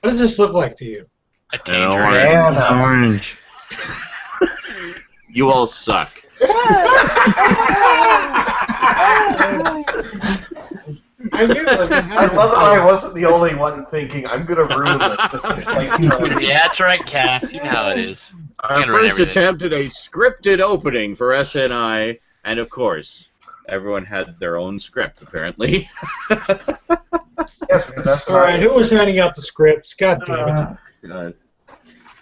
What does this look like to you? A tangerine. An orange. You all suck. I knew it. I love that I wasn't the only one thinking, I'm going to ruin this. Yeah, that's right, Cass. You know how it is. Our Gonna ruin first everything. attempt at a scripted opening for SNI, and of course, everyone had their own script, apparently. Yes, because that's All right, who was handing out the scripts? God damn it.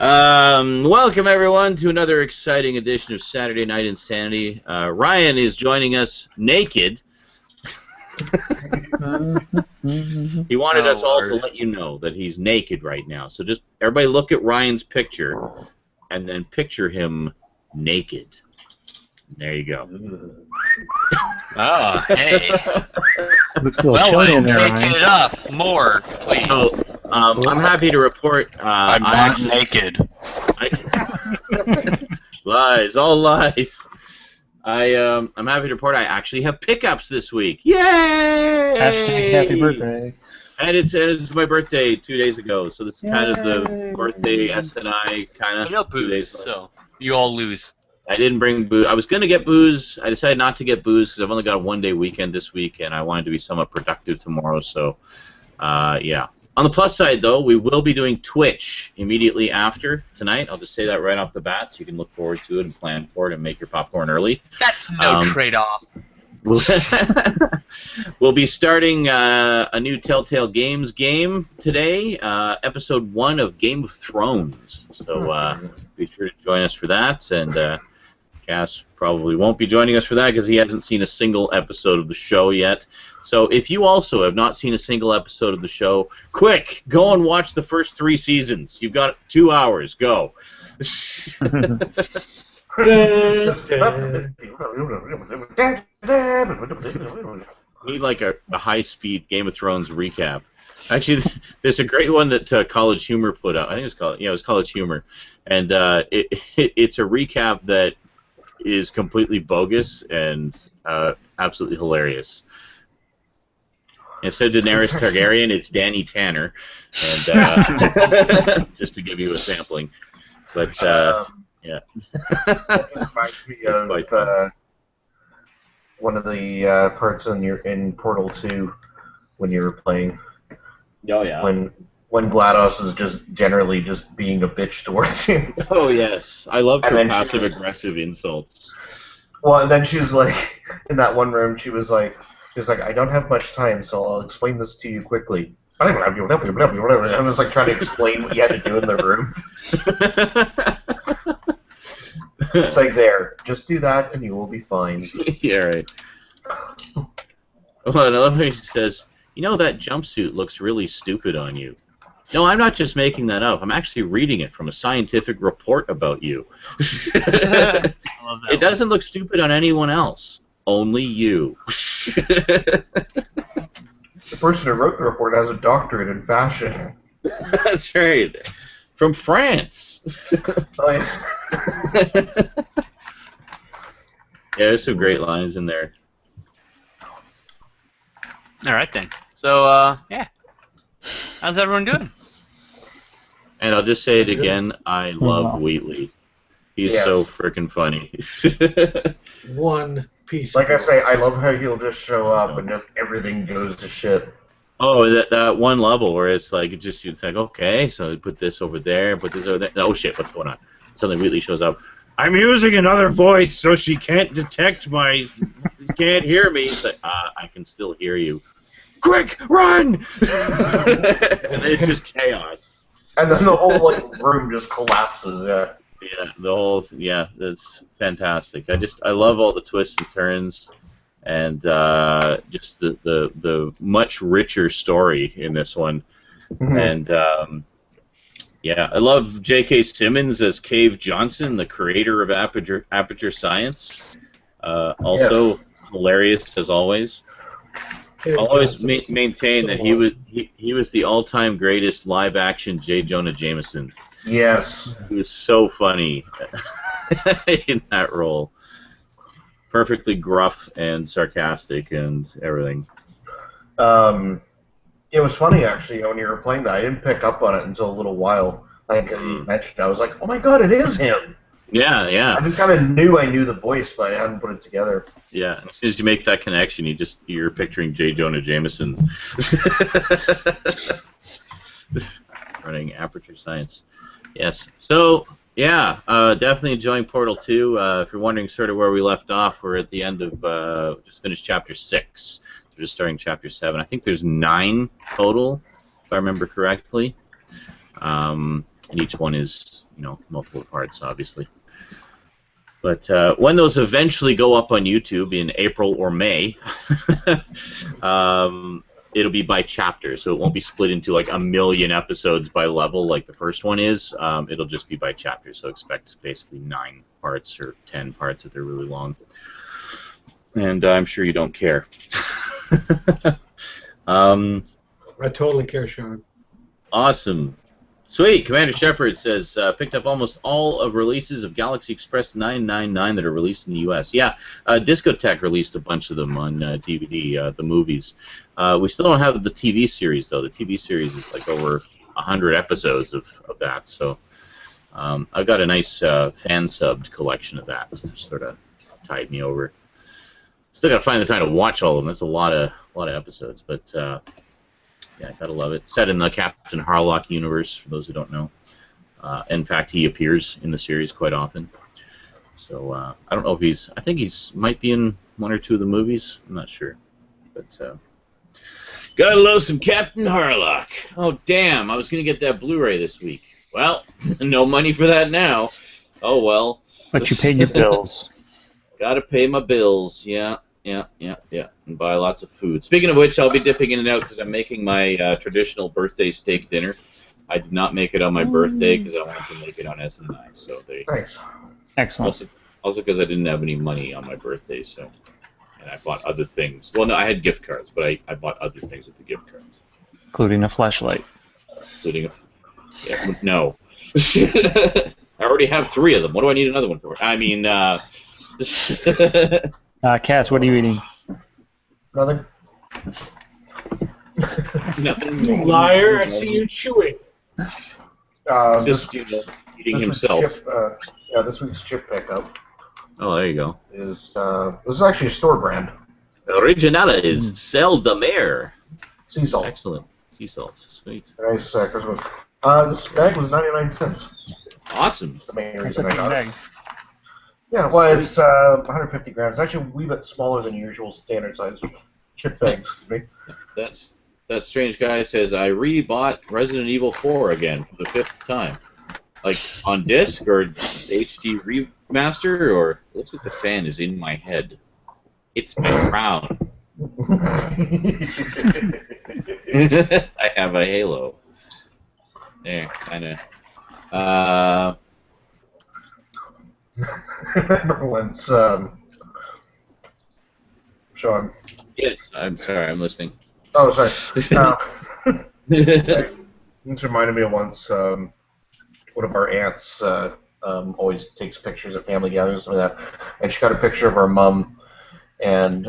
Welcome, everyone, to another exciting edition of Saturday Night Insanity. Ryan is joining us naked. He wanted us all to let you know that he's naked right now. So just everybody look at Ryan's picture and then picture him naked. There you go. Oh, hey. Looks a little chilly in there, take Ryan. it up. More, please. So, I'm happy to report. I'm not naked. Lies, all lies. I'm happy to report I actually have pickups this week. Yay! Hashtag happy birthday. And it's my birthday 2 days ago, so this is kind of the birthday SNI kind of. No 2 days booze, ago. so you all lose. I didn't bring booze. I was going to get booze. I decided not to get booze because I've only got a one-day weekend this week, and I wanted to be somewhat productive tomorrow. So, yeah. On the plus side, though, we will be doing Twitch immediately after tonight. I'll just say that right off the bat, so you can look forward to it and plan for it and make your popcorn early. That's no trade-off. We'll be starting a new Telltale Games game today, episode 1 of Game of Thrones. So be sure to join us for that. And Cass probably won't be joining us for that because he hasn't seen a single episode of the show yet. So if you also have not seen a single episode of the show, quick, go and watch the first 3 seasons. You've got 2 hours. Go. Need like a high-speed Game of Thrones recap. Actually, there's a great one that College Humor put out. I think it was College Humor, and it's a recap that is completely bogus and absolutely hilarious. Instead of Daenerys Targaryen, it's Dany Tanner, and just to give you a sampling. But yeah, That reminds me of one of the parts in Portal 2 when you were playing. oh yeah, When GLaDOS is just generally just being a bitch towards you. oh yes, I love And her then she passive-aggressive insults. Well, and then she was like, in that one room, she was like, I don't have much time, so I'll explain this to you quickly. I was like trying to explain what you had to do in the room. It's like, there, just do that and you will be fine. Yeah, right. Well, and I love how she says, you know, that jumpsuit looks really stupid on you. No, I'm not just making that up. I'm actually reading it from a scientific report about you. It doesn't look stupid on anyone else. Only you. The person who wrote the report has a doctorate in fashion. That's right. From France. Oh, yeah. Yeah, there's some great lines in there. All right, then. So, yeah. How's everyone doing? And I'll just say it again, I love Wheatley. He's so freaking funny. One piece. Like I say, I love how he'll just show up and just everything goes to shit. Oh, that one level where it's like it's like, okay, so put this over there, put this over there. Oh shit, what's going on? Suddenly Wheatley shows up. I'm using another voice so she can't detect can't hear me. It's like, I can still hear you. Quick, run! And then it's just chaos. And then the whole room just collapses. Yeah. Yeah, that's fantastic. I love all the twists and turns, and just the much richer story in this one. And yeah, I love J.K. Simmons as Cave Johnson, the creator of Aperture Science. Also hilarious as always. I'll always maintain that he was the all-time greatest live-action J. Jonah Jameson. Yes. He was so funny in that role. Perfectly gruff and sarcastic and everything. It was funny, actually, when you were playing that. I didn't pick up on it until a little while. Like you mentioned, I was like, oh my god, it is him! Yeah, yeah. I just kind of knew I knew the voice, but I hadn't put it together. Yeah, as soon as you make that connection, you're picturing J. Jonah Jameson running Aperture Science. Yes. So yeah, definitely enjoying Portal 2. If you're wondering sort of where we left off, we're at the end of just finished Chapter 6. So we're just starting Chapter 7. I think there's 9 total, if I remember correctly. And each one is, multiple parts, obviously. But when those eventually go up on YouTube in April or May, it'll be by chapter, so it won't be split into like a million episodes by level like the first one is. It'll just be by chapter, so expect basically 9 parts or 10 parts if they're really long. And I'm sure you don't care. I totally care, Sean. Awesome. Sweet. Commander Shepard says, picked up almost all of releases of Galaxy Express 999 that are released in the U.S. Yeah, Discotech released a bunch of them on DVD, the movies. We still don't have the TV series, though. The TV series is like over 100 episodes of that. So I've got a nice fan-subbed collection of that. Sort of tied me over. Still got to find the time to watch all of them. That's a lot of episodes, but... yeah, gotta love it. Set in the Captain Harlock universe, for those who don't know. In fact, he appears in the series quite often. So I don't know if he's. I think he's might be in 1 or 2 of the movies. I'm not sure, but gotta love some Captain Harlock. Oh damn! I was gonna get that Blu-ray this week. Well, no money for that now. Oh well. But you paid your bills. Gotta pay my bills. Yeah. Yeah, and buy lots of food. Speaking of which, I'll be dipping in and out because I'm making my traditional birthday steak dinner. I did not make it on my birthday because I wanted to make it on InSaNiTy. So Thanks. Excellent. Also because I didn't have any money on my birthday, and I bought other things. Well, no, I had gift cards, but I bought other things with the gift cards, Including a flashlight. No. I already have 3 of them. What do I need another one for? I mean, Cass, what are you eating? Nothing. Nothing. Liar, I see you chewing. Just eating himself. This week's chip pickup Oh, there you go. is this is actually a store brand. Original is Sel de Mer. Sea salt. Excellent. Sea salt. Sweet. Nice Christmas. This bag was 99 cents. Awesome. The main That's a reason I big got it. bag. Yeah, well, it's 150 grams. It's actually a wee bit smaller than usual standard size chip bags. That strange guy says, I re-bought Resident Evil 4 again for the 5th time. Like, on disc, or HD remaster, or... It looks like the fan is in my head. It's my crown. I have a halo. There, kinda. Remember once, Sean. Yes, I'm sorry, I'm listening. Oh, sorry. This reminded me of once. One of our aunts always takes pictures at family gatherings and that, and she got a picture of our mom, and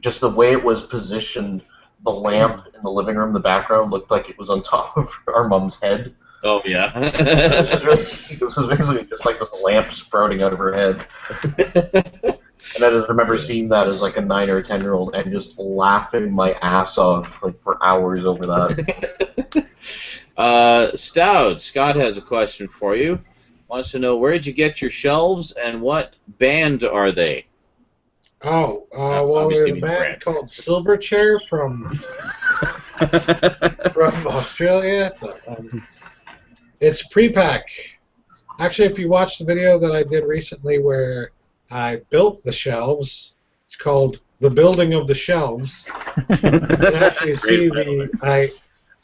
just the way it was positioned, the lamp in the living room, the background looked like it was on top of our mom's head. Oh, yeah. This was basically just like this lamp sprouting out of her head. And I just remember seeing that as like a 9 or 10-year-old and just laughing my ass off like for hours over that. Scott has a question for you. Wants to know, where did you get your shelves and what band are they? Oh, well, we're in a band called Silverchair from Australia. It's pre-pack. Actually, if you watch the video that I did recently where I built the shelves, it's called The Building of the Shelves. You can actually see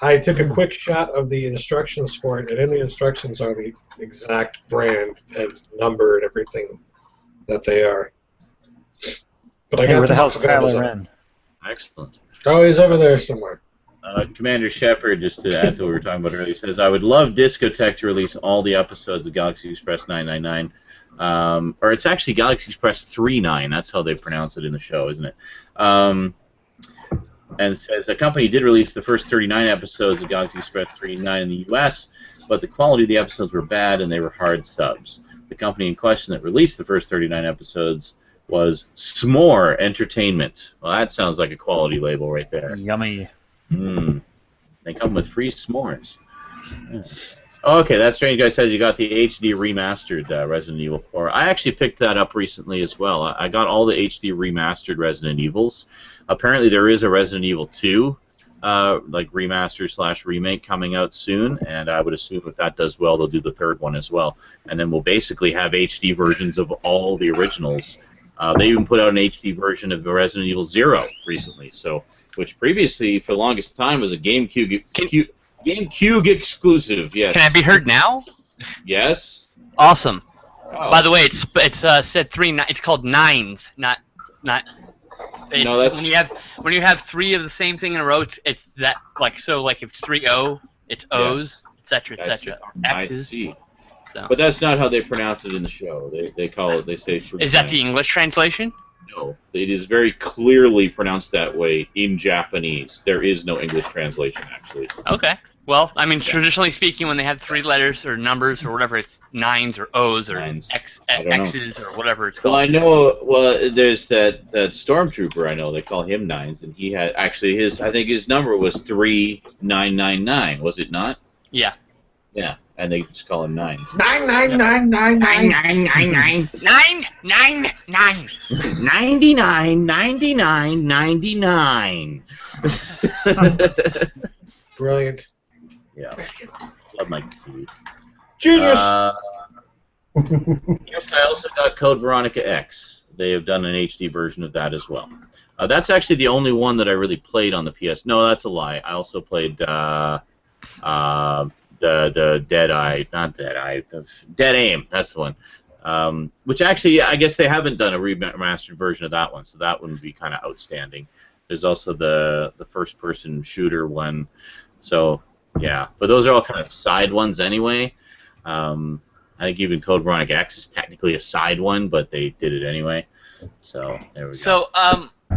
I took a quick shot of the instructions for it, and in the instructions are the exact brand and number and everything that they are. But I got where the hell's them Kylo Ren? Excellent. Oh, he's over there somewhere. Commander Shepard, just to add to what we were talking about earlier, says, I would love Discotech to release all the episodes of Galaxy Express 999. Or it's actually Galaxy Express 39. That's how they pronounce it in the show, isn't it? and says the company did release the first 39 episodes of Galaxy Express 39 in the U.S., but the quality of the episodes were bad and they were hard subs. The company in question that released the first 39 episodes was S'more Entertainment. Well, that sounds like a quality label right there. Yummy. They come with free s'mores. Yeah. Oh, okay, that strange guy says you got the HD remastered Resident Evil 4. I actually picked that up recently as well. I got all the HD remastered Resident Evils. Apparently there is a Resident Evil 2 like remaster / remake coming out soon, and I would assume if that does well, they'll do the third one as well. And then we'll basically have HD versions of all the originals. They even put out an HD version of the Resident Evil 0 recently, which previously, for the longest time, was a GameCube exclusive. Yes. Can I be heard now? Yes. Awesome. Oh. By the way, it's said 3. It's called nines, not. It's, No, that's when you have 3 of the same thing in a row. It's that like if it's 3-0, it's O's, etc. etc. X's. I see. So. But that's not how they pronounce it in the show. They call it. They say. Is that the English translation? No, it is very clearly pronounced that way in Japanese. There is no English translation, actually. Okay. Well, I mean, traditionally speaking, when they have 3 letters or numbers or whatever, it's nines or O's or X's or whatever it's called. Well, I know. Well, there's that stormtrooper. I know they call him Nines, and he had actually I think his number was 3999. Was it not? Yeah. Yeah, and they just call him Nines. 99999. 999. 99. Brilliant. Yeah. Love my food. Genius! Yes, I also got Code Veronica X. They have done an HD version of that as well. That's actually the only one that I really played on the PS. No, that's a lie. I also played the Dead Aim. That's the one. Which actually, I guess they haven't done a remastered version of that one, so that one would be kind of outstanding. There's also the first-person shooter one. So, yeah. But those are all kind of side ones anyway. I think even Code Veronica X is technically a side one, but they did it anyway. So, there we go. So,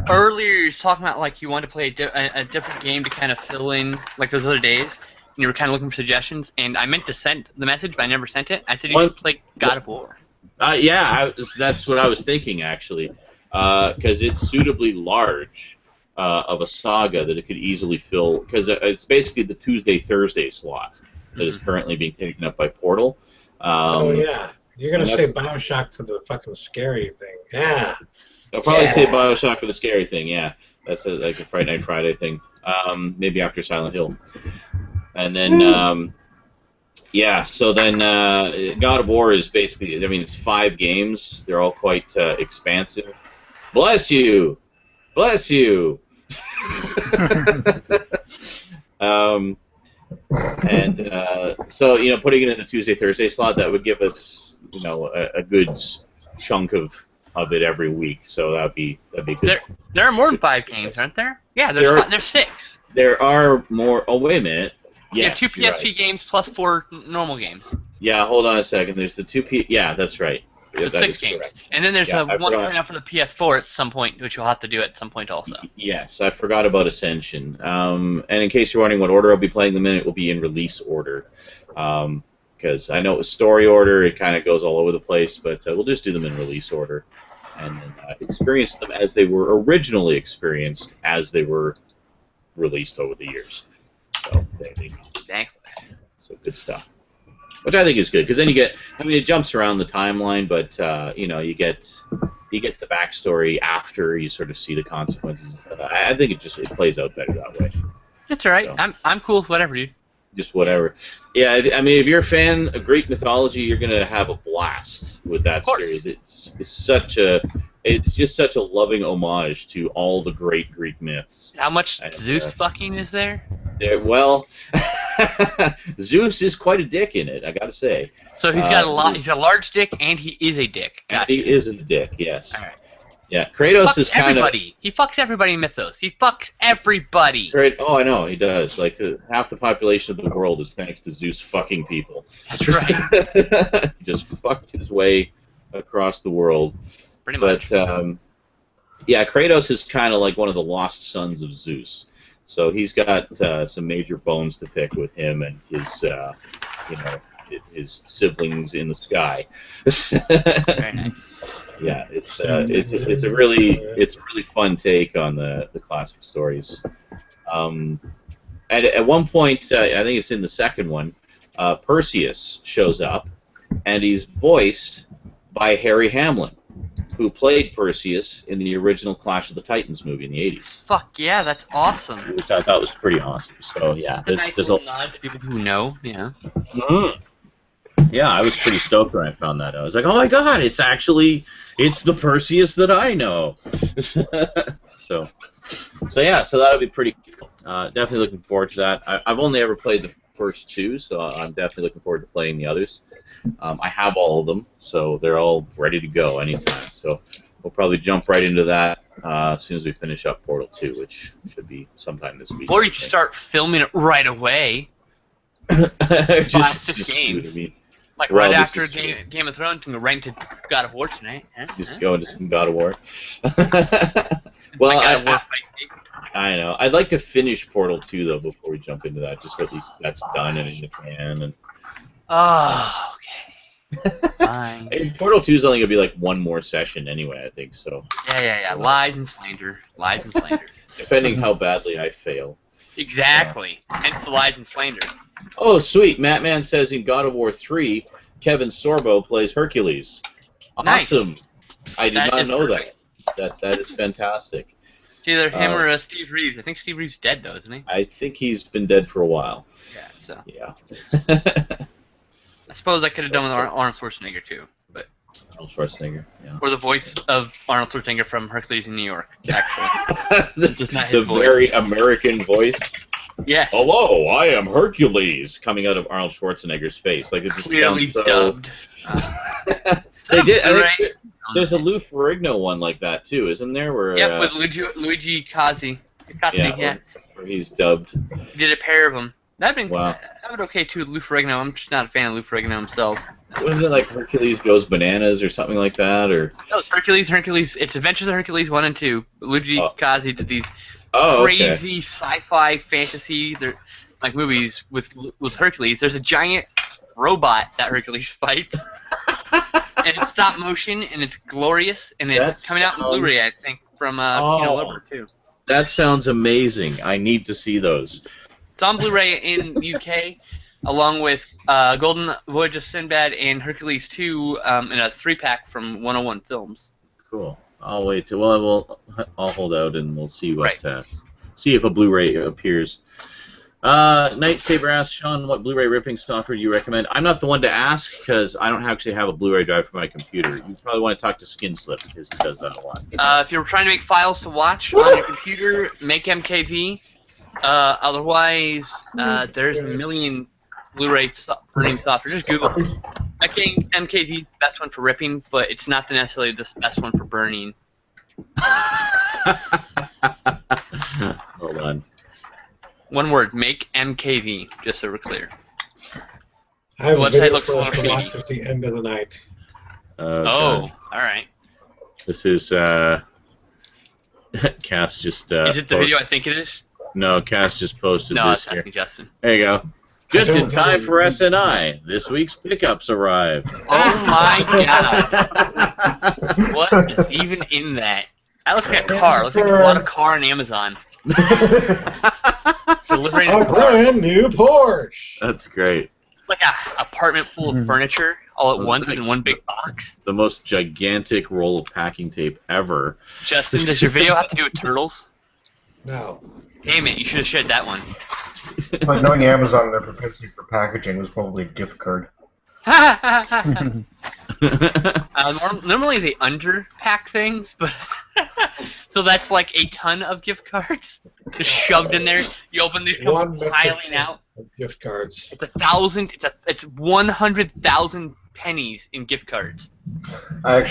earlier you were talking about like you wanted to play a different game to kind of fill in like those other days, and you were kind of looking for suggestions, and I meant to send the message, but I never sent it. I said you should play God of War. Yeah, that's what I was thinking, actually, because it's suitably large. Of a saga that it could easily fill, because it's basically the Tuesday-Thursday slot that is currently being taken up by Portal. Oh, yeah. You're going to say Bioshock for the fucking scary thing. Yeah. I'll probably say Bioshock for the scary thing, yeah. That's like a Friday Night Friday thing. Maybe after Silent Hill. And then, yeah, so then God of War is basically, I mean, it's 5 games. They're all quite expansive. Bless you! Bless you! So, you know, putting it in the Tuesday-Thursday slot, that would give us, you know, a good chunk of it every week. So that'd be good. There are more than 5 games, aren't there? Yeah, there's 6. There are more. Oh, wait a minute. Yes, you have 2 PSP games plus 4 normal games. Yeah, hold on a second. There's the 2 Yeah, that's right. So 6 games. Correct. And then there's one coming out for the PS4 at some point, which you'll have to do at some point also. Yes, I forgot about Ascension. And in case you're wondering what order I'll be playing them in, it will be in release order. Because I know it was story order, it kind of goes all over the place, but we'll just do them in release order. And then experience them as they were originally experienced, as they were released over the years. So, there you go. Exactly. So, good stuff. Which I think is good, because then you get, I mean, it jumps around the timeline, but, you know, you get the backstory after you sort of see the consequences. I think it plays out better that way. That's all right. So, I'm cool with whatever, dude. Just whatever. Yeah, I mean, if you're a fan of Greek mythology, you're going to have a blast with that series. It's just such a loving homage to all the great Greek myths. How much Zeus fucking is there? Well, Zeus is quite a dick in it, I gotta say. So he's got he's a large dick, and he is a dick. Gotcha. He is a dick, yes. All right. Yeah, Kratos is kind of. He fucks everybody in Mythos. He fucks everybody. Oh, I know he does. Like half the population of the world is thanks to Zeus fucking people. That's right. He just fucked his way across the world. Pretty much. But yeah, Kratos is kind of like one of the lost sons of Zeus. So he's got some major bones to pick with him and his, his siblings in the sky. Very nice. Yeah, it's a really fun take on the classic stories. At one point, I think it's in the second one, Perseus shows up, and he's voiced by Harry Hamlin, who played Perseus in the original Clash of the Titans movie in the 80s. Fuck yeah, that's awesome. Which I thought was pretty awesome. So yeah, A nice little nod to people who know. Yeah. Mm-hmm. Yeah, I was pretty stoked when I found that out. I was like, oh my god, it's the Perseus that I know. so that'll be pretty cool. Definitely looking forward to that. I've only ever played the first two, so I'm definitely looking forward to playing the others. I have all of them, so they're all ready to go anytime. So we'll probably jump right into that as soon as we finish up Portal 2, which should be sometime this week. Or you can start filming it right away. just games. Like well, right after Game of Thrones, you can go right into God of War tonight. Just go into some God of War. Well, I know. I'd like to finish Portal 2 though before we jump into that, just so at least that's done and in the can. And oh, okay. Fine. Portal 2 is only gonna be like one more session anyway, I think so. Yeah. Lies and slander. Depending how badly I fail. Exactly. Hence the lies and slander. Oh, sweet. Mattman says in God of War 3, Kevin Sorbo plays Hercules. Awesome. Nice. I did not know that. That is fantastic. It's either him or Steve Reeves. I think Steve Reeves is dead, though, isn't he? I think he's been dead for a while. Yeah, so. Yeah. I suppose I could have done with Arnold Schwarzenegger, too. But. Arnold Schwarzenegger, yeah. Or the voice of Arnold Schwarzenegger from Hercules in New York, actually. Just not his voice. Very American voice. Yes. Hello, I am Hercules, coming out of Arnold Schwarzenegger's face. Like it just clearly sounds so... dubbed. They did. I think there's a Lou Ferrigno one like that too, isn't there? Where yep, with Luigi Cozzi. Yeah. Where he's dubbed. He did a pair of them. That'd been wow. That would okay too. Lou Ferrigno. I'm just not a fan of Lou Ferrigno himself. Was it like Hercules Goes Bananas or something like that, or? No, it's Hercules. It's Adventures of Hercules 1 and 2. Luigi Cozzi did these crazy sci-fi fantasy like movies with Hercules. There's a giant robot that Hercules fights, and it's stop motion and it's glorious, and it's coming out in Blu-ray, I think, from Kino Lorber too. That sounds amazing. I need to see those. It's on Blu-ray in UK, along with Golden Voyage of Sinbad and Hercules 2 in a 3-pack from 101 Films. Cool. I'll wait till I'll hold out and we'll see what see if a Blu-ray appears. Night Saber asks Sean, what Blu-ray ripping software do you recommend? I'm not the one to ask because I don't actually have a Blu-ray drive for my computer. You probably want to talk to Skinslip because he does that a lot. If you're trying to make files to watch on your computer, make MKV. Otherwise, there's a million Blu-ray burning software. Just Google MKV, best one for ripping, but it's not necessarily the best one for burning. Hold on. One word, make MKV, just so we're clear. I have the website looks a little to shady. watch at the end of the night. All right. This is Cass just. Is it the video I think it is? No, Cass just posted no, this it's here. not Justin. There you go. Just in time for SNI. This week's pickups arrived. Oh my god. What is even in that? That looks like a car. It looks like you bought a car on Amazon. Delivering a brand new Porsche. That's great. It's like an apartment full of furniture all at once in one big box. The most gigantic roll of packing tape ever. Justin, does your video have to do with turtles? No. Damn it, you should have shared that one. But knowing Amazon, their propensity for packaging was probably a gift card. Normally they underpack things, but so that's like a ton of gift cards just shoved in there. You open these, come piling out. Gift cards. It's 1,000. It's 100,000 pennies in gift cards. I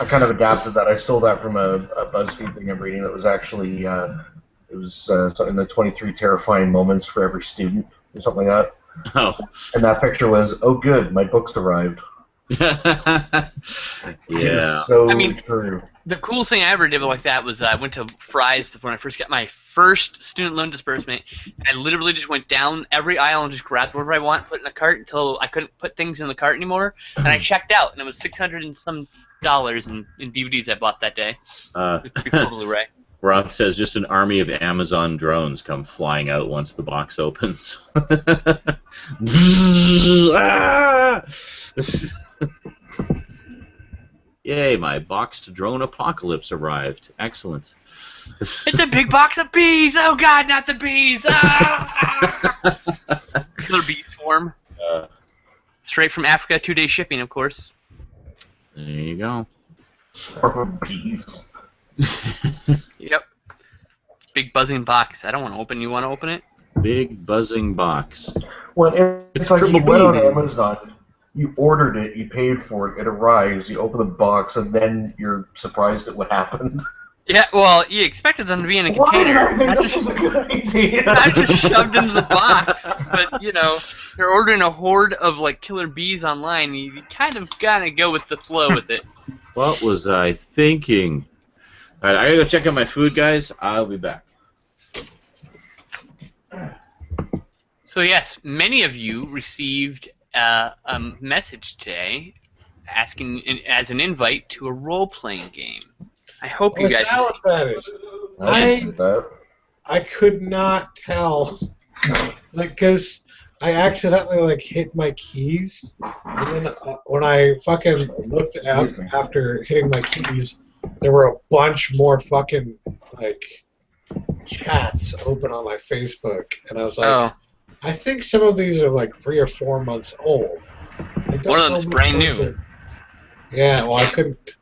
kind of adapted that. I stole that from a BuzzFeed thing I'm reading that was actually it was something the 23 terrifying moments for every student or something like that. Oh. And that picture was, oh good, my books arrived. It Yeah. is so I mean- true. The coolest thing I ever did like that was I went to Fry's when I first got my first student loan disbursement, and I literally just went down every aisle and just grabbed whatever I want, put it in a cart until I couldn't put things in the cart anymore, and I checked out, and it was $600 and some in DVDs I bought that day. Before Blu-ray. Roth says just an army of Amazon drones come flying out once the box opens. Ah! Yay, my boxed drone apocalypse arrived. Excellent. It's a big box of bees! Oh god, not the bees! Ah! Killer bee swarm. Straight from Africa, 2-day shipping, of course. There you go. Swarm of bees. Yep. Big buzzing box. I don't want to open. You want to open it? Big buzzing box. Well, it's like triple you went on B. Amazon, you ordered it, you paid for it, it arrives, you open the box, and then you're surprised at what happened. Yeah. Well, you expected them to be in a Why did container, I think not this just, was a good idea? not just shoved into the box. But you know, you're ordering a horde of like killer bees online. You kind of gotta go with the flow with it. What was I thinking? Alright, I gotta go check out my food, guys. I'll be back. So yes, many of you received a message today asking as an invite to a role-playing game. I hope you What's guys that what that is? I did that. I could not tell, like, cause I accidentally like hit my keys, and then when I fucking looked out Excuse me. after hitting my keys, there were a bunch more fucking like chats open on my Facebook, and I was like, Oh, I think some of these are like 3 or 4 months old. I don't One of know them's which brand ones new. are- Yeah, well, I Scam. couldn't.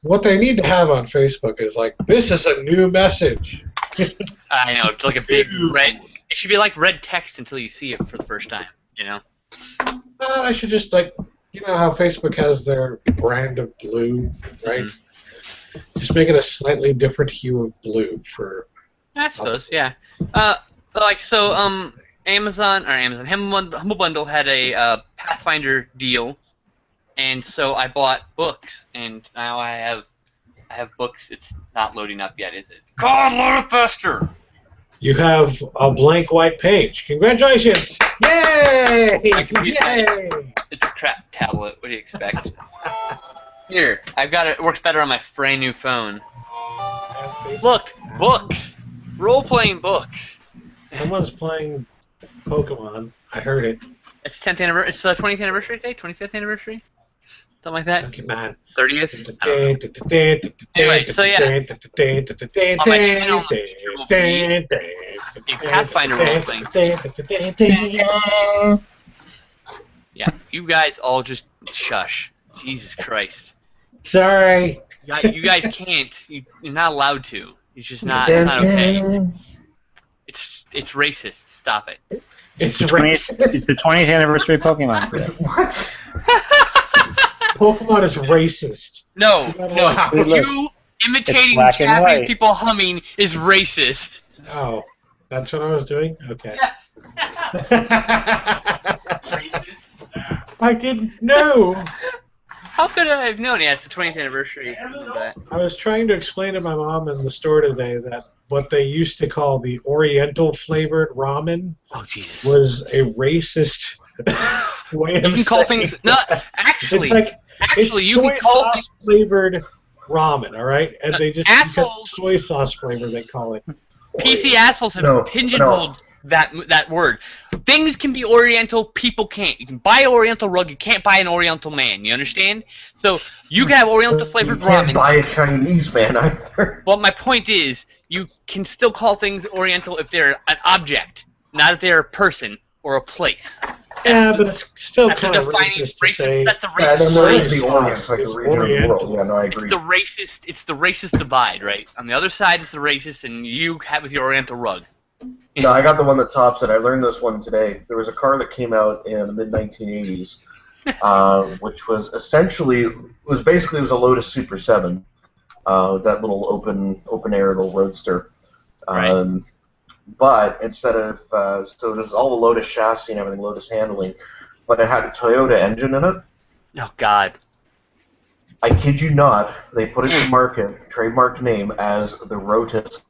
What they need to have on Facebook is like, this is a new message. I know. It's like a big red. It should be like red text until you see it for the first time. You know. I should just like, you know how Facebook has their brand of blue, right? Just make it a slightly different hue of blue for. I suppose. Yeah. Like so. Humble Bundle had a Pathfinder deal, and so I bought books, and now I have books. It's not loading up yet, is it? God, load it faster! You have a blank white page. Congratulations! Yay! My computer- Yay! It's a crap tablet. What do you expect? Here, I've got it. It works better on my brand new phone. Look, books, role-playing books. Someone's playing Pokemon. I heard it. It's 10th anniversary. It's the 20th anniversary today. 25th anniversary. Something like that. Pokemon. 30th. I don't know. Anyway, so yeah. On my channel, there will be a Pathfinder role-playing. Yeah, you guys all just shush. Jesus Christ. Sorry. You guys can't. You're not allowed to. It's just not. It's not okay. It's racist. Stop it. It's the 20th, it's the 20th anniversary of Pokemon. What? Pokemon is racist. No. Look, You imitating black and Japanese white. people humming is racist. Oh, that's what I was doing? Okay. Yes. I didn't know. How could I have known? Yeah, it's the 20th anniversary of that. I was trying to explain to my mom in the store today that what they used to call the Oriental flavored ramen Oh Jesus. was a racist way of You can call saying things it. not actually. It's like Actually, it's you soy can call sauce things. flavored ramen, all right? And they just because Assholes. soy sauce flavor they call it. PC assholes have No, pigeonholed that word. Things can be Oriental, people can't. You can buy an Oriental rug, you can't buy an Oriental man. You understand? So you can have Oriental flavored You can't ramen. buy a Chinese man either. Well, my point is, you can still call things Oriental if they're an object, not if they're a person or a place. Yeah, but it's still That's a kind of defining racist to say. That's a Yeah, racist. then there is soy the sauce Orient, like is a region of the world. Yeah, no, I agree. It's the racist divide, right? On the other side is the racist, and you have with your Oriental rug. No, I got the one that tops it. I learned this one today. There was a car that came out in the mid-1980s, which was essentially, it was a Lotus Super 7, that little open-air little roadster. Right. But instead of, so it was all the Lotus chassis and everything, Lotus handling, but it had a Toyota engine in it. Oh God. I kid you not, they put it to market, trademarked name, as the Rotus.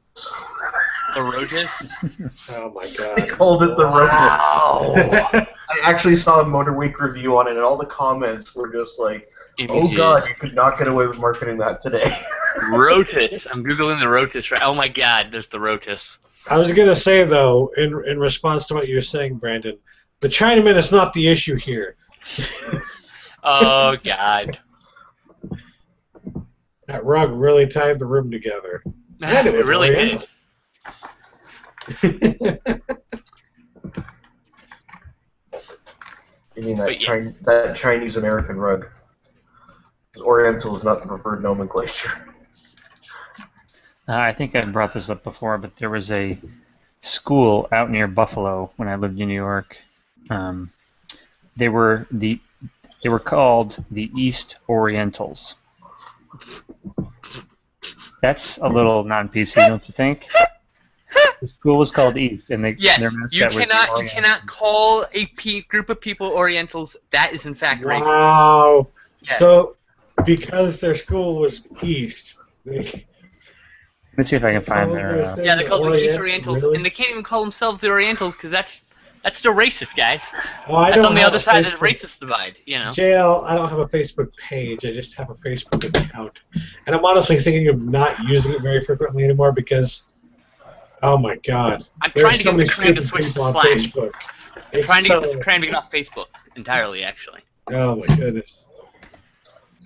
The Rotus? Oh my They god. called it the Rotus. Wow. I actually saw a Motor Week review on it, and all the comments were just like, "Oh Images. God, you could not get away with marketing that today." Rotus. I'm googling the Rotus. Right. Oh my God, there's the Rotus. I was gonna say though, in response to what you were saying, Brandon, the Chinaman is not the issue here. Oh God. That rug really tied the room together. It really did. You mean that But yeah. that Chinese American rug? 'Cause Oriental is not the preferred nomenclature. I think I brought this up before, but there was a school out near Buffalo when I lived in New York. They were called the East Orientals. That's a little non-PC, don't you think? The school was called East, and Yes, their mascot you was the cannot Oriental. call a group of people Orientals. That is in fact racist. Wow. Yes. So, because their school was East, they Let's see if I can find called their. this thing Yeah, they're called the East Orient- Orientals, really? and they can't even call themselves the Orientals because that's still racist, guys. Oh, I That's don't on the have other a side of the Facebook- racist divide, you know. JL, I don't have a Facebook page. I just have a Facebook account, and I'm honestly thinking of not using it very frequently anymore because, oh my God, I'm there's trying to so get many the clan to stupid switch to people on Slack. Facebook. I'm trying to get so- this clan to get off Facebook entirely, actually. Oh my goodness,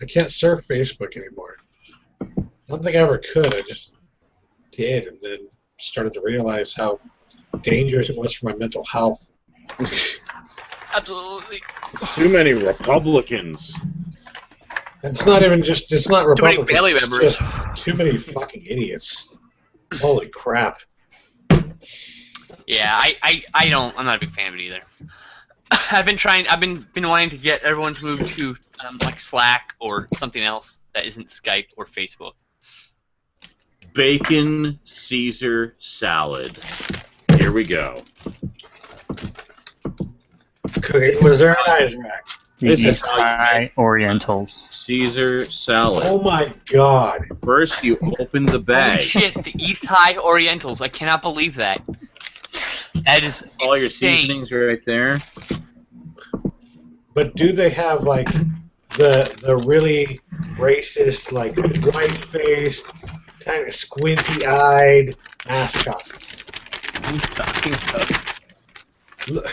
I can't surf Facebook anymore. I don't think I ever could. I just did, and then started to realize how dangerous it was for my mental health. Absolutely. Too many Republicans. It's not even just, it's not Too many Republicans. Bailey it's members. just too many fucking idiots. Holy crap. Yeah, I'm not a big fan of it either. I've been wanting to get everyone to move to like Slack or something else that isn't Skype or Facebook. Bacon Caesar salad. Here we go. Cooking with Zara and Isaac. The This is East how you High Orientals. Caesar salad. Oh my God. First, you open the Holy bag. shit, the East High Orientals. I cannot believe that. That is All your insane. seasonings are right there. But do they have like the really racist, like white-faced, kind of squinty-eyed mascot? What are you talking about?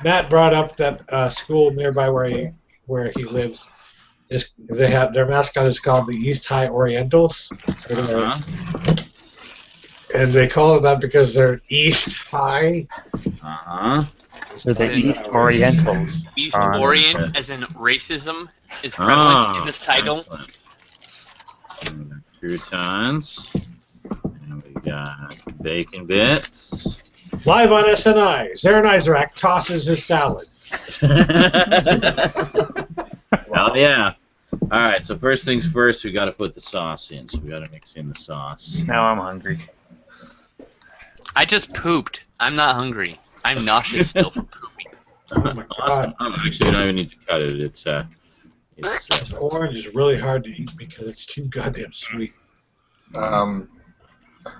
Matt brought up that school nearby where he lives. They have their mascot is called the East High Orientals, and they call it that because they're East High. So the East Orientals. East on- Orient, as in racism, is prevalent in this title. Croutons. And we got bacon bits. Live on SNI, Zarin Isaac tosses his salad. Hell yeah. Alright, so first things first, we gotta put the sauce in. So we gotta mix in the sauce. Now I'm hungry. I just pooped. I'm not hungry. I'm nauseous still from pooping. Oh my Awesome. God. Oh, actually, you don't even need to cut it. It's This orange is really hard to eat because it's too goddamn sweet.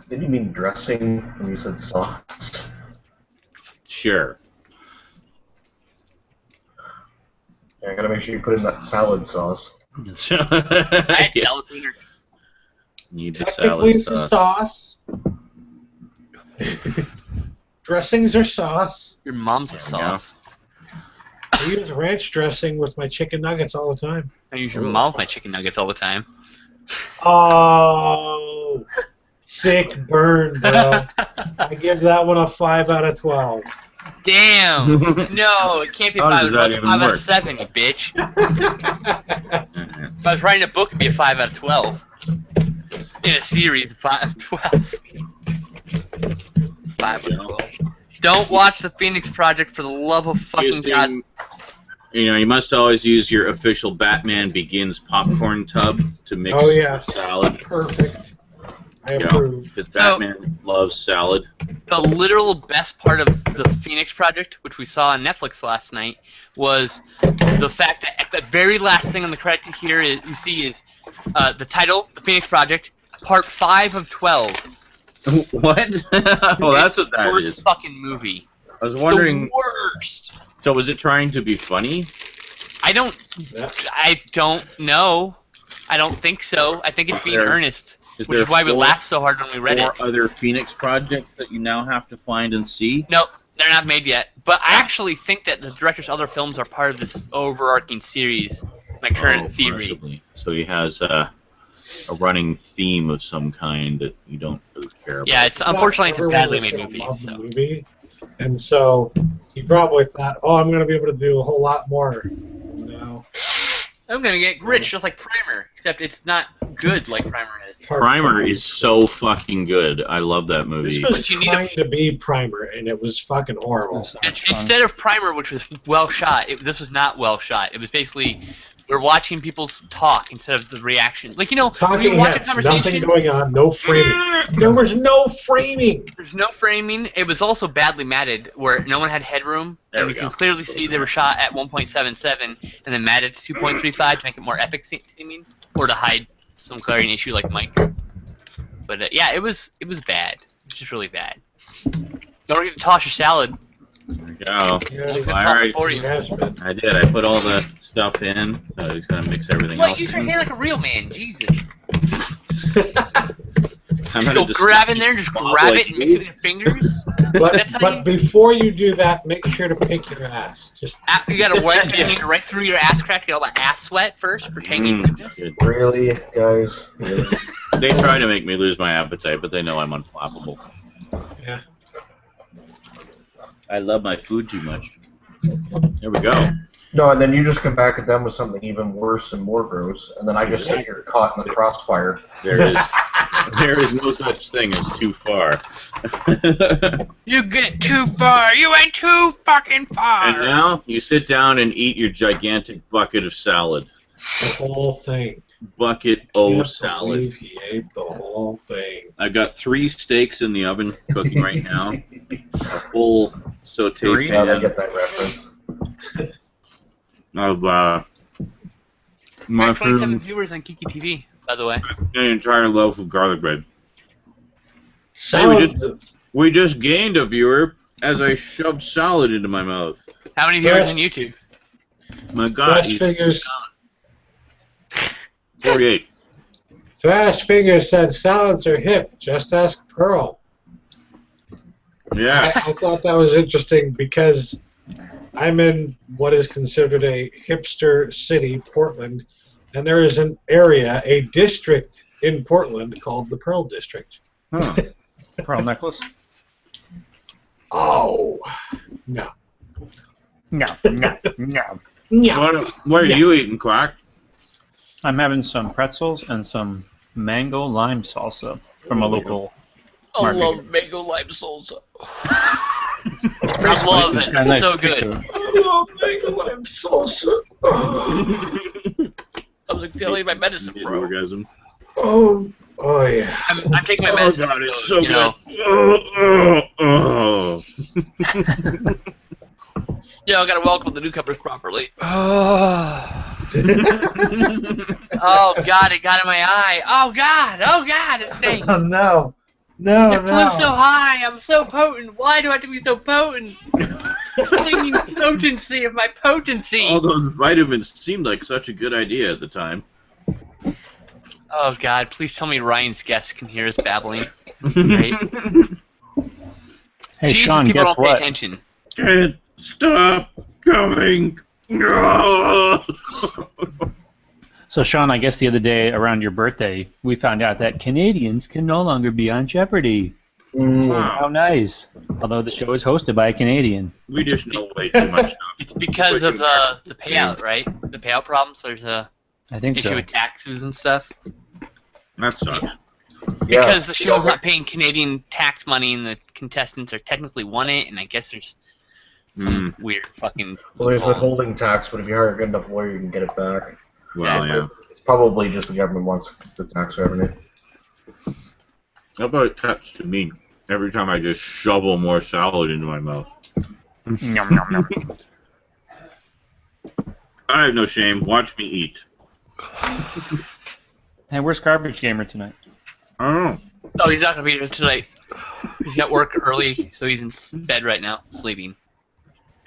Did you mean dressing when you said sauce? sure. Yeah, I gotta make sure you put in that salad sauce. I had salad cleaner. Need the Technically, salad it's sauce. a sauce. Dressings are sauce. Your mom's a There we go. sauce. I use ranch dressing with my chicken nuggets all the time. I use your mom with my chicken nuggets all the time. Oh, sick burn, bro. I give that one a 5 out of 12. Damn! No, it can't be How 5 does out that of 12. even 5 out work? of 7, you bitch. If I was writing a book, it'd be a 5 out of 12. In a series, 5 out of 12. 5 out of 12. Don't watch the Phoenix Project for the love of fucking God. You must always use your official Batman Begins popcorn tub to mix Oh, yeah. your salad. Perfect. I approve. Because Batman loves salad. The literal best part of the Phoenix Project, which we saw on Netflix last night, was the fact that at the very last thing on the credit here you see is the title, The Phoenix Project, Part 5 of 12. What? Well, that's what that worst is. Fucking movie. I was wondering. The worst. So was it trying to be funny? I don't know. I don't think so. I think it's being earnest, which is why we laughed so hard when we read it. 4 other Phoenix projects that you now have to find and see? No, they're not made yet. But I actually think that the director's other films are part of this overarching series. My current theory. Possibly. So he has a running theme of some kind that you don't really care about. Yeah, unfortunately it's a badly made Everyone was gonna love movie. the movie. And so he probably thought, oh, I'm going to be able to do a whole lot more. No. I'm gonna get rich just like Primer, except it's not good like Primer is. Primer is so fucking good. I love that movie. This was trying to be Primer, and it was fucking horrible. Instead of Primer, which was well shot, this was not well shot. It was basically we're watching people talk instead of the reaction. Like, when you watch a conversation, nothing going on, no framing. There was no framing. There's no framing. It was also badly matted, where no one had headroom, and you can clearly see they were shot at 1.77 and then matted to 2.35 to make it more epic seeming, or to hide some glaring issue like Mike's. But yeah, it was bad. It was just really bad. Don't forget to toss your salad. There we go. I did. I put all the stuff in, so I was going to mix everything else use your in. hand like a real man. Jesus. I'm just go grab in there, just grab it and mix it with your fingers. But before you do that, make sure to pick your ass. You gotta wipe your hand right through your ass crack, get all the ass sweat first for tangy goodness. Really, guys? Really? They try to make me lose my appetite, but they know I'm unflappable. Yeah. I love my food too much. There we go. No, and then you just come back at them with something even worse and more gross, and then I just sit here caught in the crossfire. There is no such thing as too far. You get too far. You went too fucking far. And now you sit down and eat your gigantic bucket of salad. The whole thing. Bucket o' salad. He ate the whole thing. I've got 3 steaks in the oven cooking right now. A full sauté pan. I get that reference. Of We have 27 mushroom viewers on Geeky TV, by the way. and an entire loaf of garlic bread. Salad. We just gained a viewer as I shoved salad into my mouth. How many viewers on YouTube? My God, Thrash Fingers. 48. Thrash Fingers said salads are hip. Just ask Pearl. Yeah. I thought that was interesting because I'm in what is considered a hipster city, Portland, and there is an area, a district in Portland called the Pearl District. Huh. Pearl necklace? Oh, no. No. What are you eating, Quack? I'm having some pretzels and some mango lime salsa from a local market. I love mango lime salsa. It's pretty I love spicy. It's it. got a nice So kick good. to it. I love mango lime salsa. I was telling my medicine, bro. Orgasm. Oh yeah. I'm taking my medicine. God, it's so good. Yeah, I gotta welcome the newcomers properly. Oh God, it got in my eye. Oh God, it stinks. Oh no. It flew so high. I'm so potent. Why do I have to be so potent? Stinging potency of my potency. All those vitamins seemed like such a good idea at the time. Oh God, please tell me Ryan's guests can hear us babbling. Great. Hey, Jesus, Sean, people guess don't pay what? attention. Can't stop coming. So, Sean, I guess the other day around your birthday, we found out that Canadians can no longer be on Jeopardy! How nice. Although the show is hosted by a Canadian. We just know way too much stuff. It's because of the payout, right? The payout problems. There's a I think issue so. with taxes and stuff. That sucks. Because the show's not paying Canadian tax money, and the contestants are technically won it, and I guess there's some weird fucking. Well, there's withholding tax, but if you hire a good enough lawyer, you can get it back. Well, yeah. It's probably just the government wants the tax revenue. How about touch to me every time I just shovel more salad into my mouth? Yum, yum, yum. I have no shame. Watch me eat. Hey, where's Garbage Gamer tonight? I don't know. Oh, he's not gonna be here tonight. He's got work early, so he's in bed right now, sleeping.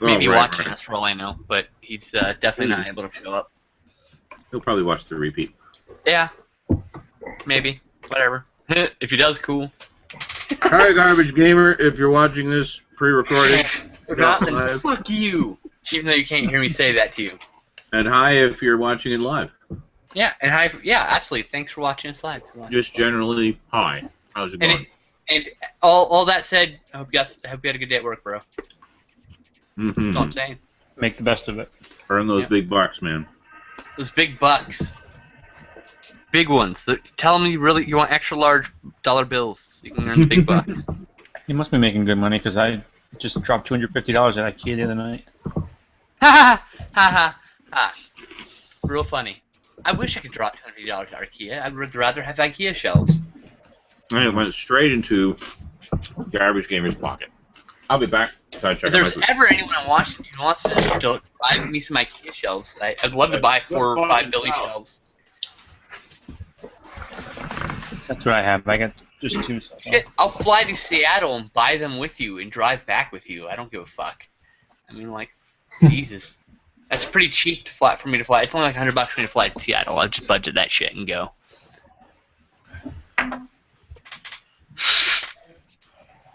Maybe watching us for all I know, but he's definitely not able to show up. He'll probably watch the repeat. Yeah, maybe. Whatever. If he does, cool. Hi, Garbage Gamer. If you're watching this pre-recorded, If not, then fuck you. Even though you can't hear me say that to you. and hi if you're watching it live. Yeah, and hi. Yeah, absolutely. Thanks for watching us live. Just generally, hi. How's it going? And all that said, I hope you had a good day at work, bro. That's all I'm saying. Make the best of it. Earn those big bucks, man. Those big bucks. Big ones. Tell them you want extra large dollar bills. So you can earn the big bucks. You must be making good money because I just dropped $250 at IKEA the other night. Ha ha ha ha. Real funny. I wish I could drop $250 at IKEA. I would rather have IKEA shelves. And it went straight into Garbage Gamer's pocket. I'll be back. If there's ever anyone in Washington who wants to buy me some IKEA shelves, I'd love to buy 4 or 5 Billy shelves. That's what I have. I got just 2. So Shit, I'll fly to Seattle and buy them with you and drive back with you. I don't give a fuck. I mean, like, Jesus. That's pretty cheap for me to fly. It's only like $100 for me to fly to Seattle. I'll just budget that shit and go.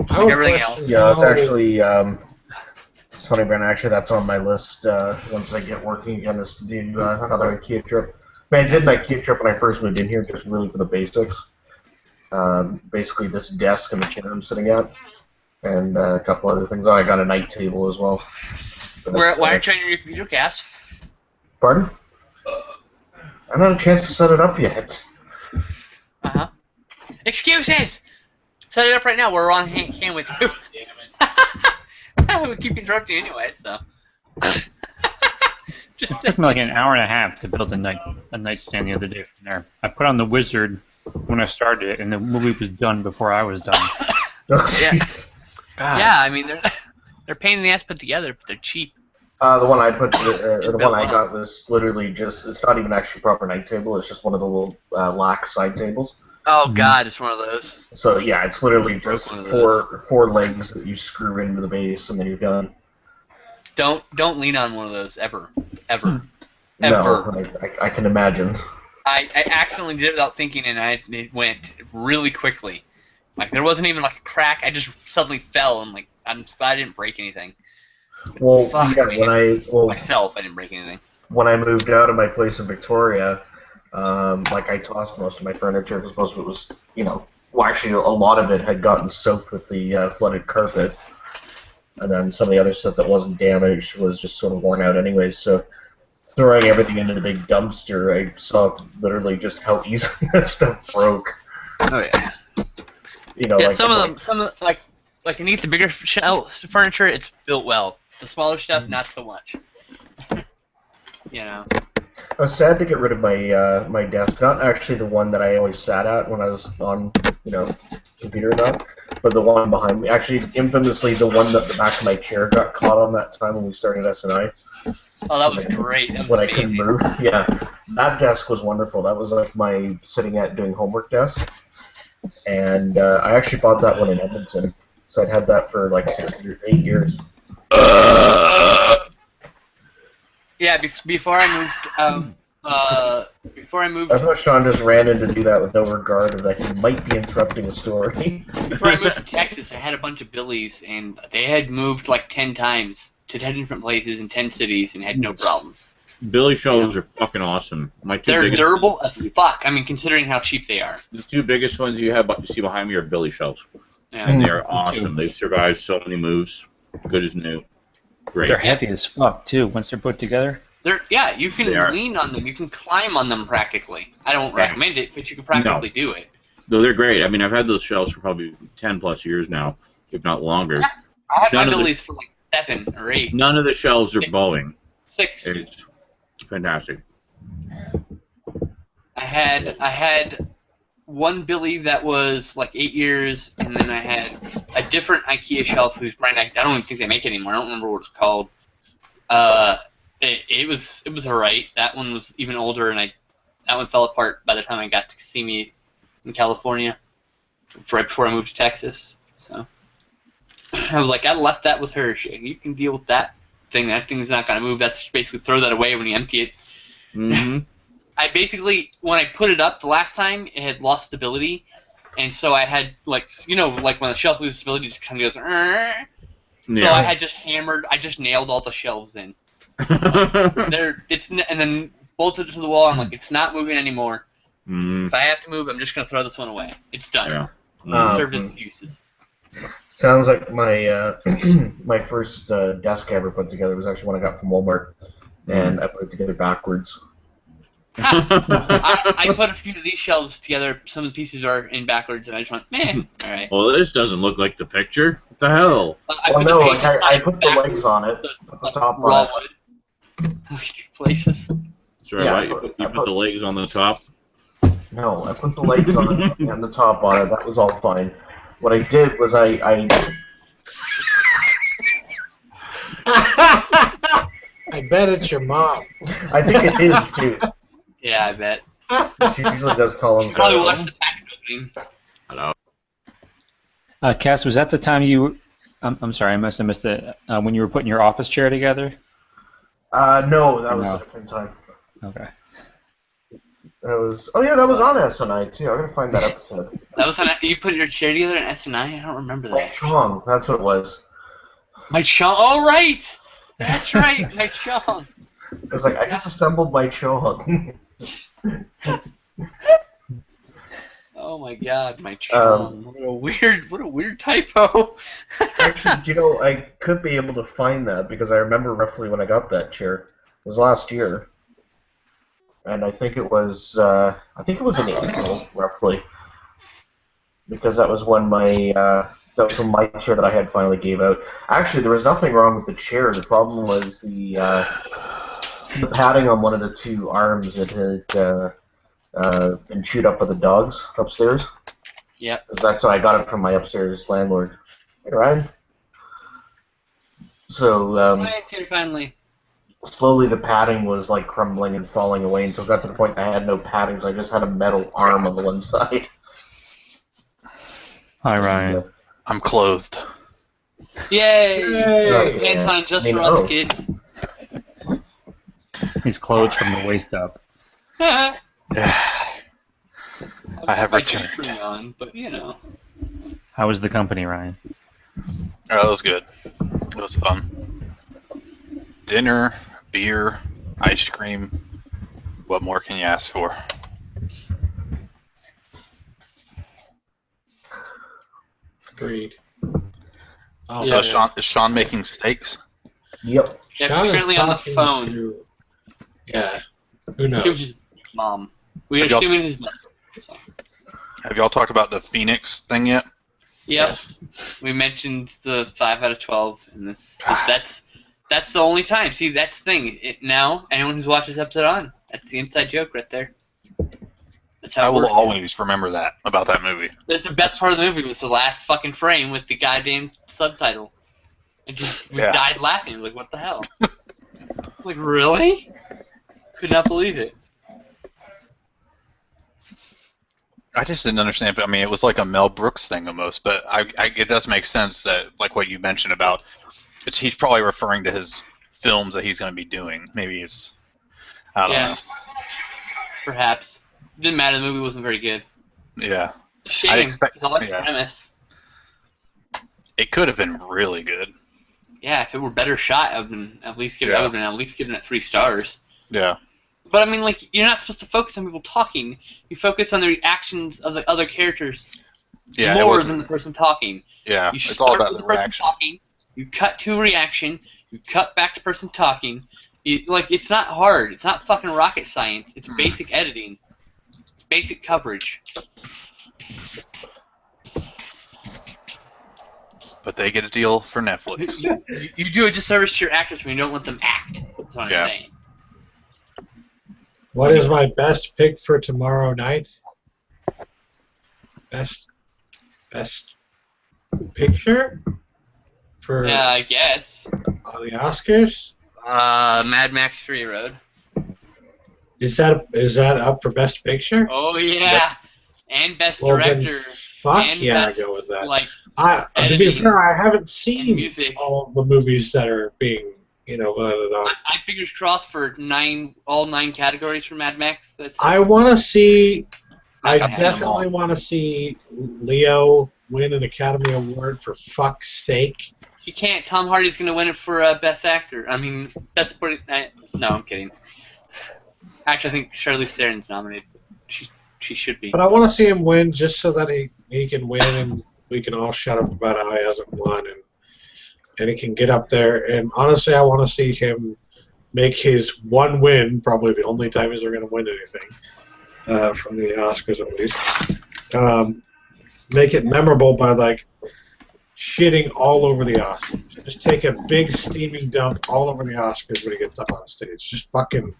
Everything else. Yeah, it's actually, it's funny, Brandon, actually that's on my list once I get working again, is to do another IKEA trip. I mean, I did an IKEA trip when I first moved in here, just really for the basics. Basically this desk and the chair I'm sitting at, and a couple other things. Oh, I got a night table as well. Why aren't you on your computer, Cass? Pardon? I haven't had a chance to set it up yet. Uh-huh. Excuses! Set it up right now. We're on hand with you. We keep interrupting anyway, so. it took me like an hour and a half to build a nightstand the other day from there. I put on the Wizard when I started it, and the movie was done before I was done. Yeah. Yeah, I mean they're pain in the ass put together, but they're cheap. The one I put, the one I got was literally just—it's not even actually a proper night table. It's just one of the little lack side tables. Oh God, it's one of those. So yeah, it's literally just four legs that you screw into the base, and then you're done. Don't lean on one of those ever. No, I can imagine. I accidentally did it without thinking, and it went really quickly. Like there wasn't even like a crack. I just suddenly fell, and like I'm glad I didn't break anything. Well, Fuck, yeah, myself, I didn't break anything. When I moved out of my place in Victoria. Like I tossed most of my furniture because most of it was, well, actually a lot of it had gotten soaked with the flooded carpet, and then some of the other stuff that wasn't damaged was just sort of worn out anyways. So throwing everything into the big dumpster, I saw literally just how easily that stuff broke. Oh yeah. Yeah, like, some of them, like beneath the bigger furniture, it's built well. The smaller stuff, not so much. I was sad to get rid of my my desk. Not actually the one that I always sat at when I was on, computer and that, but the one behind me. Actually, infamously, the one that the back of my chair got caught on that time when we started SNI. Oh, that was great. That was when amazing. I couldn't move. Yeah, that desk was wonderful. That was like my sitting at doing homework desk, and I actually bought that one in Edmonton. So I'd had that for like 8 years. Yeah, before I moved. I thought Sean just ran in to do that with no regard of that he might be interrupting a story. Before I moved to Texas, I had a bunch of Billies, and they had moved like 10 times to 10 different places in 10 cities and had no problems. Billy shelves are fucking awesome. They're durable as fuck. I mean, considering how cheap they are. The 2 biggest ones you see behind me are Billy shelves. Yeah. And they're awesome. They've survived so many moves. Good as new. Great. They're heavy as fuck too once they're put together. You can lean on them. You can climb on them practically. I don't recommend it, but you can practically do it. Though they're great. I mean, I've had those shelves for probably 10 plus years now, if not longer. I had my Billies for like 7 or 8. None of the shelves are bowing. 6. It's fantastic. I had one Billy that was like 8 years, and then I had a different IKEA shelf whose brand I don't even think they make it anymore. I don't remember what it's called. It was alright. That one was even older, and that one fell apart by the time I got to see me in California, right before I moved to Texas. So I was like, I left that with her. You can deal with that thing. That thing's not gonna move. That's basically throw that away when you empty it. Mm-hmm. I basically, when I put it up the last time, it had lost stability, and so I had, like, like when the shelf loses stability, it just kind of goes, yeah. So I had just I just nailed all the shelves in. And then bolted it to the wall. I'm like, it's not moving anymore. If I have to move, I'm just going to throw this one away. It's done. Yeah. It served its uses. Sounds like my my first desk I ever put together was actually one I got from Walmart, and I put it together backwards. I put a few of these shelves together. Some of the pieces are in backwards, and I just went, meh, all right. Well, this doesn't look like the picture. What the hell? I put the legs on it, the top on it. Two places. Sorry, Yeah, right? You put the legs on the top? No, I put the legs on it and the top on it. That was all fine. What I did was I bet it's your mom. I think it is too. Yeah, I bet. She usually does call him. You probably watched the package opening. Hello. Cass, was that the time you? I'm sorry, I must have missed it. When you were putting your office chair together? No, that was a different time. Okay. That was. Oh yeah, that was on SNI too. I'm gonna find that episode. That was on. You put your chair together in SNI? I don't remember that. My Chong, that's what it was. My Chong. Oh right, that's right, my Chong. It was like I just assembled my Chong. Oh my God, my Chong. What a weird typo. Actually, I could be able to find that because I remember roughly when I got that chair. It was last year, and I think it was in April roughly, because that was when my chair that I had finally gave out. Actually, there was nothing wrong with the chair. The problem was the padding on one of the two arms that had been chewed up by the dogs upstairs. Yeah. That's why I got it from my upstairs landlord. Hey, Ryan. So Ryan's here finally. slowly the padding was like crumbling and falling away until it got to the point I had no padding, so I just had a metal arm on the one side. Hi, Ryan. I'm clothed. Yay! Yay. Pants on just for us kids. He's clothed from the waist up. I have I returned. do free on, but How was the company, Ryan? Oh, it was good. It was fun. Dinner, beer, ice cream. What more can you ask for? Agreed. Oh, So is Sean making steaks? Yep. Yeah, Sean he's is currently on the talking phone. to- Yeah. Who knows? Assuming his mom. We're Have y'all- assuming his mom. So. Have y'all talked about the Phoenix thing yet? Yep. We mentioned the 5 out of 12, and that's the only time. See, that's the thing. Now, anyone who's watched this episode on, that's the inside joke right there. That's how I it will works. always remember that about that movie. That's the best part of the movie was the last fucking frame with the goddamn subtitle. And we died laughing. Like, what the hell? Like, really? Could not believe it. I just didn't understand. But I mean, it was like a Mel Brooks thing almost. But it does make sense that, like what you mentioned about, he's probably referring to his films that he's going to be doing. Maybe it's, I don't know. Perhaps. Didn't matter. The movie wasn't very good. Yeah. Shame. It's all like the premise. It could have been really good. Yeah, if it were better shot, I would have been at least given it 3 stars. Yeah. But I mean, like, you're not supposed to focus on people talking. You focus on the reactions of the other characters more than the person talking. Yeah, You it's start all about with the the person reaction. talking. You cut to a reaction. You cut back to person talking. It's not hard. It's not fucking rocket science. It's basic editing. It's basic coverage. But they get a deal for Netflix. You do a disservice to your actors when you don't let them act. That's what I'm saying. What is my best pick for tomorrow night? best picture for Yeah, I guess. the Oscars. Mad Max Fury Road. Is that up for best picture? Oh yeah, and best Well, then, director. fuck and yeah, best, I go with that. Like, To be editing fair, I haven't and seen music. all the movies that are being, voted on. I fingers crossed for all 9 categories for Mad Max. I want to see. I I've had them definitely all. want to see Leo win an Academy Award for fuck's sake. He can't. Tom Hardy's gonna win it for best actor. I mean, best. No, I'm kidding. Actually, I think Charlize Theron's nominated. She should be. But I want to see him win just so that he can win and we can all shut up about how he hasn't won and he can get up there. And honestly, I want to see him make his one win, probably the only time he's ever going to win anything from the Oscars at least. Make it memorable by like shitting all over the Oscars. Just take a big steaming dump all over the Oscars when he gets up on stage. Just fucking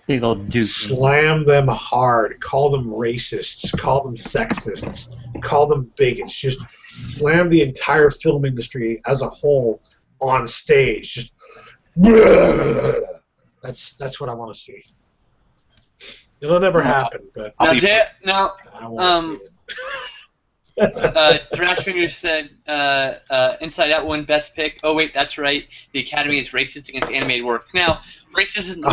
Big old duke. slam them hard. Call them racists. Call them sexists. Call them bigots. Just slam the entire film industry as a whole on stage. Just that's what I want to see. It'll never happen, but Now, I want to see it. Thrash Fingers said Inside Out won Best Pick. Oh wait, that's right. The Academy is racist against animated work. Now, racist isn't the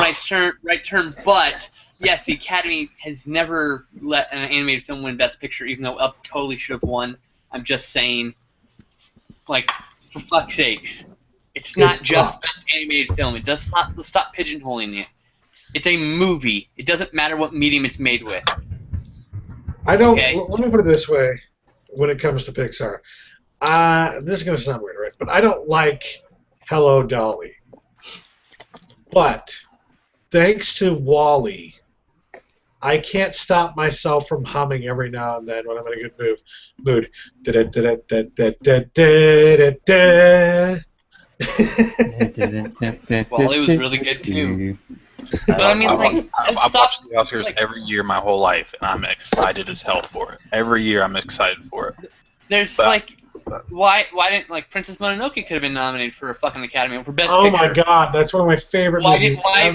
right term, but yes, the Academy has never let an animated film win Best Picture, even though Up totally should have won. I'm just saying, like, for fuck's sakes, it's not just Best Animated Film. It does stop pigeonholing it. It's a movie. It doesn't matter what medium it's made with. I don't. Okay. Let me put it this way: when it comes to Pixar, this is going to sound weird, right? But I don't like Hello Dolly. But thanks to Wall-E, I can't stop myself from humming every now and then when I'm in a good mood. Wall-E was really good too. But I mean, like, I've watched the Oscars every year my whole life, and I'm excited as hell for it. Every year I'm excited for it. There's why didn't like Princess Mononoke could have been nominated for a fucking Academy Award for Best Oh Picture? my god, that's one of my favorite movies. I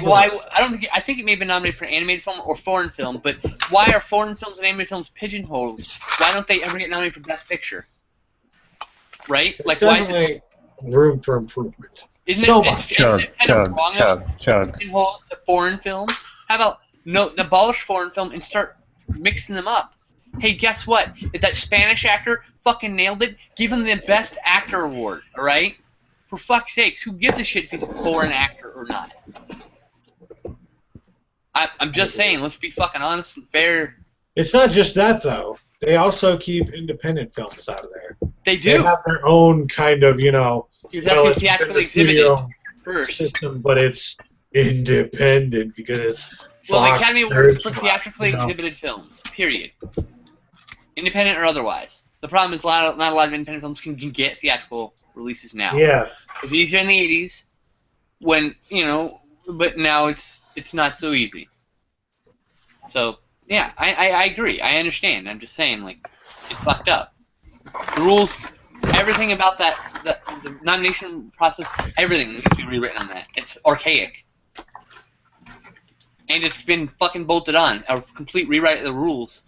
think it may have been nominated for animated film or foreign film, but why are foreign films and animated films pigeonholed? Why don't they ever get nominated for Best Picture? Right? Like, why is it room for improvement? Isn't So it much. Chug. pigeonhole to foreign film? How about abolish foreign film and start mixing them up? Hey, guess what? If that Spanish actor fucking nailed it, give him the Best Actor award, alright? For fuck's sakes, who gives a shit if he's a foreign actor or not? I'm just saying, let's be fucking honest and fair. It's not just that, though. They also keep independent films out of there. They do. They have their own kind of, Because that's it's theatrically within the exhibited studio first. system, but it's independent because it's Well, the Fox, Academy Awards there's for not, theatrically exhibited films, period. Independent or otherwise. The problem is not a lot of independent films can get theatrical releases now. Yeah. It was easier in the 80s when, but now it's not so easy. So, yeah, I agree. I understand. I'm just saying, like, it's fucked up. The rules, everything about the nomination process, everything needs to be rewritten on that. It's archaic. And it's been fucking bolted on. A complete rewrite of the rules.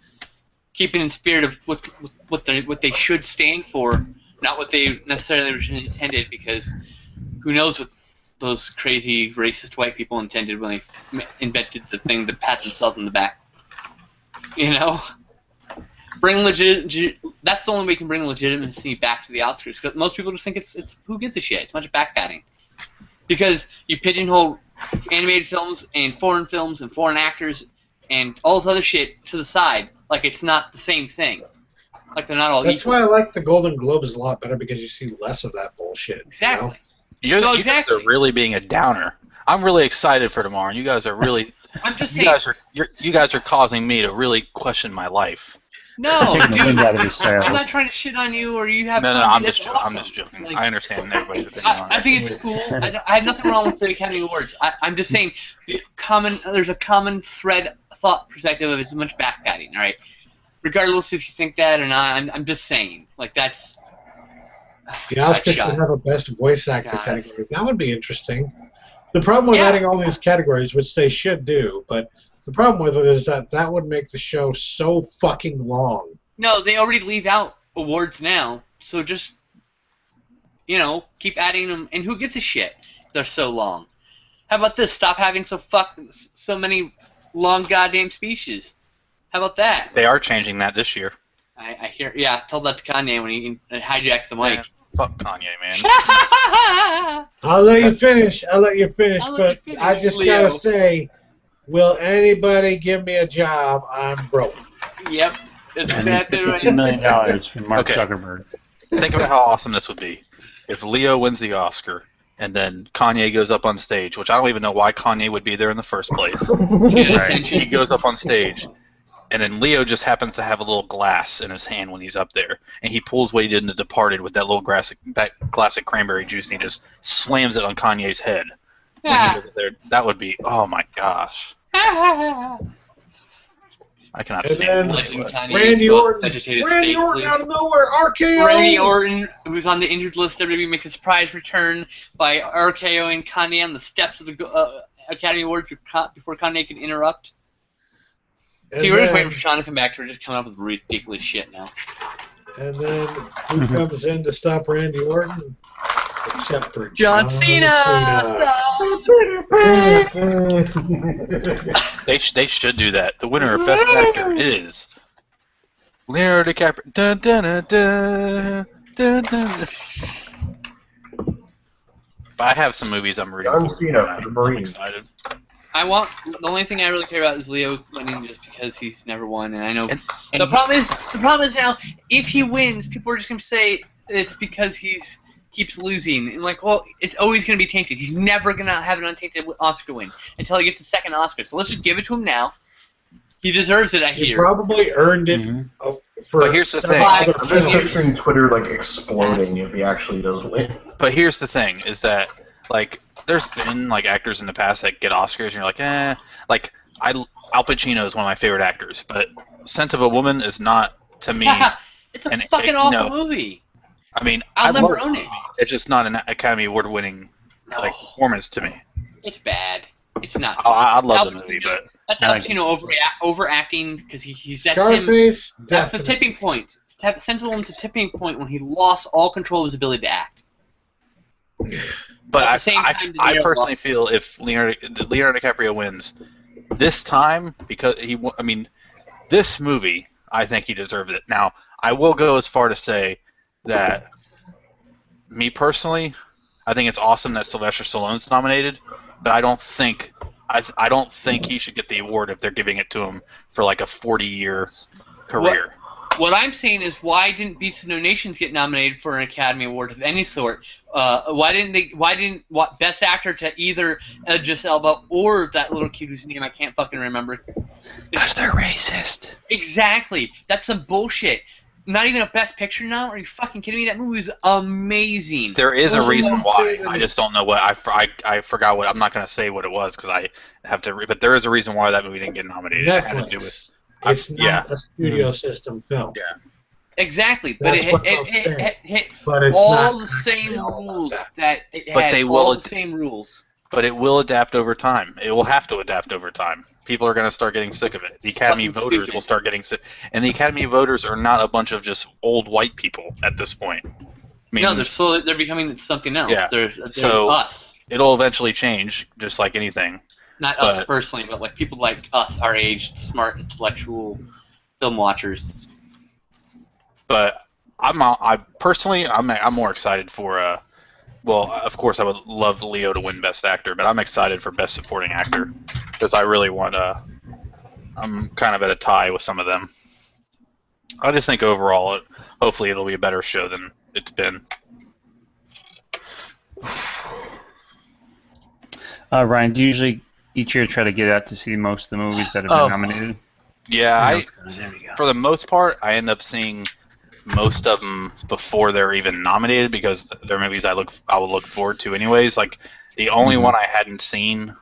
Keeping in spirit of what they should stand for, not what they necessarily originally intended, because who knows what those crazy racist white people intended when they invented the thing to pat themselves in the back. Bring that's the only way we can bring legitimacy back to the Oscars, because most people just think it's who gives a shit. It's a bunch of backpatting. Because you pigeonhole animated films and foreign actors and all this other shit to the side, like it's not the same thing. Like they're not all That's equal. why I like the Golden Globes a lot better, because you see less of that bullshit. Exactly. You guys are really being a downer. I'm really excited for tomorrow, and you guys are really. I'm just saying. You guys are causing me to really question my life. No, Taking the wind out of his sails. I'm not trying to shit on you or you have. No, fun. I'm That's just awesome. joking. Like, I understand everybody's opinion on it. I think it's cool. I have nothing wrong with the Academy Awards. I'm just saying, there's a common thread thought perspective of it's a bunch of backpatting. All right, regardless if you think that or not, I'm just saying. Like, that's... The Oscars should shot. have a best voice actor God. category. That would be interesting. The problem with Yeah. adding all these categories, which they should do, but the problem with it is that would make the show so fucking long. No, they already leave out awards now, so just, keep adding them. And who gives a shit? They're so long. How about this? Stop having so many long goddamn speeches. How about that? They are changing that this year. I hear. Yeah, tell that to Kanye when he hijacks the mic. Yeah, fuck Kanye, man. I'll let you finish. I'll let you finish, I'll let but you finish, I just Leo. gotta say, will anybody give me a job? I'm broke. Yep. And Exactly $52 right. million from Mark Okay. Zuckerberg. Think about how awesome this would be if Leo wins the Oscar and then Kanye goes up on stage, which I don't even know why Kanye would be there in the first place. Get Right. attention. He goes up on stage, and then Leo just happens to have a little glass in his hand when he's up there, and he pulls what he did in The Departed with that little classic cranberry juice, and he just slams it on Kanye's head. When he goes up there. That would be, oh my gosh. I cannot And stand then it. Legend Kanye Randy spoke Orton. vegetative Randy state, Orton please. out of nowhere. RKO. Randy Orton, who's on the injured list, WWE makes a surprise return by RKOing Kanye on the steps of the Academy Awards before Kanye can interrupt. And See, we're just then- waiting for Sean to come back. So we're just coming up with ridiculous shit now. And then who comes in to stop Randy Orton? Except for John Cena! They should do that. The winner of Best Actor is Leonardo DiCaprio. Dun, dun, dun, dun, dun, dun. But I have some movies I'm rooting John for. Cena for the I'm Marines. excited. The only thing I really care about is Leo winning just because he's never won, and I know. And The problem is now, if he wins, people are just gonna say it's because he's keeps losing, and like, well, it's always gonna be tainted. He's never gonna have an untainted Oscar win until he gets a second Oscar. So let's just give it to him now. He deserves it, I He hear. probably earned it Mhm. for But here's the several thing. other I'm just films. picturing Twitter like exploding if he actually does win. But here's the thing: is that like there's been like actors in the past that get Oscars, and you're like, eh. Like Al Pacino is one of my favorite actors, but Scent of a Woman is not to me. It's a and fucking you awful know, movie. I mean, I'll I never love own the it. movie. It's just not an Academy Award winning No, like performance to me. it's bad. It's not. I love Al the movie, Pacino- but That's I Al like Pacino overacting because that's him. Scarface, That's the definitely. tipping point. Scent of a Woman's a tipping point when he lost all control of his ability to act. But At the I, same time, De I Niro personally lost. feel if Leonardo DiCaprio wins this time, because this movie, I think he deserves it. Now, I will go as far to say that me personally, I think it's awesome that Sylvester Stallone's nominated, but I don't think he should get the award if they're giving it to him for like a 40-year career. What I'm saying is, why didn't Beasts of No Nations get nominated for an Academy Award of any sort? Why didn't Best Actor to either Idris Elba or that little kid whose name I can't fucking remember? Because they're racist. Exactly. That's some bullshit. Not even a Best Picture now? Are you fucking kidding me? That movie was amazing. There is a Well, reason someone why. said- I just don't know what. I forgot what. I'm not going to say what it was because I have to. But there is a reason why that movie didn't get nominated. It had to do with. Netflix. It's not yeah. a studio system film. Yeah. Exactly, but That's it what I'm hit saying. But it's all not the same actually all about rules that. that it But had. they all will the same rules. But it will adapt over time. It will have to adapt over time. People are going to start getting sick of it. The Academy Fucking voters stupid. will start getting sick. And the Academy voters are not a bunch of just old white people at this point. I mean, No, they're becoming something else. Yeah, They're so- us. it'll eventually change, just like anything. Not us but- personally, but like people like us, our age, smart, intellectual film watchers. But I'm more excited for. Well, of course, I would love Leo to win Best Actor, but I'm excited for Best Supporting Actor because I really want to. I'm kind of at a tie with some of them. I just think overall, hopefully, it'll be a better show than it's been. Ryan, do you usually each year try to get out to see most of the movies that have been Oh. nominated? Yeah, I know I it's good. There we go. for the most part, I end up seeing most of them before they're even nominated because they're movies I will look forward to anyways. Like the only one I hadn't seen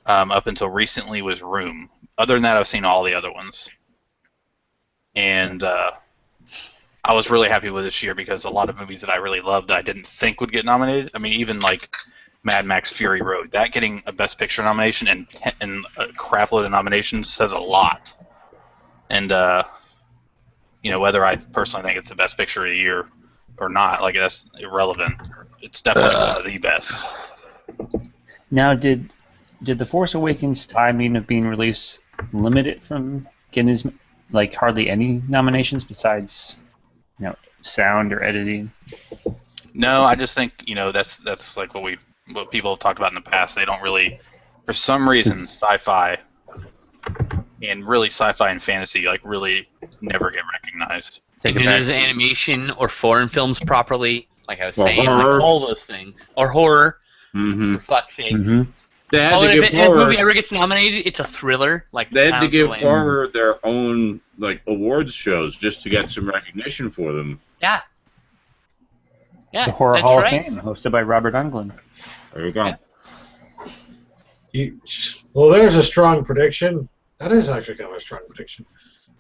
up until recently was Room. Other than that, I've seen all the other ones. and I was really happy with this year because a lot of movies that I really loved that I didn't think would get nominated. I mean, even like Mad Max Fury Road, that getting a Best Picture nomination and a crapload of nominations says a lot. And whether I personally think it's the Best Picture of the year or not, like that's irrelevant. It's definitely one of the best. Now, did The Force Awakens timing of being released limit it from getting hardly any nominations besides sound or editing? No, I just think that's like what people have talked about in the past. They don't really, for some reason, sci-fi and really sci-fi and fantasy really never get recognized. Take animation or foreign films properly, like I was saying, like all those things, or horror. For fuck's sake. If a movie ever gets nominated, it's a thriller. They had to give horror their own awards shows just to get some recognition for them. Yeah. Yeah. The Horror Hall of Fame, hosted by Robert Englund. There you go. Yeah. Well, there's a strong prediction. That is actually kind of a strong prediction.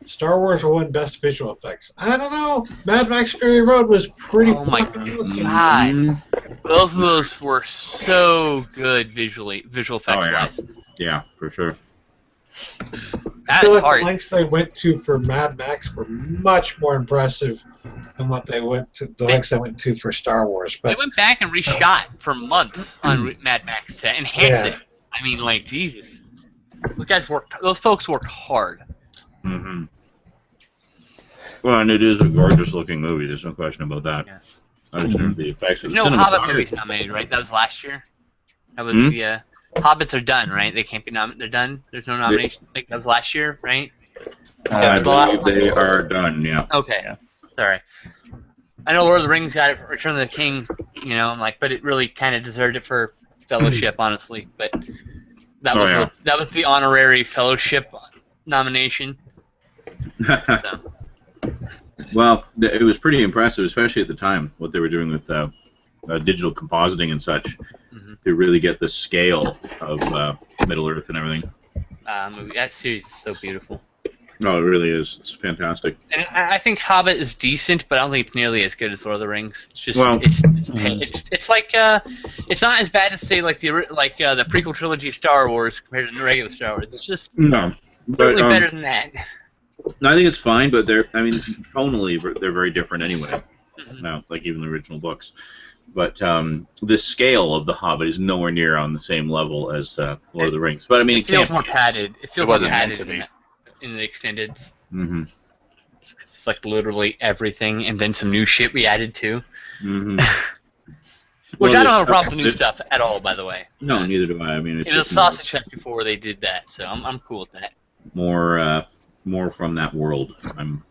Star Wars will win Best Visual Effects. I don't know. Mad Max Fury Road was pretty fucking awesome. God. Both of those were so good visual effects wise. Yeah, for sure. That's hard. The lengths they went to for Mad Max were much more impressive than what the lengths they went to for Star Wars. But they went back and reshot for months on Mad Max to enhance it. I mean, Jesus. Those folks worked hard. Mm-hmm. Well, and it is a gorgeous-looking movie. There's no question about that. Yeah. I just remember the effects. There's no Hobbit movies nominated, right? That was last year. That was the Hobbits are done, right? They can't be nominated. They're done. There's no nomination. That was last year, right? I believe they are done. Yeah. Okay. Yeah. Sorry. I know Lord of the Rings got it for Return of the King. But it really kind of deserved it for Fellowship, honestly. But that was the honorary Fellowship nomination. So. Well, it was pretty impressive, especially at the time, what they were doing with digital compositing and such, to really get the scale of Middle Earth and everything. That series is so beautiful. No, it really is. It's fantastic. And I think Hobbit is decent, but I don't think it's nearly as good as Lord of the Rings. It's just it's like it's not as bad as say the prequel trilogy of Star Wars compared to the regular Star Wars. It's just certainly better than that. No, I think it's fine, but tonally they're very different anyway. Now, even the original books. But the scale of The Hobbit is nowhere near on the same level as Lord of the Rings. But I mean, it feels more padded. It feels more padded in the extendeds. Mm-hmm. It's literally everything, and then some new shit we added too. Mm-hmm. Which I don't have a problem with new stuff at all, by the way. No, neither do I. I mean, it's a Sausage Fest before they did that, so I'm cool with that. More from that world. I'm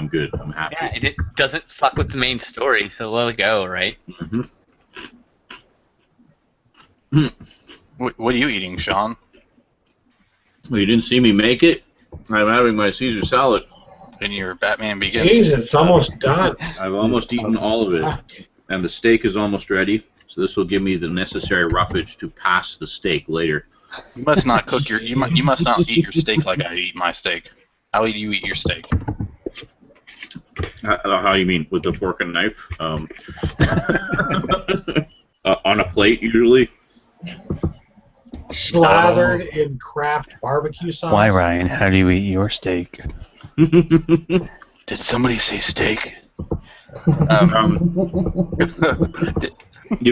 good. I'm happy. Yeah, and it doesn't fuck with the main story, so let it go, right? Mm-hmm. What are you eating, Sean? Well, you didn't see me make it. I'm having my Caesar salad. And your Batman Begins. Jeez, it's almost done. I've almost eaten all of it, and the steak is almost ready. So this will give me the necessary roughage to pass the steak later. You must not cook your. You must not eat your steak like I eat my steak. How do you eat your steak? How you mean? With a fork and knife? On a plate, usually. Slathered in Kraft barbecue sauce. Why, Ryan? How do you eat your steak? Did somebody say steak? You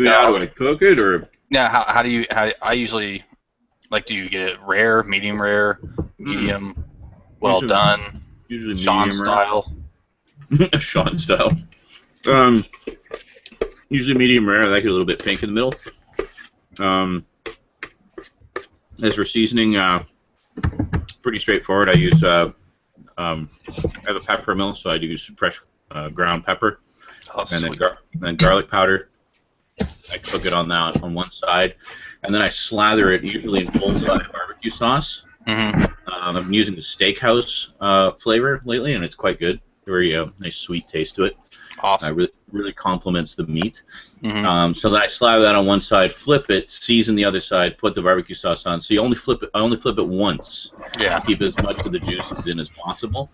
mean how do I cook it, or? Yeah. How do you? I usually do you get it rare, medium rare, medium? Well done. Usually Sean medium style. Sean style. Usually medium rare. I like it a little bit pink in the middle. As for seasoning, pretty straightforward. I use I have a pepper mill, so I use fresh ground pepper, and then garlic powder. I cook it on one side, and then I slather it usually in bullseye barbecue sauce. Mm-hmm. I've been using the steakhouse flavor lately, and it's quite good. Very nice sweet taste to it. Awesome. Really complements the meat. Mm-hmm. So then I slather that on one side, flip it, season the other side, put the barbecue sauce on. So you only flip it. I only flip it once. Yeah. To keep as much of the juices in as possible.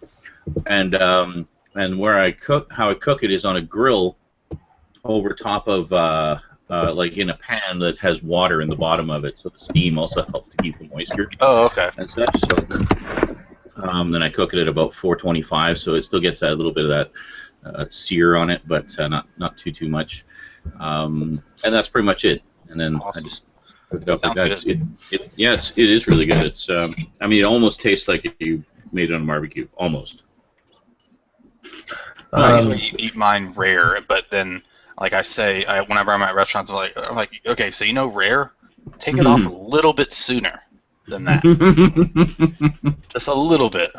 And where how I cook it is on a grill over top of like in a pan that has water in the bottom of it, so the steam also helps to keep the moisture. Oh, okay. And such. So then I cook it at about 425, so it still gets that little bit of that sear on it, but not too much. And that's pretty much it. And then Awesome. I just cook it up like Sounds that. It is really good. It's I mean, it almost tastes like if you made it on a barbecue, almost. I usually eat mine rare, but then, like I say, whenever I'm at restaurants, I'm like, okay, so rare, take it off a little bit sooner than that, just a little bit.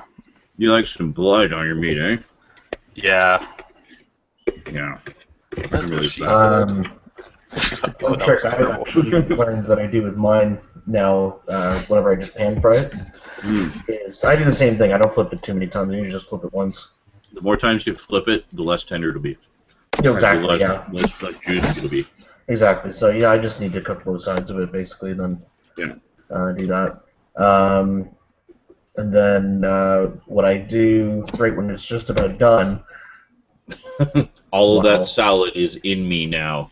You like some blood on your meat, eh? Yeah. Yeah. That's what she One said. trick I've actually learned that I do with mine now, whenever I just pan fry it, is I do the same thing. I don't flip it too many times. I usually just flip it once. The more times you flip it, the less tender it'll be. Yeah, exactly. The less juicy it'll be. Exactly. So I just need to cook both sides of it basically, then do that. And then what I do right when it's just about done. All of that salad is in me now.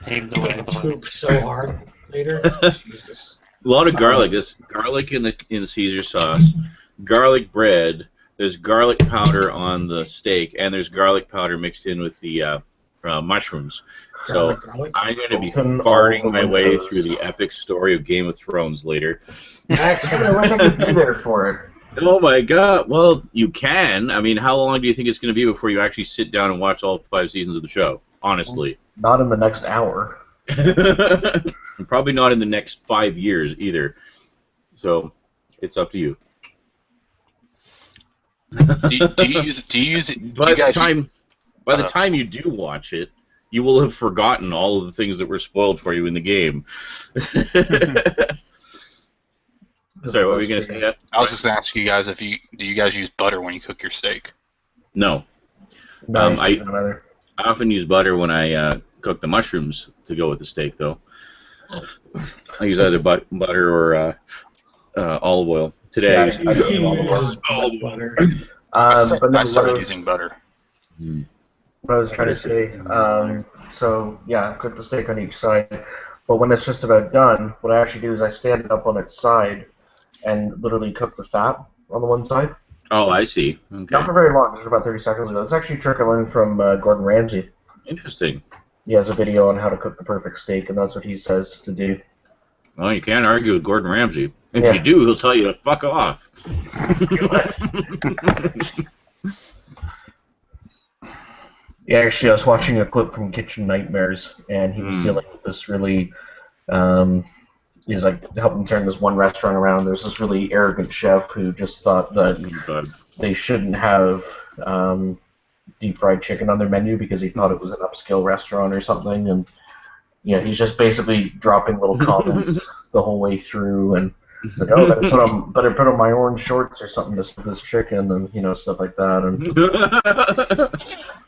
Poop so hard later. Jesus. A lot of garlic. There's garlic in the Caesar sauce, garlic bread. There's garlic powder on the steak, and there's garlic powder mixed in with the mushrooms. So I'm going to be farting my way through the epic story of Game of Thrones later. Actually, I wish I could be there for it. Oh my God! Well, you can. I mean, how long do you think it's going to be before you actually sit down and watch all 5 seasons of the show? Honestly. Not in the next hour. Probably not in the next 5 years either. So, it's up to you. Do you use it? By the time you do watch it, you will have forgotten all of the things that were spoiled for you in the game. Sorry, what were you going to say? I was just going to ask you guys do you guys use butter when you cook your steak? No. I often use butter when I cook the mushrooms to go with the steak, though. I use either butter or olive oil. Today I used olive oil. I started using butter. What I was trying to say, cook the steak on each side, but when it's just about done, what I actually do is I stand it up on its side and literally cook the fat on the one side. Oh, I see. Okay. Not for very long, just for about 30 seconds ago. That's actually a trick I learned from Gordon Ramsay. Interesting. He has a video on how to cook the perfect steak, and that's what he says to do. Well, you can't argue with Gordon Ramsay. If you do, he'll tell you to fuck off. Yeah, actually, I was watching a clip from Kitchen Nightmares, and he was dealing with this really, he was like helping turn this one restaurant around. There's this really arrogant chef who just thought that they shouldn't have deep fried chicken on their menu because he thought it was an upscale restaurant or something, and he's just basically dropping little comments the whole way through, and it's like, oh, better put on my orange shorts or something to serve this chicken, and stuff like that. And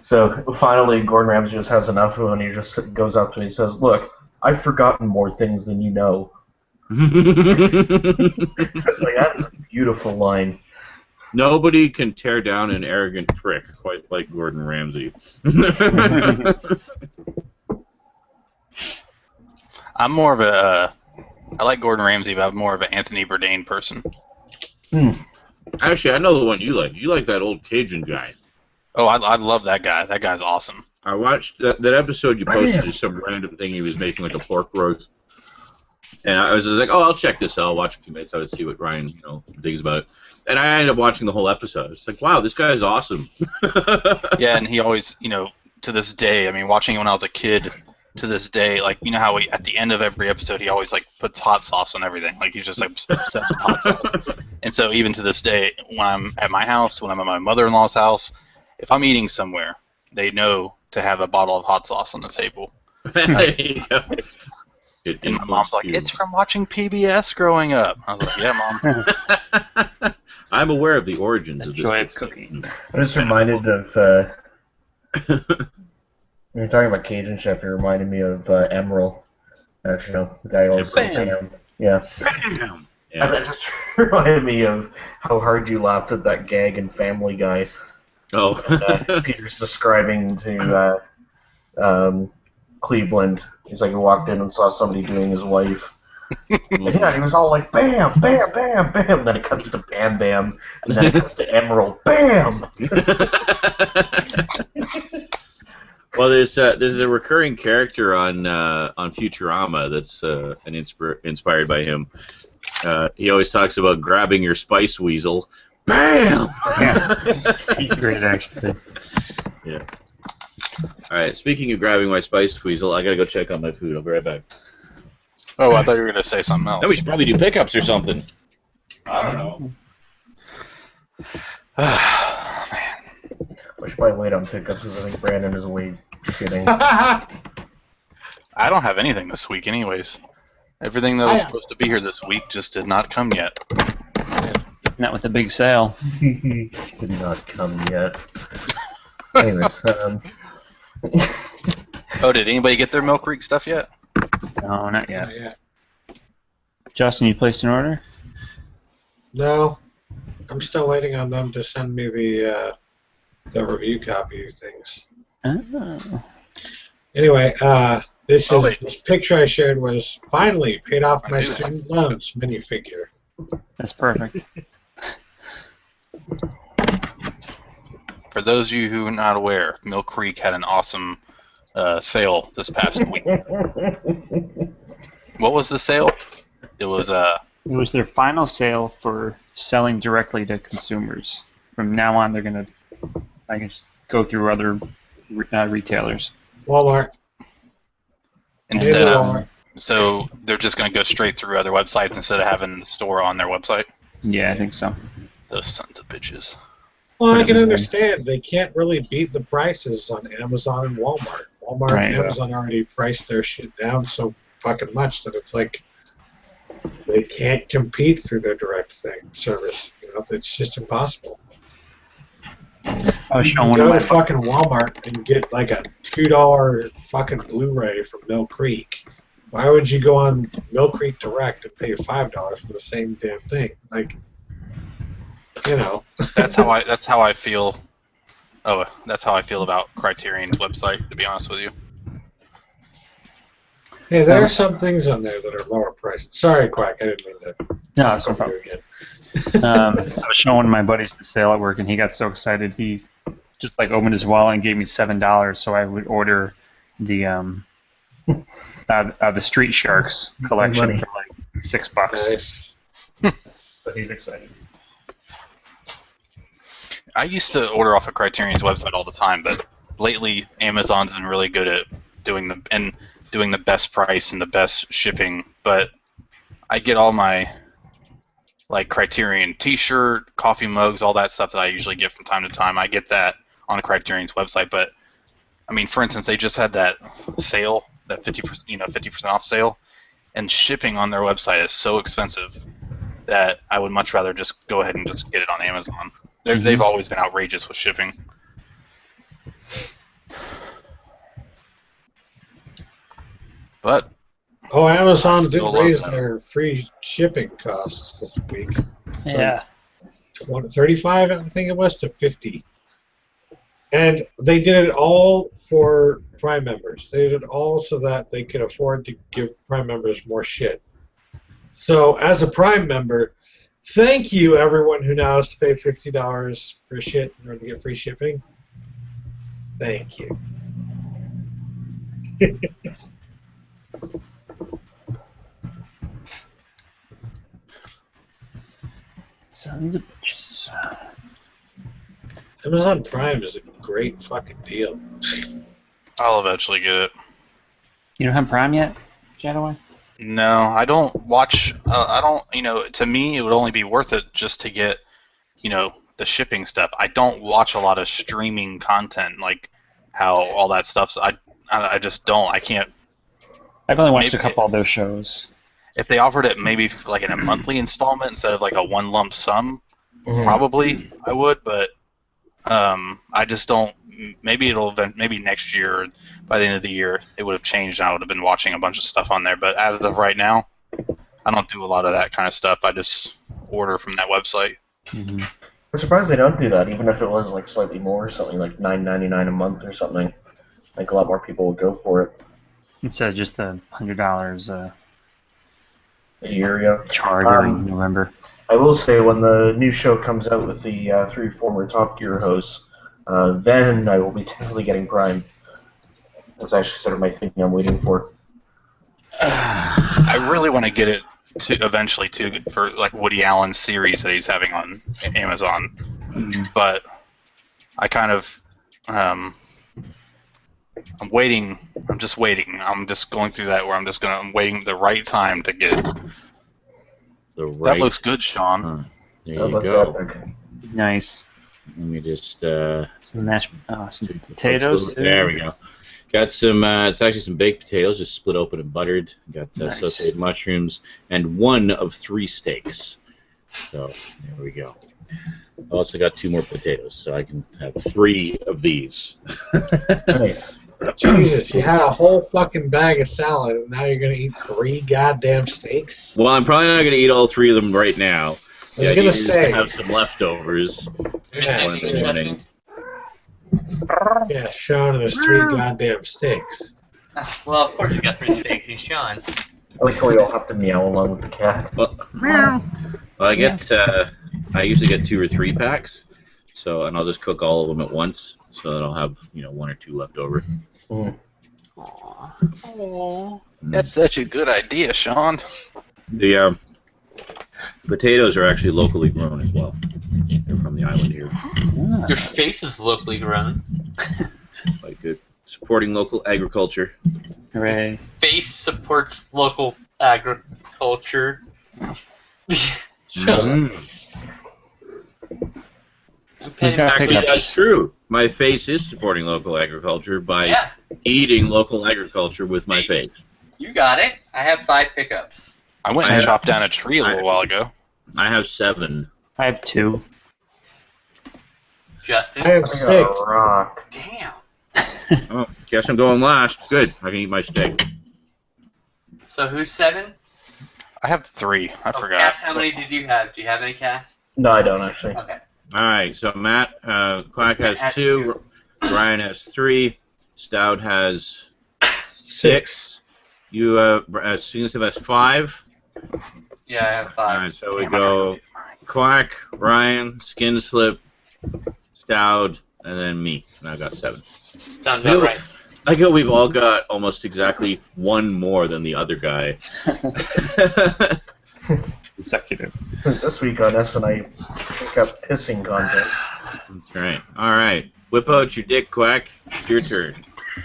so finally, Gordon Ramsay just has enough of it, and he just goes up to me and says, "Look, I've forgotten more things than you know." It's like, that is a beautiful line. Nobody can tear down an arrogant prick quite like Gordon Ramsay. I'm more of I like Gordon Ramsay, but I'm more of an Anthony Bourdain person. Actually, I know the one you like. You like that old Cajun guy. Oh, I love that guy. That guy's awesome. I watched that episode you posted, just some random thing he was making, like a pork roast. And I was just like, oh, I'll check this out. I'll watch a few minutes. I would see what Ryan, thinks about it. And I ended up watching the whole episode. It's like, wow, this guy is awesome. Yeah, and he always, to this day, I mean, watching it when I was a kid, to this day, like, how at the end of every episode, he always, like, puts hot sauce on everything. Like, he's just, like, obsessed with hot sauce. And so even to this day, when I'm at my house, when I'm at my mother-in-law's house, if I'm eating somewhere, they know to have a bottle of hot sauce on the table. There you go. And my mom's like, it's from watching PBS growing up. I was like, yeah, Mom. I'm aware of the origins The of this. joy of cooking. I'm just reminded of. When you're talking about Cajun Chef, it reminded me of Emerald. Actually, the guy always said Bam. bam. Yeah. Bam! And Yeah. that just reminded me of how hard you laughed at that gag in Family Guy. Oh. Peter's describing to Cleveland. He's like, he walked in and saw somebody doing his wife. Yeah, he was all like, bam, bam, bam, bam. Then it cuts to Bam Bam, and then it cuts to Emerald. Bam! Well, there's a recurring character on Futurama that's inspired by him. He always talks about grabbing your spice weasel. Bam! Yeah. Great, actually. Yeah. All right. Speaking of grabbing my spice weasel, I gotta go check on my food. I'll be right back. Oh, I thought you were going to say something else. No, we should probably do pickups or something. I don't know. Man. I should probably wait on pickups because I think Brandon is away shitting. I don't have anything this week, anyways. Everything that was supposed to be here this week just did not come yet. Not with the big sale. Did not come yet. Anyways, Oh, did anybody get their Milk Creek stuff yet? No, not yet. Yeah. Justin, you placed an order? No, I'm still waiting on them to send me the review copy things. Oh. Anyway, this Oh, wait. picture I shared was finally paid off I my do that. student loans minifigure. That's perfect. For those of you who are not aware, Milk Creek had an awesome sale this past week. What was the sale? It was It was their final sale for selling directly to consumers. From now on, they're going to, I guess, go through other retailers. Walmart. instead It's of Walmart. so they're just going to go straight through other websites instead of having the store on their website. Yeah, I think so. Those sons of bitches. Well, But I it can was understand. They can't really beat the prices on Amazon and Walmart. Walmart Right. and Amazon already priced their shit down so fucking much that it's like they can't compete through their direct service. You know, it's just impossible. I was You showing can one go of to my fucking Walmart and get like a $2 fucking Blu-ray from Mill Creek. Why would you go on Mill Creek Direct and pay $5 for the same damn thing? Like, you know. That's how I feel. Oh, that's how I feel about Criterion's website. To be honest with you. Hey, there are some things on there that are lower priced. Sorry, Quack, I didn't mean to No, it's no talk over problem. you again. I was showing one of my buddies the sale at work, and he got so excited he just like opened his wallet and gave me $7 so I would order the the Street Sharks collection Money. for like $6. Nice. But he's excited. I used to order off of Criterion's website all the time, but lately Amazon's been really good at doing the best price and the best shipping. But I get all my like Criterion T-shirt, coffee mugs, all that stuff that I usually get from time to time. I get that on Criterion's website. But I mean, for instance, they just had that sale, that 50% off sale, and shipping on their website is so expensive that I would much rather just go ahead and just get it on Amazon. They've always been outrageous with shipping. But Oh, Amazon did Still love raise them. their free shipping costs this week. Yeah. 35, I think it was, to 50. And they did it all for Prime members. They did it all so that they could afford to give Prime members more shit. So, as a Prime member, thank you, everyone who now has to pay $50 for shit in order to get free shipping. Thank you. Sons of bitches. Amazon Prime is a great fucking deal. I'll eventually get it. You don't have Prime yet, Shadoweye? No, I don't watch. I don't. To me, it would only be worth it just to get, the shipping stuff. I don't watch a lot of streaming content, like how all that stuff's. I just don't. I can't. I've only watched Maybe- a couple of those shows. If they offered it maybe like in a monthly installment instead of like a one lump sum, Probably I would, but I just don't. Maybe maybe next year, or by the end of the year, it would have changed. And I would have been watching a bunch of stuff on there. But as of right now, I don't do a lot of that kind of stuff. I just order from that website. Mm-hmm. I'm surprised they don't do that, even if it was like slightly more, something like $9.99 a month or something. Like a lot more people would go for it. Instead of just the $100 A year ago. charge every November. I will say when the new show comes out with the 3 former Top Gear hosts, then I will be definitely getting Prime. That's actually sort of my thing I'm waiting for. I really want to get it eventually too for like Woody Allen's series that he's having on Amazon, but I kind of I'm waiting. I'm just waiting. I'm just going through that where I'm waiting the right time to get it. That looks good, Sean. There That you looks go. epic. Nice. Let me just Some mashed, some potatoes. Too. There we go. Got some. It's actually some baked potatoes, just split open and buttered. Got Nice. sautéed mushrooms and 1 of 3 steaks. So there we go. Also got 2 more potatoes, so I can have 3 of these. Nice. Jesus, you had a whole fucking bag of salad, and now you're gonna eat 3 goddamn steaks? Well, I'm probably not going to eat all 3 of them right now. I was gonna say. Have some leftovers. Yeah, One in the morning. yeah, Sean and his 3 goddamn steaks. Well, of course you got 3 steaks. He's Sean. I like how we all have to meow along with the cat. Well, I get. I usually get 2 or 3 packs, and I'll just cook all of them at once, so that I'll have 1 or 2 left over. Aww. That's such a good idea, Sean. The potatoes are actually locally grown as well. They're from the island here. Ah. Your face is locally grown. Like supporting local agriculture. Hooray. Face supports local agriculture. Shut up. He's got Actually, pickups. that's true. My face is supporting local agriculture by eating local agriculture with my face. You got it. I have 5 pickups. I went and chopped down a tree a little while ago. I have 7. I have 2. Justin. I have I got 6. a rock. Damn. Oh, guess I'm going last. Good. I can eat my steak. So who's 7? I have 3. I forgot. Cass, how many did you have? Do you have any, Cass? No, I don't actually. Okay. All right. So Matt, Quack has 2. Ryan has 3. Stout has 6. You, Steve has 5. Yeah, I have 5. All right. So we go Quack, Ryan, Skin Slip, Stout, and then me. And I got 7. Sounds about right. I go. We've all got almost exactly 1 more than the other guy. Consecutive. This week on InSaNiTy, got pissing content. That's right. All right. Whip out your dick, Quack. It's your turn.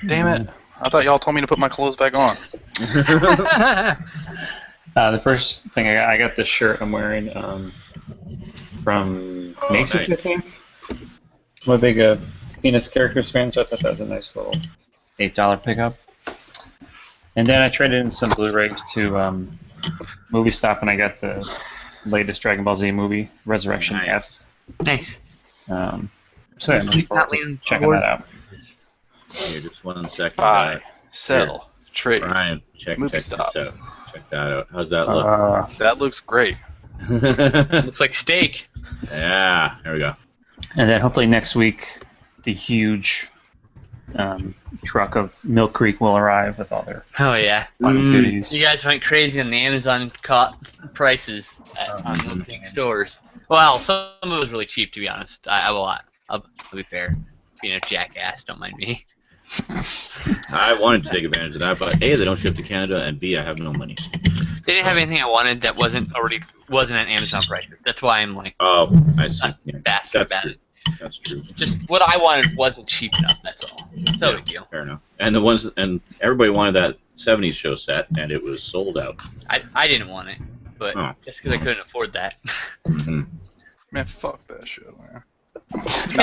Damn it! I thought y'all told me to put my clothes back on. The first thing I got this shirt I'm wearing from Macy's, nice. I think. I'm a big Peanuts characters fan, so I thought that was a nice little $8 pickup. And then I traded in some Blu-rays to Movie Stop, and I got the latest Dragon Ball Z movie, Resurrection Nice. F. Nice. So yeah, I'm looking forward to checking that out. Here, just 1 second. Buy, sell, trade. Ryan, check Movie this Stop. out. Check that out. How's that look? That looks great. Looks like steak. Yeah, there we go. And then hopefully next week, the huge truck of Milk Creek will arrive with all their Oh yeah. fun goodies. You guys went crazy on the Amazon prices on the big stores. Well, some of it was really cheap, to be honest. I'll be fair. Being a jackass, don't mind me. I wanted to take advantage of that, but A, they don't ship to Canada, and B, I have no money. They didn't have anything I wanted that wasn't at Amazon prices. That's why I'm like Oh, I see. not Yeah, bastard that's about true. it. That's true. Just what I wanted wasn't cheap enough. That's all. No big deal. Fair enough. And everybody wanted that 70s show set, and it was sold out. I didn't want it, but just because I couldn't afford that. Mm-hmm. Man, fuck that show, man. Fuck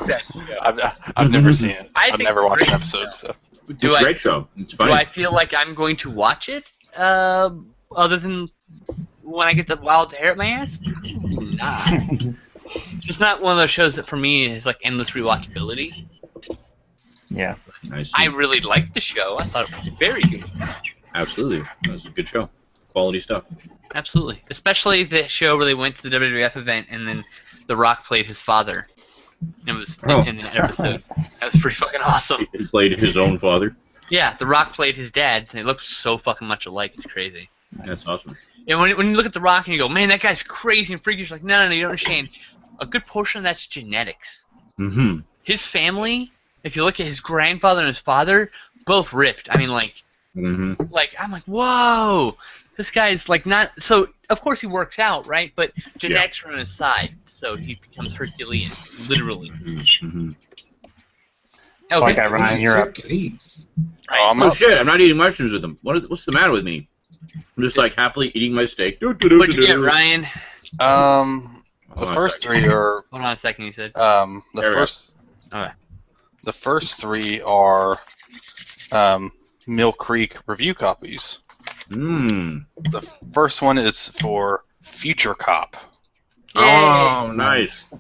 that show. I've never seen it. I I've think never watched great an episode. So. It's a great show. It's funny. Do I feel like I'm going to watch it? Other than when I get the wild hair at my ass? Probably not. It's just not one of those shows that for me is like endless rewatchability. Yeah. I really liked the show. I thought it was very good. Absolutely. That was a good show. Quality stuff. Absolutely. Especially the show where they went to the WWF event and then The Rock played his father. It was in that episode. That was pretty fucking awesome. He played his own father. Yeah, The Rock played his dad, and they look so fucking much alike. It's crazy. That's awesome. And when you look at The Rock and you go, man, that guy's crazy and freaky, you're like, no, you don't understand. A good portion of that's genetics. Mm-hmm. His family, if you look at his grandfather and his father, both ripped. I mean, like, I'm like, whoa, this guy's like not. So of course he works out, right? But genetics are on his side, so he becomes Herculean, literally. Mm-hmm. Okay. Like I Ryan, you're up. Oh shit! I'm not eating mushrooms with them. What's the matter with me? I'm just like happily eating my steak. What'd you get, Ryan? The first three are. Hold on a second. You said. The first three are Mill Creek review copies. The first one is for Future Cop. Yay. Oh, nice.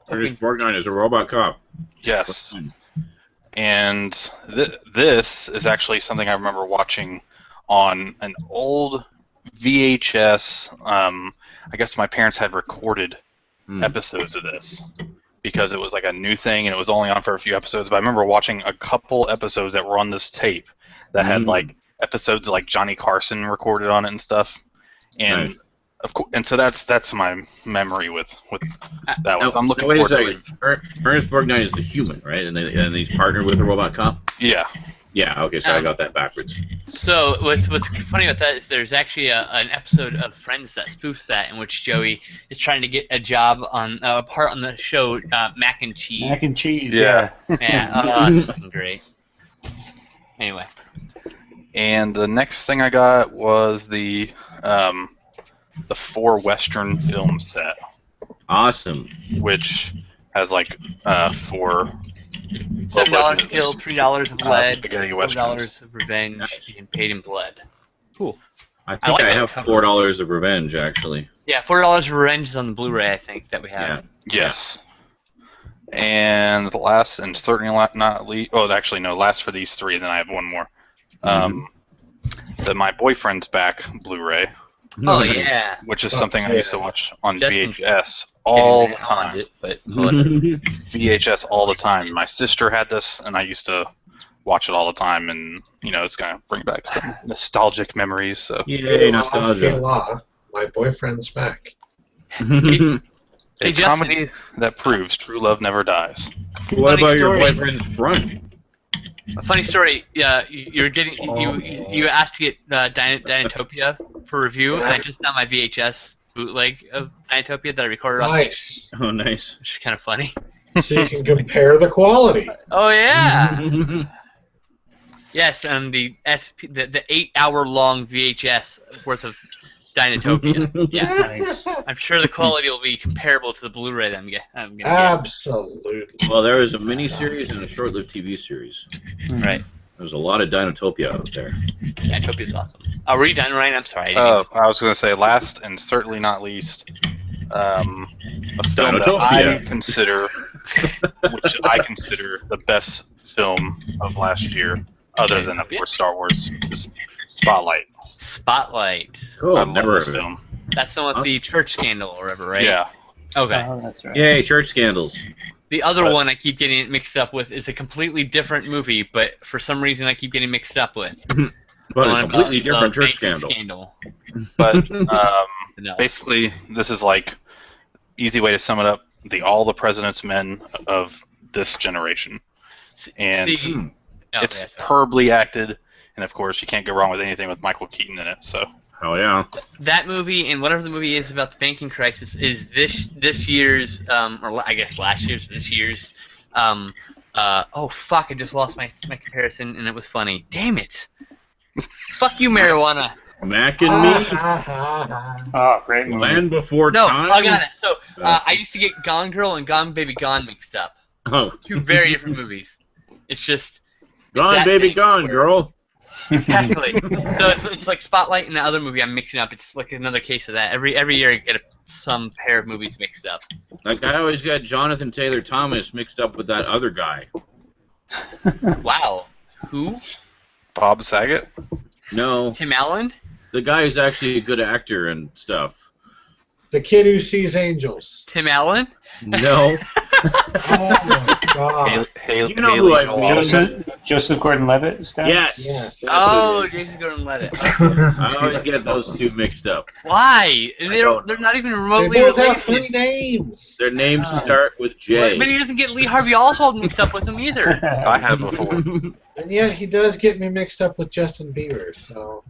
Ernest Borgnine is a robot cop. Yes. And this is actually something I remember watching on an old VHS. I guess my parents had recorded episodes of this because it was like a new thing and it was only on for a few episodes. But I remember watching a couple episodes that were on this tape that had like episodes like Johnny Carson recorded on it and stuff. And of course, and so that's my memory with that one. I'm looking forward to it. Ernest Borgnine is the human, right? And he's partnered with a robot cop. Yeah. Yeah. Okay, so I got that backwards. So what's funny about that is there's actually an episode of Friends that spoofs that, in which Joey is trying to get a job on a part on the show Mac and Cheese. Mac and cheese. Yeah. Yeah. That's fucking great. Anyway. And the next thing I got was the 4 Western film set. Awesome. Which has like 4 $7 killed, $3 of lead, spaghetti $4 of revenge, and paid in blood. Cool. I think I have $4 of revenge actually. Yeah, $4 of revenge is on the Blu-ray. I think that we have. Yeah. Yes. And the last, and certainly not least. Oh, actually no. Last for these 3, then I have one more. The My Boyfriend's Back Blu-ray. Oh yeah. Which is something I used to watch on VHS all the time. VHS all the time. My sister had this, and I used to watch it all the time, and it's gonna bring back some nostalgic memories. So yay, nostalgia! My Boyfriend's Back. A comedy that proves true love never dies. What about your boyfriend's front? A funny story. Yeah, you asked to get Dinotopia for review, and I just found my VHS bootleg of Dinotopia that I recorded. Nice. Oh, nice. Which is kind of funny. So you can compare the quality. Oh yeah. Yes, and the 8-hour-long VHS worth of Dinotopia. Yeah. Nice. I'm sure the quality will be comparable to the Blu-ray that I'm gonna get. Absolutely. Well, there was a mini-series and a short-lived TV series. Right. There's a lot of Dinotopia out there. Dinotopia is awesome. Oh, were you done, Ryan? I'm sorry. I was going to say last and certainly not least, a film that I consider the best film of last year, other than, of course, Star Wars, is Spotlight. Spotlight. Cool. I love this film. That's the one with the church scandal or whatever, right? Yeah. Okay. Oh, that's right. Yay, church scandals. The other one I keep getting mixed up with is a completely different movie, but for some reason I keep getting mixed up with. But a completely different church scandal. But basically, this is like easy way to sum it up: all the President's Men of this generation, and it's superbly acted, and of course you can't go wrong with anything with Michael Keaton in it. So. Oh yeah. That movie and whatever the movie is about the banking crisis is this year's, or I guess last year's, this year's. Oh fuck! I just lost my comparison, and it was funny. Damn it! Fuck you, marijuana. Mac and Me. Oh, great movie. Land Before Time. No, I got it. So I used to get Gone Girl and Gone Baby Gone mixed up. Oh. 2 very different movies. It's just. Gone Baby Gone, girl. Exactly. So it's like Spotlight and the other movie I'm mixing up. It's like another case of that. Every year I get some pair of movies mixed up. Like I always got Jonathan Taylor Thomas mixed up with that other guy. Wow. Who? Bob Saget? No, Tim Allen? the guy who's actually a good actor and stuff. The kid who sees angels. Tim Allen? No. Oh my god. You know who I mean. Joseph Gordon-Levitt stuff? Yes. Yes. That's Oh, who it is. Jason Gordon-Levitt. I always get those two mixed up. Why? They're not even They remotely both have funny related. names. Their names start with J. But he doesn't get Lee Harvey Oswald mixed up with him either. I have before. And yet he does get me mixed up with Justin Bieber, so.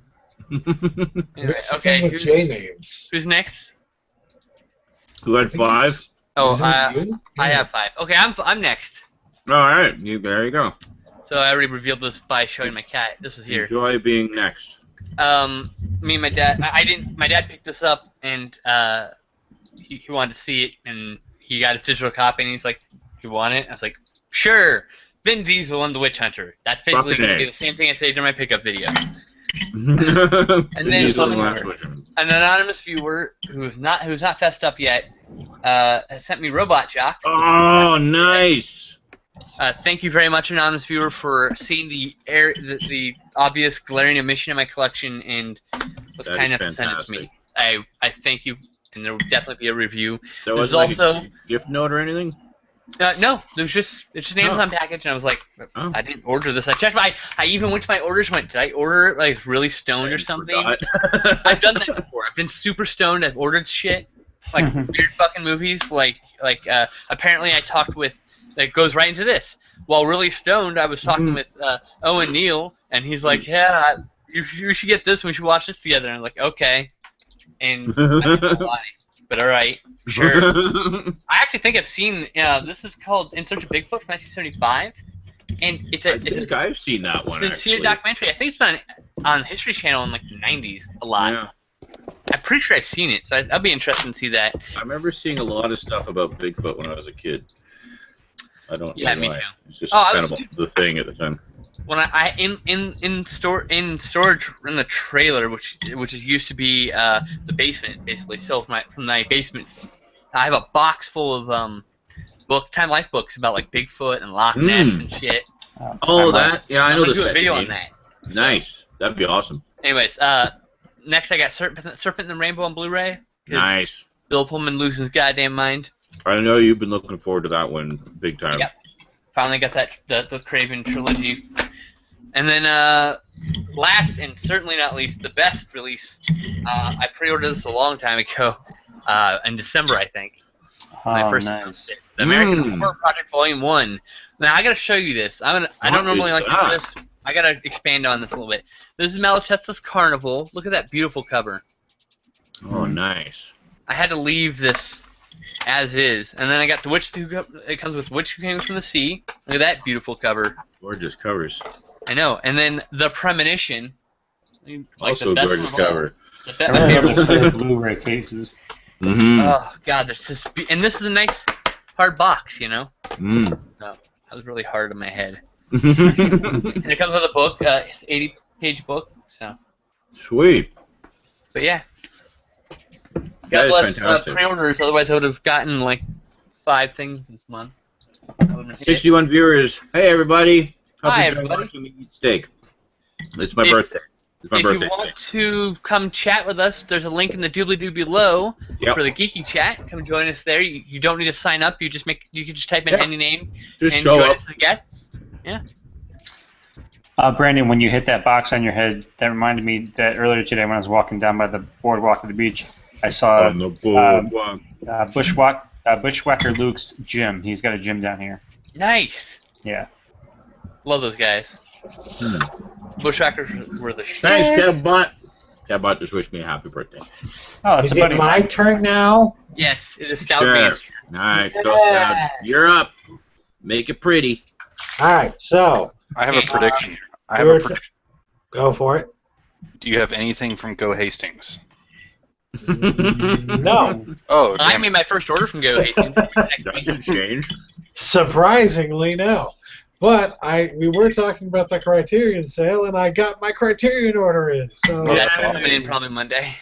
Anyway, Mix the okay, thing with J names. who's next? Who had 5? Oh, Isn't it you? I have 5. Okay, I'm next. All right, there you go. So I already revealed this by showing my cat. This was here. Enjoy being next. Me and my dad. I didn't. My dad picked this up and he wanted to see it, and he got his digital copy, and he's like, "You want it?" I was like, "Sure." Vin Diesel won The Witch Hunter. That's basically Fucking going to be A. the same thing I saved in my pickup video. And then an anonymous viewer who's not fessed up yet has sent me Robot Jocks. Oh, nice. Thank you very much, anonymous viewer, for seeing the obvious glaring omission in my collection and was That kind is enough to send it to me. fantastic. I thank you, and there will definitely be a review. So This was is it like also a gift note or anything? no, it's just an Amazon package, and I was like, Oh. I didn't order this. I checked. I even went to my orders. Did I order it like really stoned or something? I've done that before. I've been super stoned. I've ordered shit like weird fucking movies. Like apparently I talked with. That goes right into this. While really stoned, I was talking with Owen Neal, and he's like, "Yeah, you should get this. We should watch this together." And I'm like, "Okay." And I don't know why, but all right, sure. I actually think I've seen. This is called In Search of Bigfoot from 1975, and I've seen that one. sincere Actually. documentary. I think it's been on History Channel in like the 90s a lot. Yeah. I'm pretty sure I've seen it, so I'd be interested to see that. I remember seeing a lot of stuff about Bigfoot when I was a kid. I don't know me why. too. It's just I kind was- of the thing at the time. When I in storage in the trailer, which used to be the basement, basically still from my basements, I have a box full of Time Life books about like Bigfoot and Loch Ness and shit. Oh, that? Yeah, I know I'm the gonna do a second video game. on that. Nice. That'd be awesome. Anyways, next I got Serpent and the Rainbow on Blu-ray. 'Cause Nice. Bill Pullman losing his goddamn mind. I know you've been looking forward to that one big time. Yep. Finally got the Craven trilogy. And then last and certainly not least, the best release. I pre-ordered this a long time ago, in December, I think. When I first announced it. The American Horror Project Volume 1. Now I gotta show you this. I don't normally like to do this. I gotta expand on this a little bit. This is Malatesta's Carnival. Look at that beautiful cover. Oh, nice. I had to leave this as is, and then I got the Witch Who. It comes with Witch Who Came from the Sea. Look at that beautiful cover. Gorgeous covers. I know. And then The Premonition. Like Also the best gorgeous one of all. cover. It's I my remember favorite. the Blu-ray cases. Mm-hmm. Oh God, there's this, and this is a nice hard box, you know. Mm. That was really hard on my head. Sweet. And it comes with a book. It's an 80-page book. So, but yeah. That God is bless fantastic. pre-orders. Otherwise, I would have gotten like 5 things this month. 61 viewers. Hey, everybody. Hope Hi, you're enjoying everybody. watching me eat steak. It's my If- birthday. It's my If you birthday. want to come chat with us, there's a link in the doobly-doo below Yep. for the Geeky chat. Come join us there. You don't need to sign up. You can just type in Yeah. any name Just and show join up. us as guests. Brandon, when you hit that box on your head, that reminded me that earlier today when I was walking down by the boardwalk of the beach, I saw On the boardwalk. Bushwhacker Luke's gym. He's got a gym down here. Nice. Yeah. Love those guys. Bushwhackers were the shit. Thanks, Cabot. Cabot just wished me a happy birthday. Oh, it's Is a buddy. it my turn now? Yes, it is Scout Sure. Beans. All right, go Scout. You're up. Make it pretty. All right, so I have a prediction. go for it. Do you have anything from Go Hastings? No, Oh, I damn it. made my first order from Go Hastings. That can change. surprisingly, no. But we were talking about the Criterion sale, and I got my Criterion order in. So Oh, Yeah, that's I'm awesome. coming in probably Monday.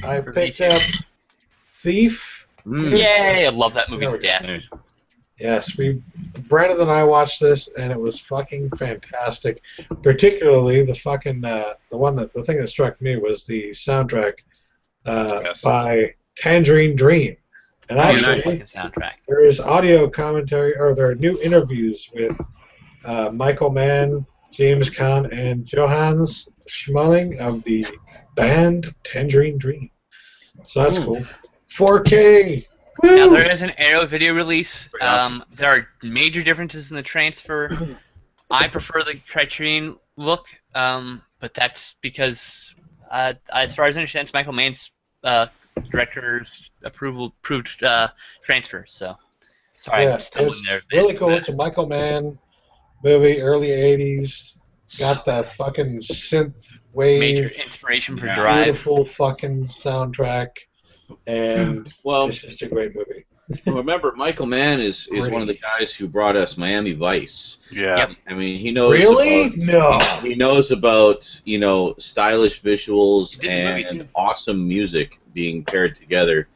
I For picked me too. up Thief. Yay! I love that movie There to we go. death. Nice. Yes, Brandon and I watched this, and it was fucking fantastic. Particularly the fucking the thing that struck me was the soundtrack Yes. by Tangerine Dream. And actually, Fucking soundtrack. there is audio commentary, or there are new interviews with Michael Mann, James Caan, and Johannes Schmeling of the band Tangerine Dream. So that's cool. 4K. Woo! Now there is an Arrow video release. Yeah. There are major differences in the transfer. I prefer the Criterion look, but that's because, as far as I understand, it's Michael Mann's director's approved transfer. So, sorry, Yeah, I'm still in it's there. really cool. It's a Michael Mann movie, early 80s. Got that fucking synth Major wave, inspiration for Yeah. Drive. beautiful fucking soundtrack, and Well, it's just a great movie. remember, Michael Mann is one of the guys who brought us Miami Vice. Yeah. Yep. I mean, he knows Really? about, No. he knows about stylish visuals He did the movie, and too. awesome music being paired together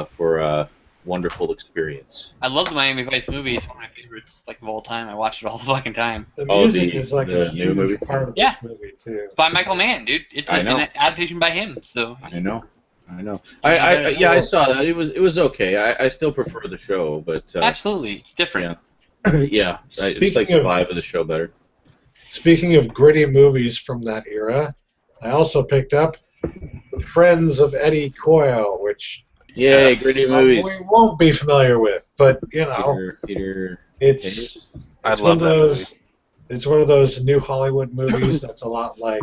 for a wonderful experience. I love the Miami Vice movie. It's one of my favorites, like of all time. I watch it all the fucking time. The Oh, music the- is like the a new huge movie? part of Yeah. this movie, too. It's by Michael Mann, dude. It's I an know. adaptation by him. So I know. I saw that. It was okay. I still prefer the show, but absolutely, it's different. yeah, it's Speaking like the of- vibe of the show better. Speaking of gritty movies from that era, I also picked up The Friends of Eddie Coyle, which Yay, Yes. gritty movies. we won't be familiar with, but you know, Peter it's I it's love one of that those. movie. It's one of those new Hollywood movies that's a lot like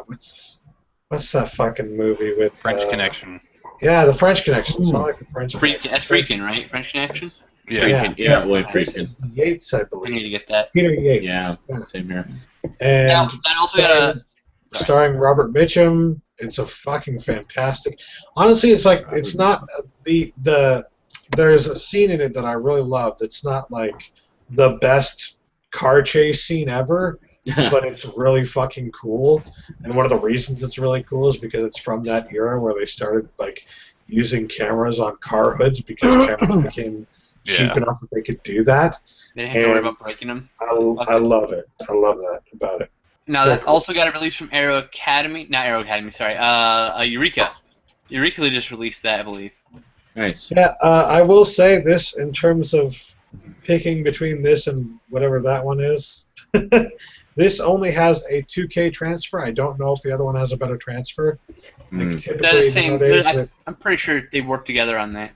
what's that fucking movie with French Connection. Yeah, The French Connection. It's not like The French Connection. That's Freakin', right? French Connection. Yeah. Yeah. William This Friedkin. is Yates, I I believe. need to get that. Peter Yates. Yeah, same here. And Now, I also got a. Sorry. starring Robert Mitchum. It's a fucking fantastic. Honestly, it's like it's not there's a scene in it that I really love that's not like the best car chase scene ever, but it's really fucking cool. And one of the reasons it's really cool is because it's from that era where they started like using cameras on car hoods because cameras became cheap Yeah. enough that they could do that. They didn't have to worry And about breaking them. I love it. I love that about it. Now Very that cool. also got a release from Arrow Academy. Not Arrow Academy, sorry. Eureka. Eureka just released that, I believe. Nice. Yeah, I will say this in terms of picking between this and whatever that one is. This only has a 2K transfer. I don't know if the other one has a better transfer. Like Mm. They're typically the same. nowadays I'm pretty sure they work together on that.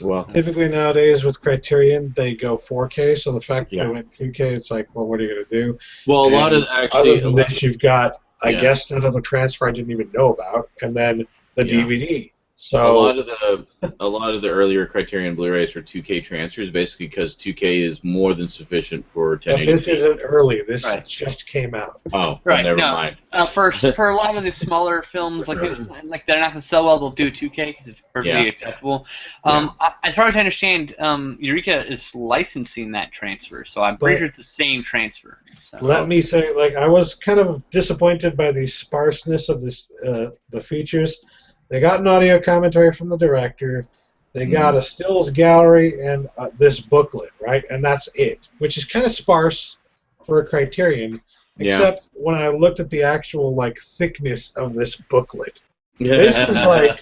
Well, typically nowadays with Criterion they go 4K. So the fact that Yeah. they went 2K, it's like, well, what are you gonna do? a lot of And actually, other than this, you've got, I Yeah. guess, another transfer I didn't even know about, and then the Yeah. DVD. a So lot of the earlier Criterion Blu-rays are 2K transfers, basically because 2K is more than sufficient for but 1080p. this isn't early. This Right. just came out. Oh, well, Right, never no. mind. For a lot of the smaller films, like this, like they're not going to sell well, they'll do 2K because it's perfectly Yeah. acceptable. As far as I understand, Eureka is licensing that transfer, so I'm pretty But- sure it's the same transfer. So. Let me say, like, I was kind of disappointed by the sparseness of this, the features. They got an audio commentary from the director. They got a stills gallery and this booklet, right? And that's it, which is kind of sparse for a Criterion. Yeah. Except when I looked at the actual like thickness of this booklet, this is like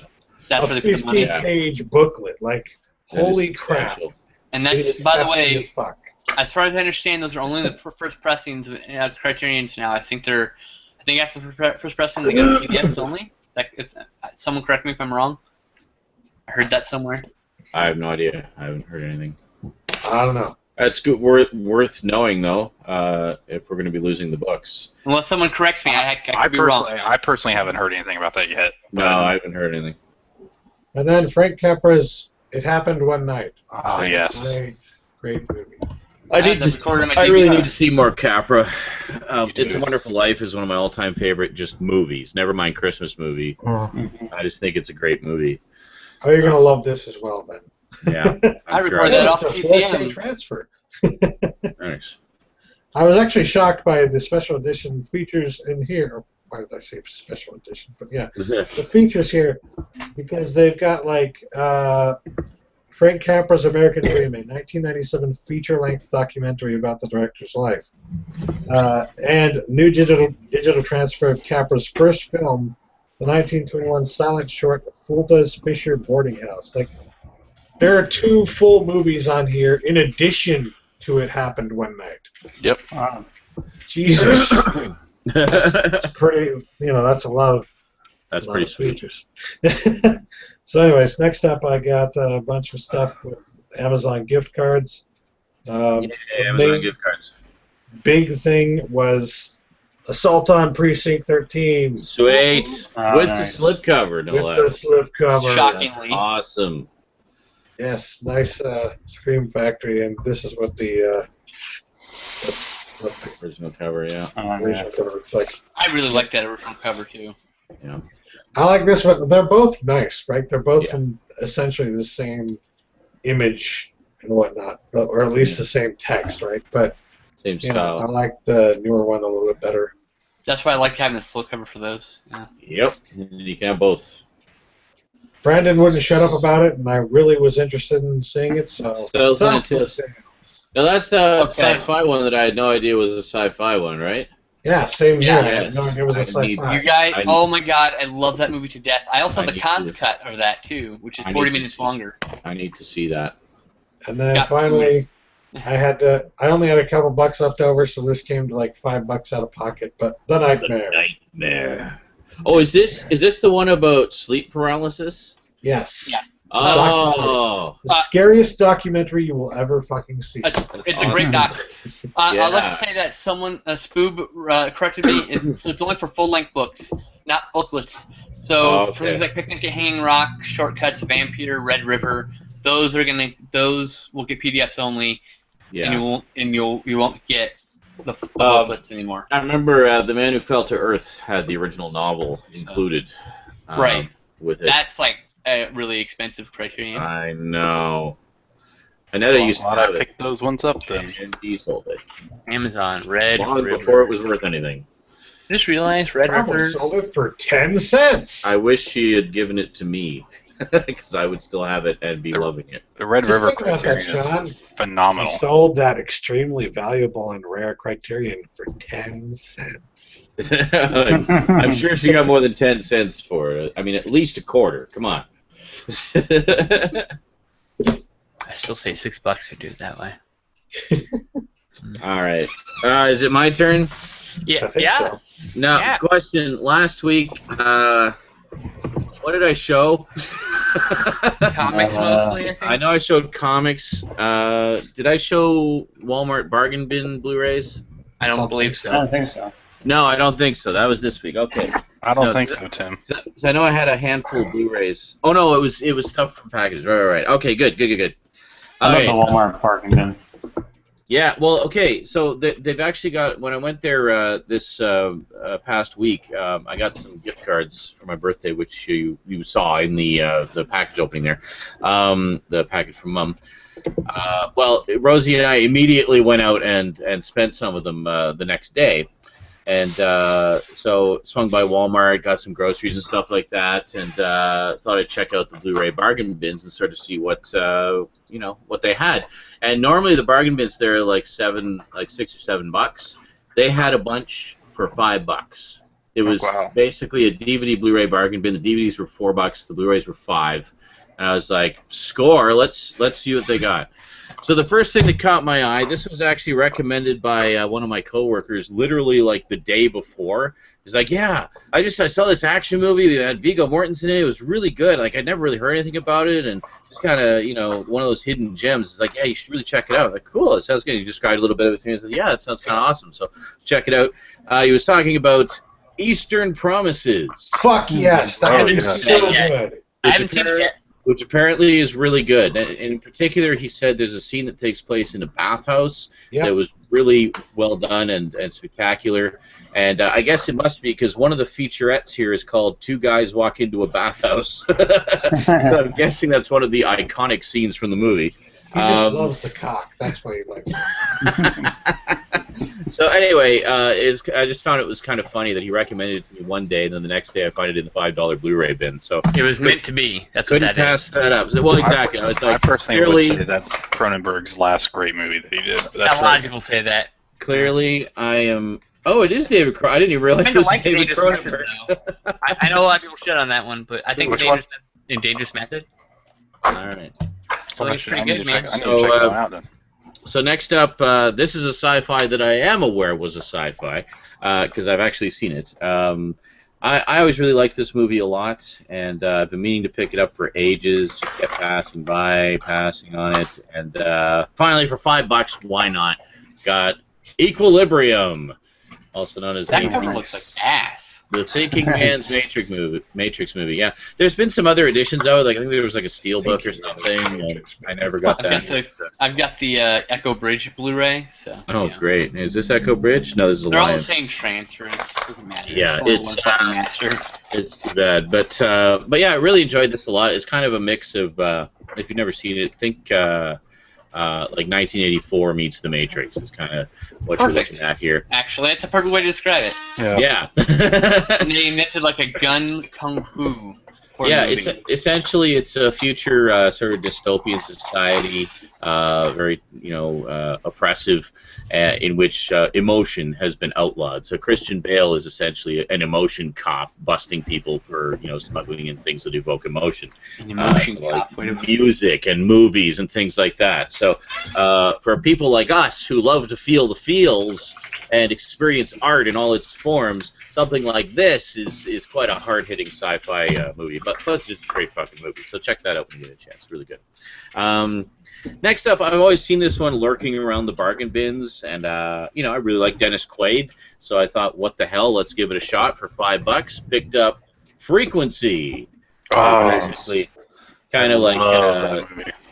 That's a for the money. 50-page booklet. Like, That is holy crap! substantial. And It that's, is by the hefty way, as fuck. as far as I understand, those are only the first pressings of Criterions now. I think after the first pressing, they go to PDFs only. Someone correct me if I'm wrong. I heard that somewhere. I have no idea. I haven't heard anything. I don't know. That's good. Worth knowing, though, if we're going to be losing the books. Unless someone corrects me, I could be wrong. I personally haven't heard anything about that yet. No, I haven't heard anything. And then Frank Capra's "It Happened One Night." Oh, yes. Great movie. I had that recorded on my I really DVR. need to see more Capra. It's a do. Wonderful Life is one of my all-time favorite just movies. Never mind Christmas movie. I just think it's a great movie. Oh, you're gonna love this as well, then. Yeah, I I'm sure recorded that will. off It's a TCM. 4K transfer. Nice. I was actually shocked by the special edition features in here. Why did I say special edition? But yeah, the features here, because they've got like Frank Capra's American Dream, a 1997 feature-length documentary about the director's life, and new digital transfer of Capra's first film, the 1921 silent short Fulda's Fisher Boarding House. Like, there are 2 full movies on here in addition to It Happened One Night. Yep. Wow. Jesus. That's pretty, that's a lot of That's pretty sweet. features. So anyways, next up I got a bunch of stuff with Amazon gift cards. Yeah, Amazon gift cards. Big thing was Assault on Precinct 13. Sweet. Oh, With nice. the slipcover, no With less. the slipcover. Shockingly. Awesome. Yes, nice Scream Factory, and this is what the Original cover, yeah. original cover looks like. I really like that original cover too. Yeah. I like this one. They're both nice, right? They're both Yeah. from essentially the same image and whatnot, or at least the same text, right? But Same I style. like the newer one a little bit better. That's why I like having the slipcover for those. Yeah. Yep. You can have both. Brandon wouldn't shut up about it, and I really was interested in seeing it, so. So, Stuff for sale. Now that's the Okay. sci-fi one that I had no idea was a sci-fi one, right? Yeah, same Yeah. here. I had no idea it was a I need- sci-fi. You guys, I- oh my god, I love that movie to death. I also I have the need cons to- cut of that too, which is I 40 need to minutes see- longer. I need to see that. And then Got finally, I only had a couple bucks left over, so this came to like $5 out of pocket. But The Nightmare. Nightmare. Oh, is this the one about sleep paralysis? Yes. Yeah. Oh. The scariest documentary you will ever fucking see. It's a awesome. great doc. I'd like Yeah. to say that someone, Spoob, corrected me. So it's only for full-length books, not booklets. So Oh, for okay. things like Picnic at Hanging Rock, Shortcuts, Vampire, Red River, those will get PDFs only, Yeah. and you won't get the booklets anymore. I remember The Man Who Fell to Earth had the original novel included. Right. With it. That's like a really expensive Criterion. I know. Annetta used to Glad have I it, picked those ones up then. and he sold it. Amazon, Red Long River. before it was worth anything. Just realized Red Probably River. sold it for 10 cents. I wish she had given it to me, because I would still have it and be loving it. The Red Just River think about that, Criterion Sean. is phenomenal. You sold that extremely valuable and rare Criterion for 10 cents. I'm sure she got more than 10 cents for it. I mean, at least a quarter. Come on. I still say $6 to do it that way. All right. Is it my turn? Yeah, I think yeah. so. Now, Yeah. question. Last week, what did I show? Comics mostly, I think. I know I showed comics. Did I show Walmart bargain bin Blu-rays? I don't believe I so. don't think so. No, I don't think so. That was this week. Okay. I don't No, think so, Tim. So I know I had a handful of Blu-rays. Oh no, it was stuff from packages. Right. Okay, good. I love Okay. the Walmart parking bin. Yeah, well, okay, so they've actually got, when I went there this past week, I got some gift cards for my birthday, which you saw in the package opening there, the package from Mum. Well, Rosie and I immediately went out and spent some of them the next day. And so swung by Walmart, got some groceries and stuff like that, and thought I'd check out the Blu-ray bargain bins and sort of see what what they had. And normally the bargain bins there are like $6 or $7. They had a bunch for $5. It was wow. basically a DVD Blu-ray bargain bin. The DVDs were $4, the Blu-rays were $5. And I was like, score! Let's see what they got. So the first thing that caught my eye, this was actually recommended by one of my coworkers, literally like the day before. He's like, "Yeah, I saw this action movie. It had Viggo Mortensen in it. It was really good. Like I'd never really heard anything about it, and it's kind of one of those hidden gems. It's like, yeah, you should really check it out." I'm like, cool, it sounds good. He described a little bit of it to me. I said, yeah, it sounds kind of awesome. So check it out. He was talking about Eastern Promises. Fuck yes, that Oh, is yeah. so Yeah. good. I haven't seen it yet. Which apparently is really good. And in particular, he said there's a scene that takes place in a bathhouse Yep. that was really well done and spectacular. And I guess it must be because one of the featurettes here is called Two Guys Walk Into a Bathhouse. So I'm guessing that's one of the iconic scenes from the movie. He just loves the cock. That's why he likes it. So anyway, I just found it was kind of funny that he recommended it to me one day, and then the next day I find it in the $5 Blu-ray bin. So It was meant to be. That's what couldn't that pass is. that up. Well, exactly. I was I like, personally would clearly, say that's Cronenberg's last great movie that he did. But A that's lot of people say that. clearly, I am. Oh, it is David Cronenberg. I didn't even realize I it was like David Dangerous Method, Cronenberg. though. I know a lot of people shit on that one, but I think Which one? Dangerous Method. All right. So it's pretty good, man. I need to check that one out then. So next up, this is a sci-fi that I am aware was a sci-fi because I've actually seen it. I always really liked this movie a lot, and I've been meaning to pick it up for ages. Just kept passing on it, and finally for $5, why not? Got Equilibrium, also known as That cover looks like ass. the Thinking Man's Matrix movie. Yeah, there's been some other editions though. Like I think there was like a steelbook or something. And I never got that. I've got the Echo Bridge Blu-ray. So. Oh, yeah. great! Is this Echo Bridge? No, this is They're all the Alliance. same transfer. It doesn't matter. Yeah, only it's one fucking master. It's too bad, but yeah, I really enjoyed this a lot. It's kind of a mix of if you've never seen it, think like 1984 meets The Matrix is kind of what you're looking at here. Actually, that's a perfect way to describe it. Yeah. And they invented like a gun kung fu. Yeah, essentially it's a future sort of dystopian society, very oppressive, in which emotion has been outlawed. So Christian Bale is essentially an emotion cop, busting people for smuggling in things that evoke emotion. An emotion cop. Like music and movies and things like that. So for people like us who love to feel the feels and experience art in all its forms, something like this is quite a hard-hitting sci-fi movie. But plus, it's just a great fucking movie. So check that out when you get a chance. It's really good. Next up, I've always seen this one lurking around the bargain bins, and I really like Dennis Quaid, so I thought, what the hell? Let's give it a shot for $5. Picked up Frequency. Basically, kind of like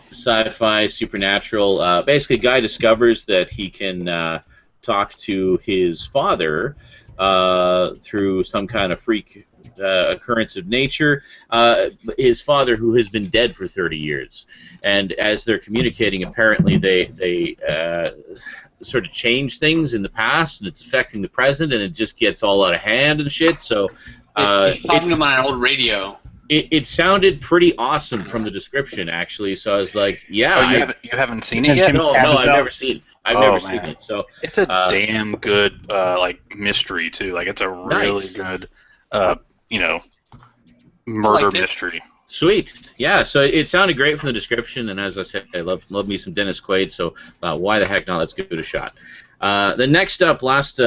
sci-fi, supernatural. Basically, a guy discovers that he can talk to his father through some kind of freak occurrence of nature, his father who has been dead for 30 years. And as they're communicating, apparently they sort of change things in the past, and it's affecting the present, and it just gets all out of hand and shit. So he's talking to him on an old radio. It sounded pretty awesome from the description, actually. So I was like, yeah. You haven't seen it yet? No, I've never seen it. I've never seen it. So it's a damn good like mystery too. Like it's a really good murder mystery. Sweet. Yeah, so it sounded great from the description, and as I said, I love me some Dennis Quaid, so why the heck not? Let's give it a shot. The next up, last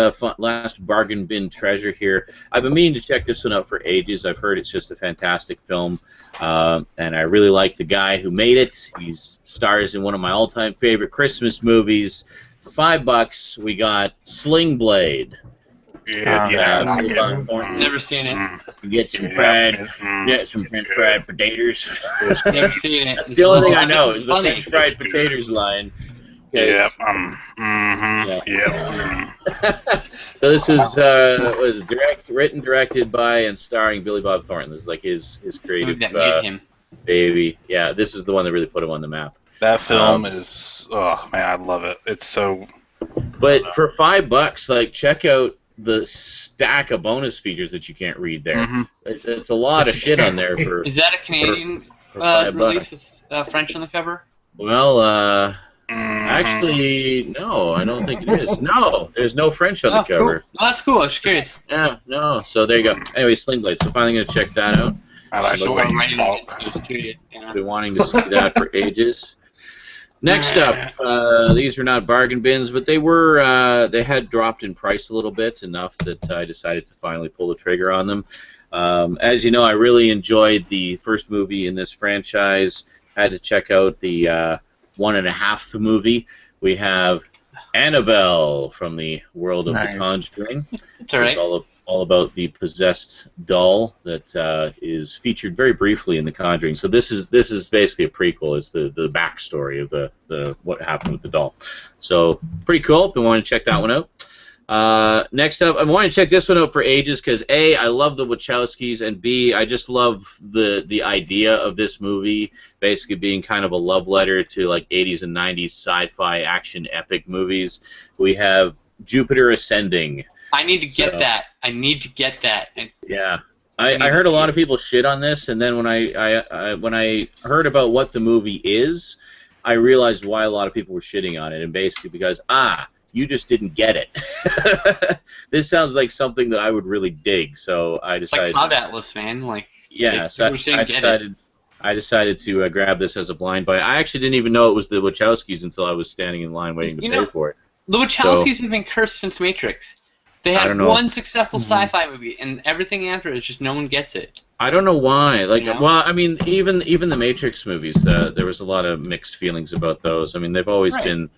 bargain bin treasure here. I've been meaning to check this one out for ages. I've heard it's just a fantastic film, and I really like the guy who made it. He stars in one of my all-time favorite Christmas movies. For $5, we got Sling Blade. Never seen it. Get some fried potatoes. Never seen it. That's the only thing I know is the French fried potatoes line. Yeah. So this was written, directed by, and starring Billy Bob Thornton. This is like his creative baby. Yeah, this is the one that really put him on the map. That film is, oh man, I love it. It's so. But for $5, like, check out the stack of bonus features that you can't read there. Mm-hmm. It's a lot of shit on there. Is that a Canadian release with French on the cover? Well, actually, no, I don't think it is. No, there's no French on the cover. Cool. Oh, that's cool. I was curious. Yeah, no. So there you go. Anyway, Sling Blade. So finally going to check that out. I've been wanting to see that for ages. Next up, these are not bargain bins, but they were they had dropped in price a little bit, enough that I decided to finally pull the trigger on them. As you know, I really enjoyed the first movie in this franchise. Had to check out the 1.5th movie. We have Annabelle from the world of The Conjuring. That's all right. It's all about the possessed doll that is featured very briefly in The Conjuring. So this is basically a prequel. It's the backstory of the what happened with the doll. So pretty cool. Been wanting to check that one out. Next up, I'm wanting to check this one out for ages because A, I love the Wachowskis, and B, I just love the idea of this movie basically being kind of a love letter to like 80s and 90s sci-fi action epic movies. We have Jupiter Ascending. I need to get that. I need to get that. And yeah. I heard a lot of people shit on this, and then when I heard about what the movie is, I realized why a lot of people were shitting on it, and basically because, you just didn't get it. This sounds like something that I would really dig, so I decided... It's like Cloud Atlas, man. Like, yeah, so I decided to grab this as a blind buy. I actually didn't even know it was the Wachowskis until I was standing in line waiting to pay for it. The Wachowskis have been cursed since Matrix. They had one successful sci-fi movie, and everything after it is just no one gets it. I don't know why. Like, well, I mean, even the Matrix movies, there was a lot of mixed feelings about those. I mean, they've always been.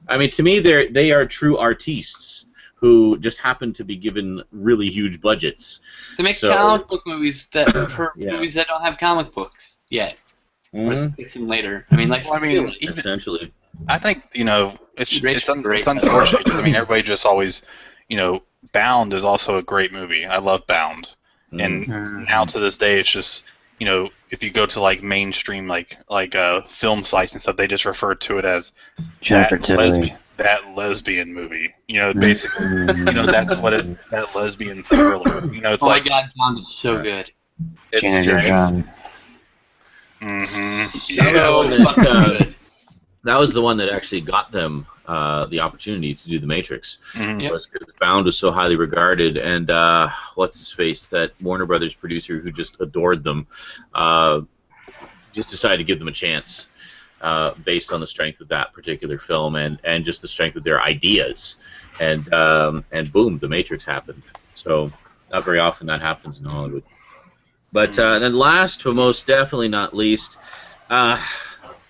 I mean, to me, they are true artistes who just happen to be given really huge budgets. They make comic book movies movies that don't have comic books yet. Or fix them later. I mean, like, essentially. I think it's unfortunate because I mean everybody just always. Bound is also a great movie. I love Bound, and now to this day, it's just if you go to like mainstream like film sites and stuff, they just refer to it as that lesbian movie. Basically, that's what that lesbian thriller. It's my God, Bound is so good. It's that was the one that actually got them the opportunity to do The Matrix. Was because Bound was so highly regarded, and what's his face, that Warner Brothers producer who just adored them, just decided to give them a chance based on the strength of that particular film and just the strength of their ideas, and boom, The Matrix happened. So not very often that happens in Hollywood. But then last but most definitely not least.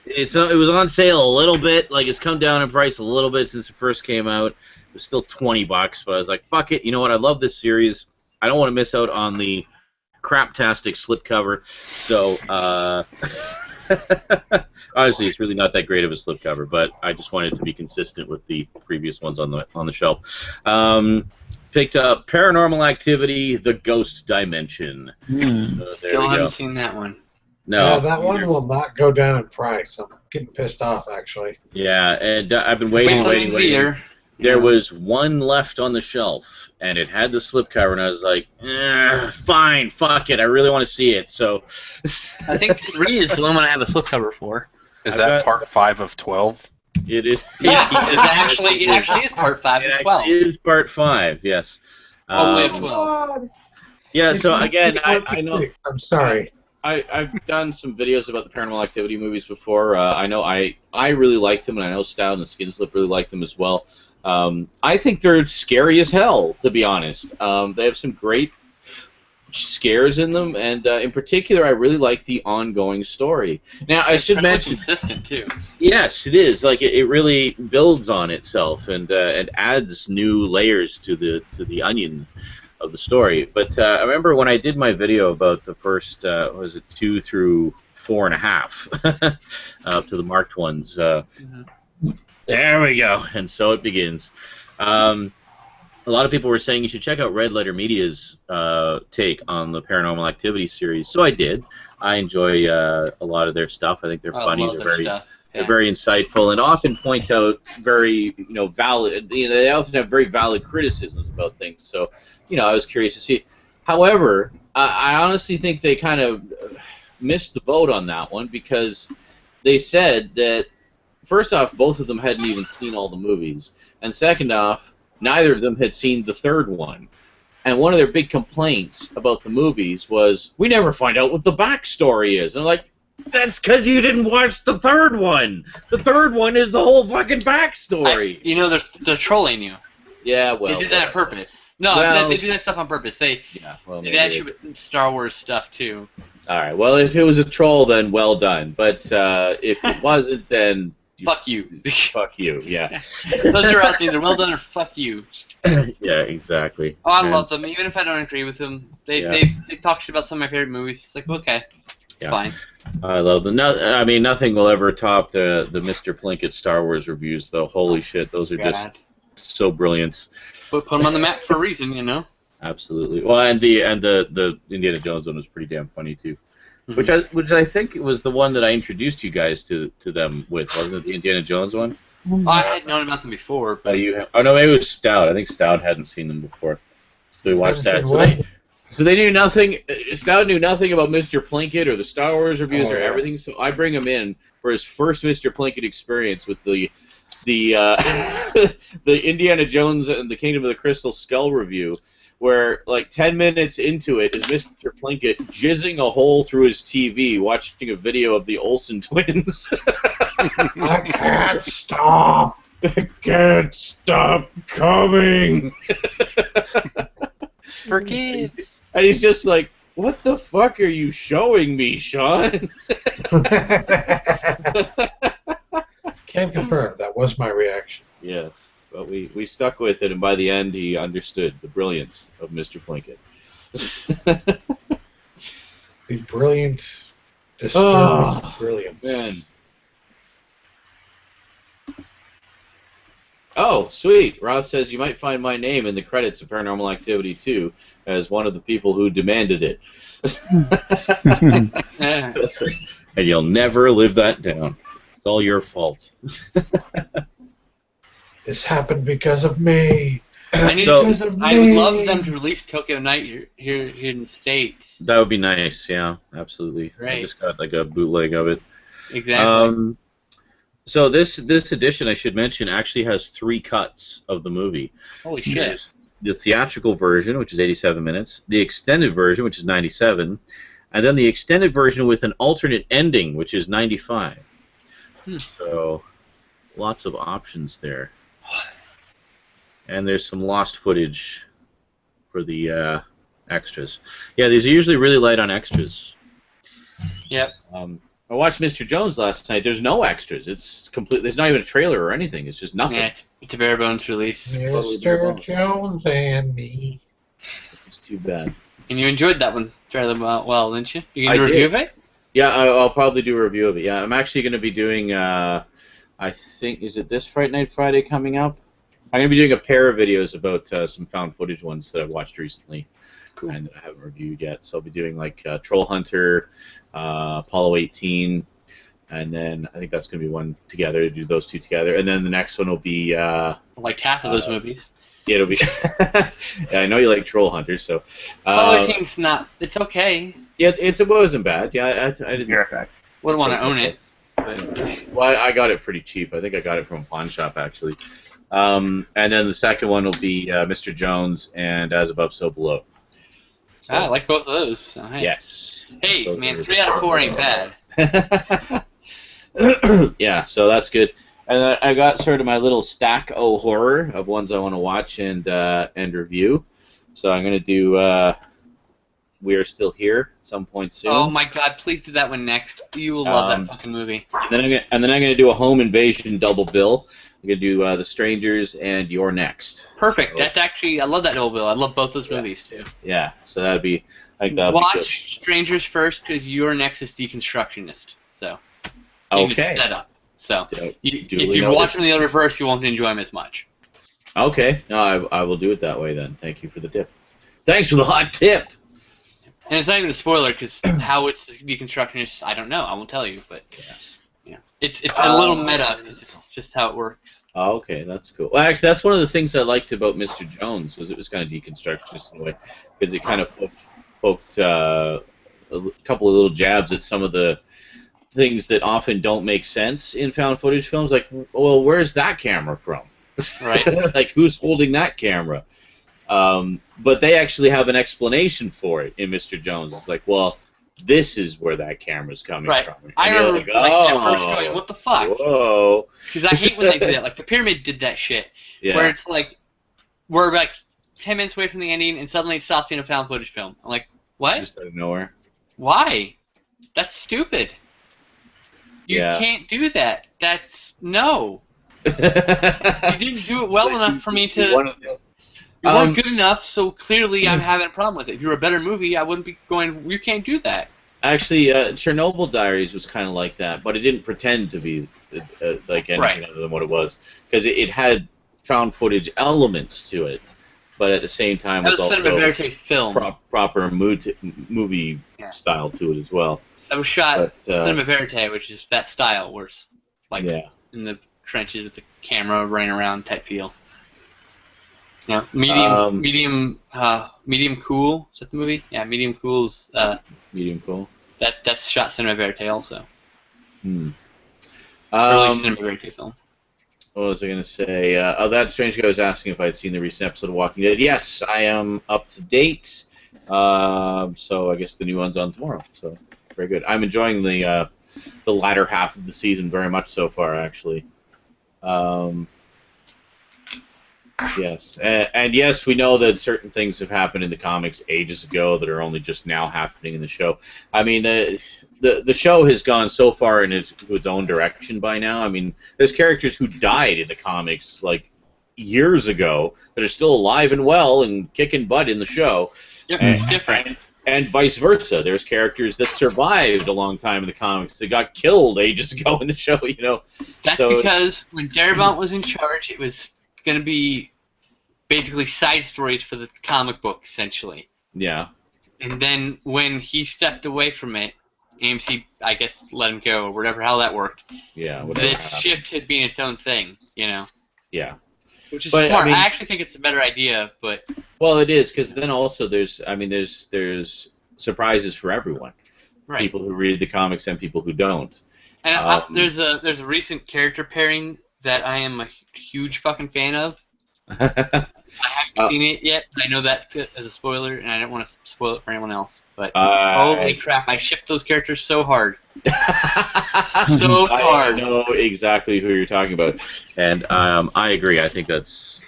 It was on sale a little bit, like it's come down in price a little bit since it first came out. It was still $20, but I was like, fuck it, you know what, I love this series. I don't want to miss out on the craptastic slipcover. So, honestly, it's really not that great of a slipcover, but I just wanted to be consistent with the previous ones on the shelf. Picked up Paranormal Activity, The Ghost Dimension. Still haven't seen that one. No, yeah, that one will not go down in price. I'm getting pissed off, actually. Yeah, and I've been waiting. There was one left on the shelf, and it had the slipcover, and I was like, fine, fuck it, I really want to see it. So, I think 3 is the one I have a slipcover for. Is that part 5 of 12? It is. Yes, it actually is part 5 of 12. It is part 5. Yes. Hopefully of 12. Yeah. So again, I know. I'm sorry. I've done some videos about the Paranormal Activity movies before. I know I really like them, and I know Stout and Skinslip really like them as well. I think they're scary as hell, to be honest. They have some great scares in them, and in particular, I really like the ongoing story. Now, I should mention, consistent too. Yes, it is. Like it really builds on itself and adds new layers to the onion of the story. But I remember when I did my video about the first, was it 2 through 4.5, up to the marked ones. There we go, and so it begins. A lot of people were saying you should check out Red Letter Media's take on the Paranormal Activity series, so I did. I enjoy a lot of their stuff. I think they're funny. They're very insightful, and often point out very valid. They often have very valid criticisms about things. So, I was curious to see. However, I honestly think they kind of missed the boat on that one because they said that first off, both of them hadn't even seen all the movies, and second off, neither of them had seen the third one. And one of their big complaints about the movies was, we never find out what the backstory is. And I'm like, that's because you didn't watch the third one. The third one is the whole fucking backstory. They're trolling you. Yeah, well. They did that on purpose. No, they do that stuff on purpose. They did actually with Star Wars stuff, too. All right, well, if it was a troll, then well done. But if it wasn't, then... Fuck you. Fuck you, yeah. Those are out there. They're well done or fuck you. Yeah, exactly. Oh, I love them. Even if I don't agree with them, they talk shit about some of my favorite movies. It's like, okay, it's fine. I love them. No, I mean, nothing will ever top the Mr. Plinkett Star Wars reviews, though. Holy shit, those are just so brilliant. But put them on the map for a reason, Absolutely. Well, and the Indiana Jones one was pretty damn funny too. Mm-hmm. Which I think was the one that I introduced you guys to them with, wasn't it? The Indiana Jones one. I had known about them before, but You have, oh no, maybe it was Stout. I think Stout hadn't seen them before, so we watched that. So they knew nothing. Stout knew nothing about Mr. Plinkett or the Star Wars reviews or everything. So I bring him in for his first Mr. Plinkett experience with the the Indiana Jones and the Kingdom of the Crystal Skull review, where like 10 minutes into it is Mr. Plinkett jizzing a hole through his TV watching a video of the Olsen twins. I can't stop. I can't stop coming. For kids. And he's just like, what the fuck are you showing me, Sean? Can confirm that was my reaction. Yes, but we stuck with it, and by the end he understood the brilliance of Mr. Plinkett. The brilliant, disturbing brilliance. Man. Oh, sweet. Roth says you might find my name in the credits of Paranormal Activity 2 as one of the people who demanded it. And you'll never live that down. It's all your fault. This happened because of me. I So- would love them to release Tokyo Night here in the States. That would be nice, yeah, absolutely. I Right. just got like a bootleg of it. Exactly. So this edition, I should mention, actually has 3 cuts of the movie. Holy shit. There's the theatrical version, which is 87 minutes, the extended version, which is 97, and then the extended version with an alternate ending, which is 95. So lots of options there. And there's some lost footage for the extras. Yeah, these are usually really light on extras. Yep. I watched Mr. Jones last night. There's no extras. It's complete. There's not even a trailer or anything. It's just nothing. Yeah, it's a bare bones release. Mr. Jones and me. It's too bad. And you enjoyed that one fairly well, didn't you? You I can do a review did. of it? Yeah, I'll probably do a review of it. Yeah, I'm actually going to be doing. I think is it this Friday coming up? I'm going to be doing a pair of videos about some found footage ones that I've watched recently. Cool. And I haven't reviewed yet. So I'll be doing like Troll Hunter, Apollo 18, and then I think that's going to be one together, to do those 2 together. And then the next one will be... Like half of those movies. Yeah, it'll be... yeah, I know you like Troll Hunter, so... Apollo 18's not... It's okay. Yeah, it wasn't bad. Yeah, I didn't... Wouldn't want to own it. But... Well, I got it pretty cheap. I think I got it from a pawn shop, actually. And then the second one will be Mr. Jones and As Above, So Below. So, I like both of those. So, hey. yes. Hey, So man, they're- 3 out of 4 ain't bad. Yeah, so that's good. And I got sort of my little stack o' horror of ones I want to watch and review. So I'm going to do We Are Still Here at some point soon. Oh my god, please do that one next. You will love that fucking movie. And then I'm going to do a home invasion double bill. I'm going to do The Strangers and You're Next. Perfect. So, That's actually... I love that old bill. I love both those movies, too. yeah, so that'd be... I think that'll be good. Watch Strangers first, because Your Next is Deconstructionist. So... And it's Okay. set up. So, Duly if you noted. watch them the other reverse, you won't enjoy them as much. Okay. No, I will do it that way then. Thank you for the tip. Thanks for the hot tip. And it's not even a spoiler, because how it's deconstructionist, I don't know. I won't tell you, but Yes. yeah, it's a little meta. 'Cause it's just how it works. Oh, okay, that's cool. Well, actually, that's one of the things I liked about Mr. Jones was it was kind of deconstructionist in a way because it kind of poked a couple of little jabs at some of the things that often don't make sense in found footage films. Like, well, where's that camera from? Right. Like, who's holding that camera? But they actually have an explanation for it in Mr. Jones. It's like, well, this is where that camera's coming Right. from. And I you're remember like, at first going, what the fuck? Whoa. Because I hate when they do that. Like, The Pyramid did that shit. Yeah. Where it's like, we're like 10 minutes away from the ending, and suddenly it stops being a found footage film. I'm like, what? Just out of nowhere. Why? That's stupid. You Yeah. can't do that. That's... No. You didn't do it well enough for me to... You weren't good enough, so clearly I'm having a problem with it. If you were a better movie, I wouldn't be going, you can't do that. Actually, Chernobyl Diaries was kind of like that, but it didn't pretend to be like anything Right. other than what it was. Because it had found footage elements to it, but at the same time That was was a cinema also verite film. proper movie Yeah. style to it as well. That was shot But, cinema verite, which is that style, where it's like Yeah. in the trenches with the camera running around type feel. Yeah, medium cool. Is that the movie? Yeah, medium cool's. Medium cool. That's shot cinema verite also. Early Early cinema verite film. What was I going to say? That strange guy was asking if I had seen the recent episode of Walking Dead. Yes, I am up to date. So I guess the new one's on tomorrow. So very good. I'm enjoying the latter half of the season very much so far, actually. Yes, and yes, we know that certain things have happened in the comics ages ago that are only just now happening in the show. I mean, the show has gone so far into its own direction by now. I mean, there's characters who died in the comics like years ago that are still alive and well and kicking butt in the show. Yep, it's different. And vice versa. There's characters that survived a long time in the comics that got killed ages ago in the show. You know, that's because when Darabont was in charge, it was going to be basically side stories for the comic book, essentially. Yeah. And then when he stepped away from it, AMC, I guess, let him go, or whatever, how that worked. Yeah. This shift had been its own thing, you know. Yeah. Which is smart. I mean, I actually think it's a better idea, but. Well, it is, because then also there's surprises for everyone. Right. People who read the comics and people who don't. And there's a recent character pairing that I am a huge fucking fan of. I haven't seen it yet, but I know that as a spoiler, and I don't want to spoil it for anyone else. But holy crap, I shipped those characters so hard. So hard. I know exactly who you're talking about, and I agree. I think that's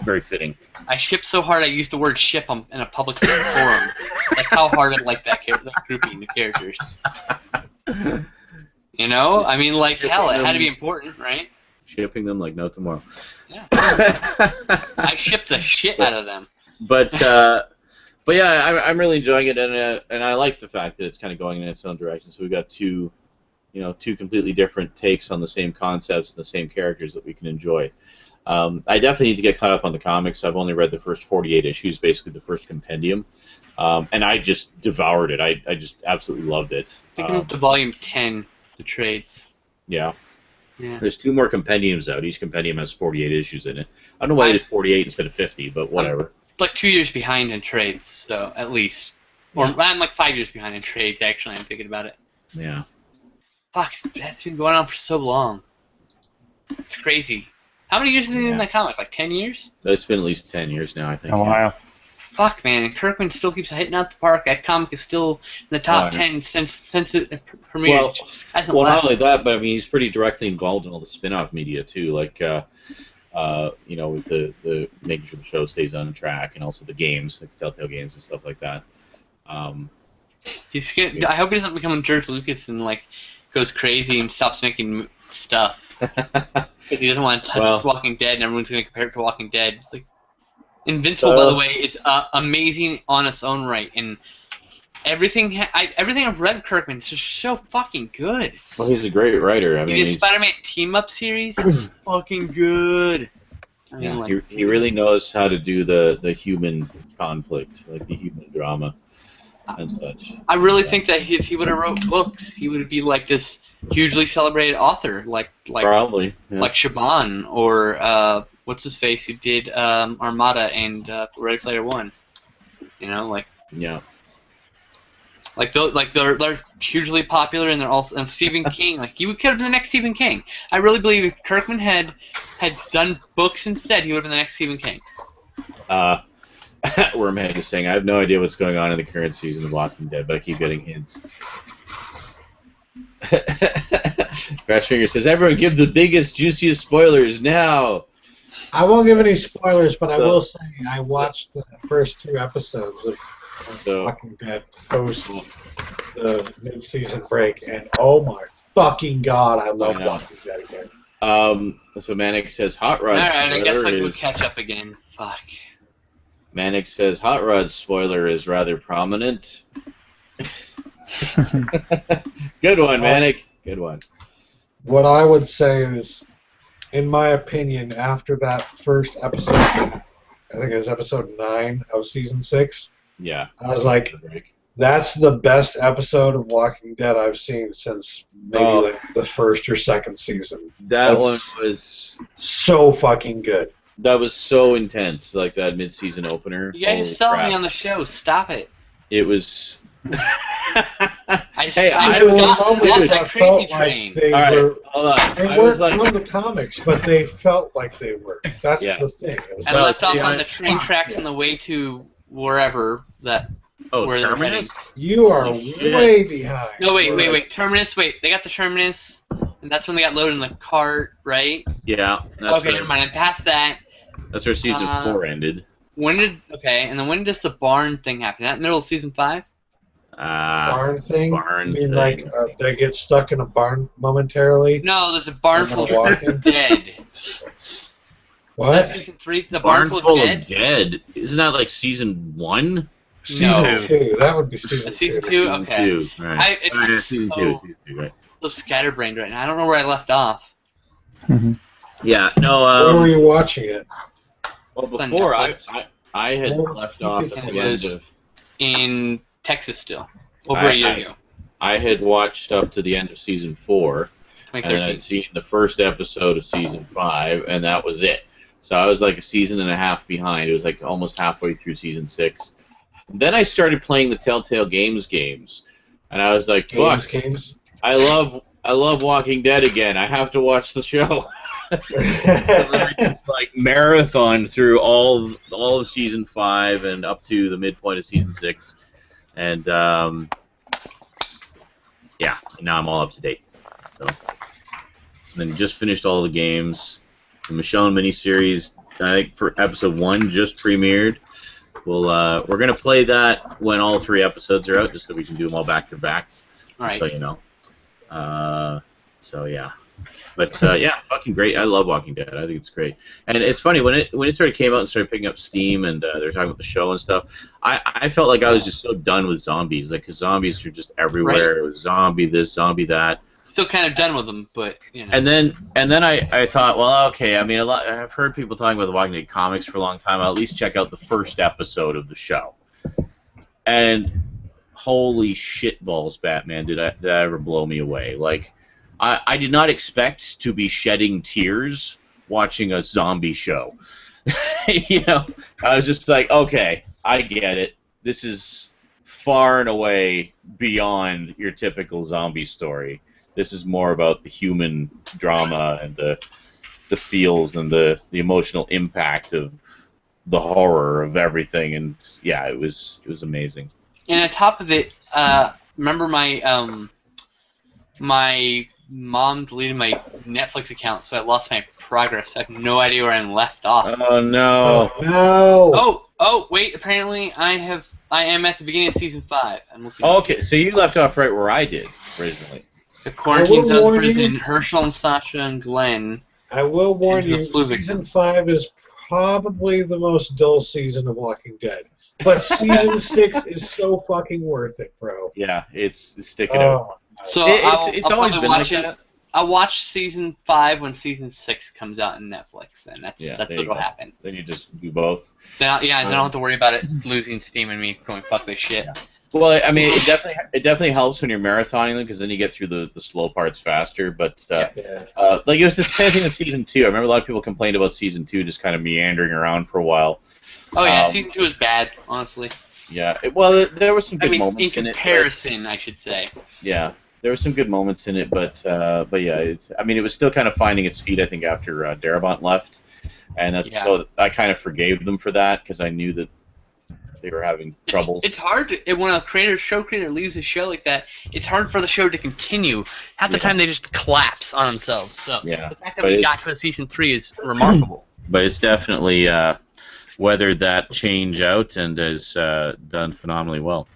very fitting. I shipped so hard I used the word ship in a public forum. That's how hard I like that grouping of characters. You know? I mean, like, hell, it had to be important, right? Shipping them like no tomorrow. Yeah. I shipped the shit out of them. But yeah, I'm really enjoying it, and I like the fact that it's kind of going in its own direction. So we got two completely different takes on the same concepts and the same characters that we can enjoy. I definitely need to get caught up on the comics. I've only read the first 48 issues, basically the first compendium, and I just devoured it. I just absolutely loved it. I think I'm up to volume 10, the trades. Yeah. Yeah. There's 2 more compendiums out. Each compendium has 48 issues in it. I don't know why they did 48 instead of 50, but whatever. I'm like 2 years behind in trades, so at least. Or I'm like 5 years behind in trades, actually, I'm thinking about it. Yeah. Fuck, that's been going on for so long. It's crazy. How many years have they been in that comic? Like 10 years? It's been at least 10 years now, I think. A while. Fuck, man, and Kirkman still keeps hitting out the park. That comic is still in the top 10 since it premiered. Well, not only that, but I mean, he's pretty directly involved in all the spin-off media too, like with the making sure the show stays on track, and also the games, like the Telltale games and stuff like that. I hope he doesn't become George Lucas and like goes crazy and stops making stuff because he doesn't want to touch Walking Dead, and everyone's going to compare it to Walking Dead. It's like. Invincible, by the way, is amazing on its own right, and everything I've read of Kirkman is just so fucking good. Well, he's a great writer. I mean, the Spider-Man team-up series is fucking good. I mean, like, he really knows how to do the human conflict, like the human drama and such. I really think that if he would have wrote books, he would be like this hugely celebrated author, like probably like Shaban or what's his face who did Armada and Ready Player One. You know, like they're hugely popular, and they're also and Stephen King. Like he could have been the next Stephen King. I really believe if Kirkman had done books instead, he would have been the next Stephen King. Wormhead is saying, I have no idea what's going on in the current season of Walking Dead, but I keep getting hints. Crashfinger says, everyone give the biggest, juiciest spoilers now. I won't give any spoilers, but I will say I watched the first 2 episodes of Walking Dead post the mid-season break, and oh my fucking god, I love Walking Dead again. So Manic says, Hot Rod Alright, I guess we'll catch up again. Fuck. Manic says, Hot Rod's spoiler is rather prominent. Good one, Manic. Good one. What I would say is, in my opinion, after that first episode, I think it was episode 9 of season 6, yeah, I was like, That's the best episode of Walking Dead I've seen since maybe like the first or second season. That one was so fucking good. That was so intense, like that mid-season opener. You guys are selling me on the show. Stop it. It was. I was off that crazy train. Hold on. They weren't from the comics, but they felt like they were. That's the thing. I left off on the train tracks on the way to wherever that. Oh, Terminus? You are way behind. No, wait. Terminus, wait. They got the Terminus, and that's when they got loaded in the cart, right? Yeah. Okay, never mind. I passed that. That's where season 4 ended. And then when does the barn thing happen? That middle of season 5? Barn thing? Barn you mean thing. like they get stuck in a barn momentarily? No, there's a barn full of dead. What? Is that season 3? The barn full of dead? Isn't that like season 1? Season 2. That would be season 2. Season 2? Okay. Season 2, right. Season 2, right. So scatterbrained right now. I don't know where I left off. Yeah, no. Where were you watching it? Well, before I had left off at the end of. In Texas still. Over a year ago. I had watched up to the end of season 4. 2013. And I'd seen the first episode of season 5, and that was it. So I was like a season and a half behind. It was like almost halfway through season 6. Then I started playing the Telltale games, and I was like, "Fuck! Games? I love Walking Dead again. I have to watch the show." So then I just like marathon through all of season 5 and up to the midpoint of season 6, and now I'm all up to date. So, and then just finished all the games. The Michonne miniseries, I think for episode 1 just premiered. We're gonna play that when all 3 episodes are out, just so we can do them all back to back. All right. So you know. So yeah. But yeah, fucking great. I love Walking Dead. I think it's great. And it's funny when it sort of came out and started picking up steam, and they were talking about the show and stuff. I felt like I was just so done with zombies, like 'cause zombies are just everywhere. Right. It was zombie this, zombie that. Still kind of done with them, but you know. And then I thought, well, okay. I mean, I've heard people talking about the Walking Dead comics for a long time. I'll at least check out the first episode of the show. And holy shitballs, Batman! Did that ever blow me away? Like, I did not expect to be shedding tears watching a zombie show. You know, I was just like, okay, I get it. This is far and away beyond your typical zombie story. This is more about the human drama and the feels and the emotional impact of the horror of everything. And yeah, it was amazing. And on top of it, remember my my mom deleted my Netflix account, so I lost my progress. I have no idea where I'm left off. Oh no! Oh no! Oh wait! Apparently, I am at the beginning of season 5. I'm looking. Okay, so you left off right where I did originally. The quarantine zone of prison. Herschel and Sasha and Glenn. I will warn And the you, flu season victims. 5 is probably the most dull season of Walking Dead. But season 6 is so fucking worth it, bro. Yeah, it's sticking out. So It's I'll always probably been watch like it. that. I'll watch season 5 when season 6 comes out on Netflix. Then that's there what you will go. happen. Then you just do both. Then I don't have to worry about it losing steam and me going fuck this shit. Yeah. Well, I mean, it definitely helps when you're marathoning them because then you get through the slow parts faster. But like it was the same thing with season 2. I remember a lot of people complained about season 2 just kind of meandering around for a while. Oh yeah, season 2 is bad, honestly. Yeah. Well, there were some good moments in in it. comparison, I should say. Yeah. There were some good moments in it, but yeah, it was still kind of finding its feet. I think after Darabont left, and so I kind of forgave them for that because I knew that they were having troubles. It's hard when a show creator leaves a show like that. It's hard for the show to continue. Half the time they just collapse on themselves. So the fact that we got to a season 3 is remarkable. But it's definitely weathered that change out and has done phenomenally well.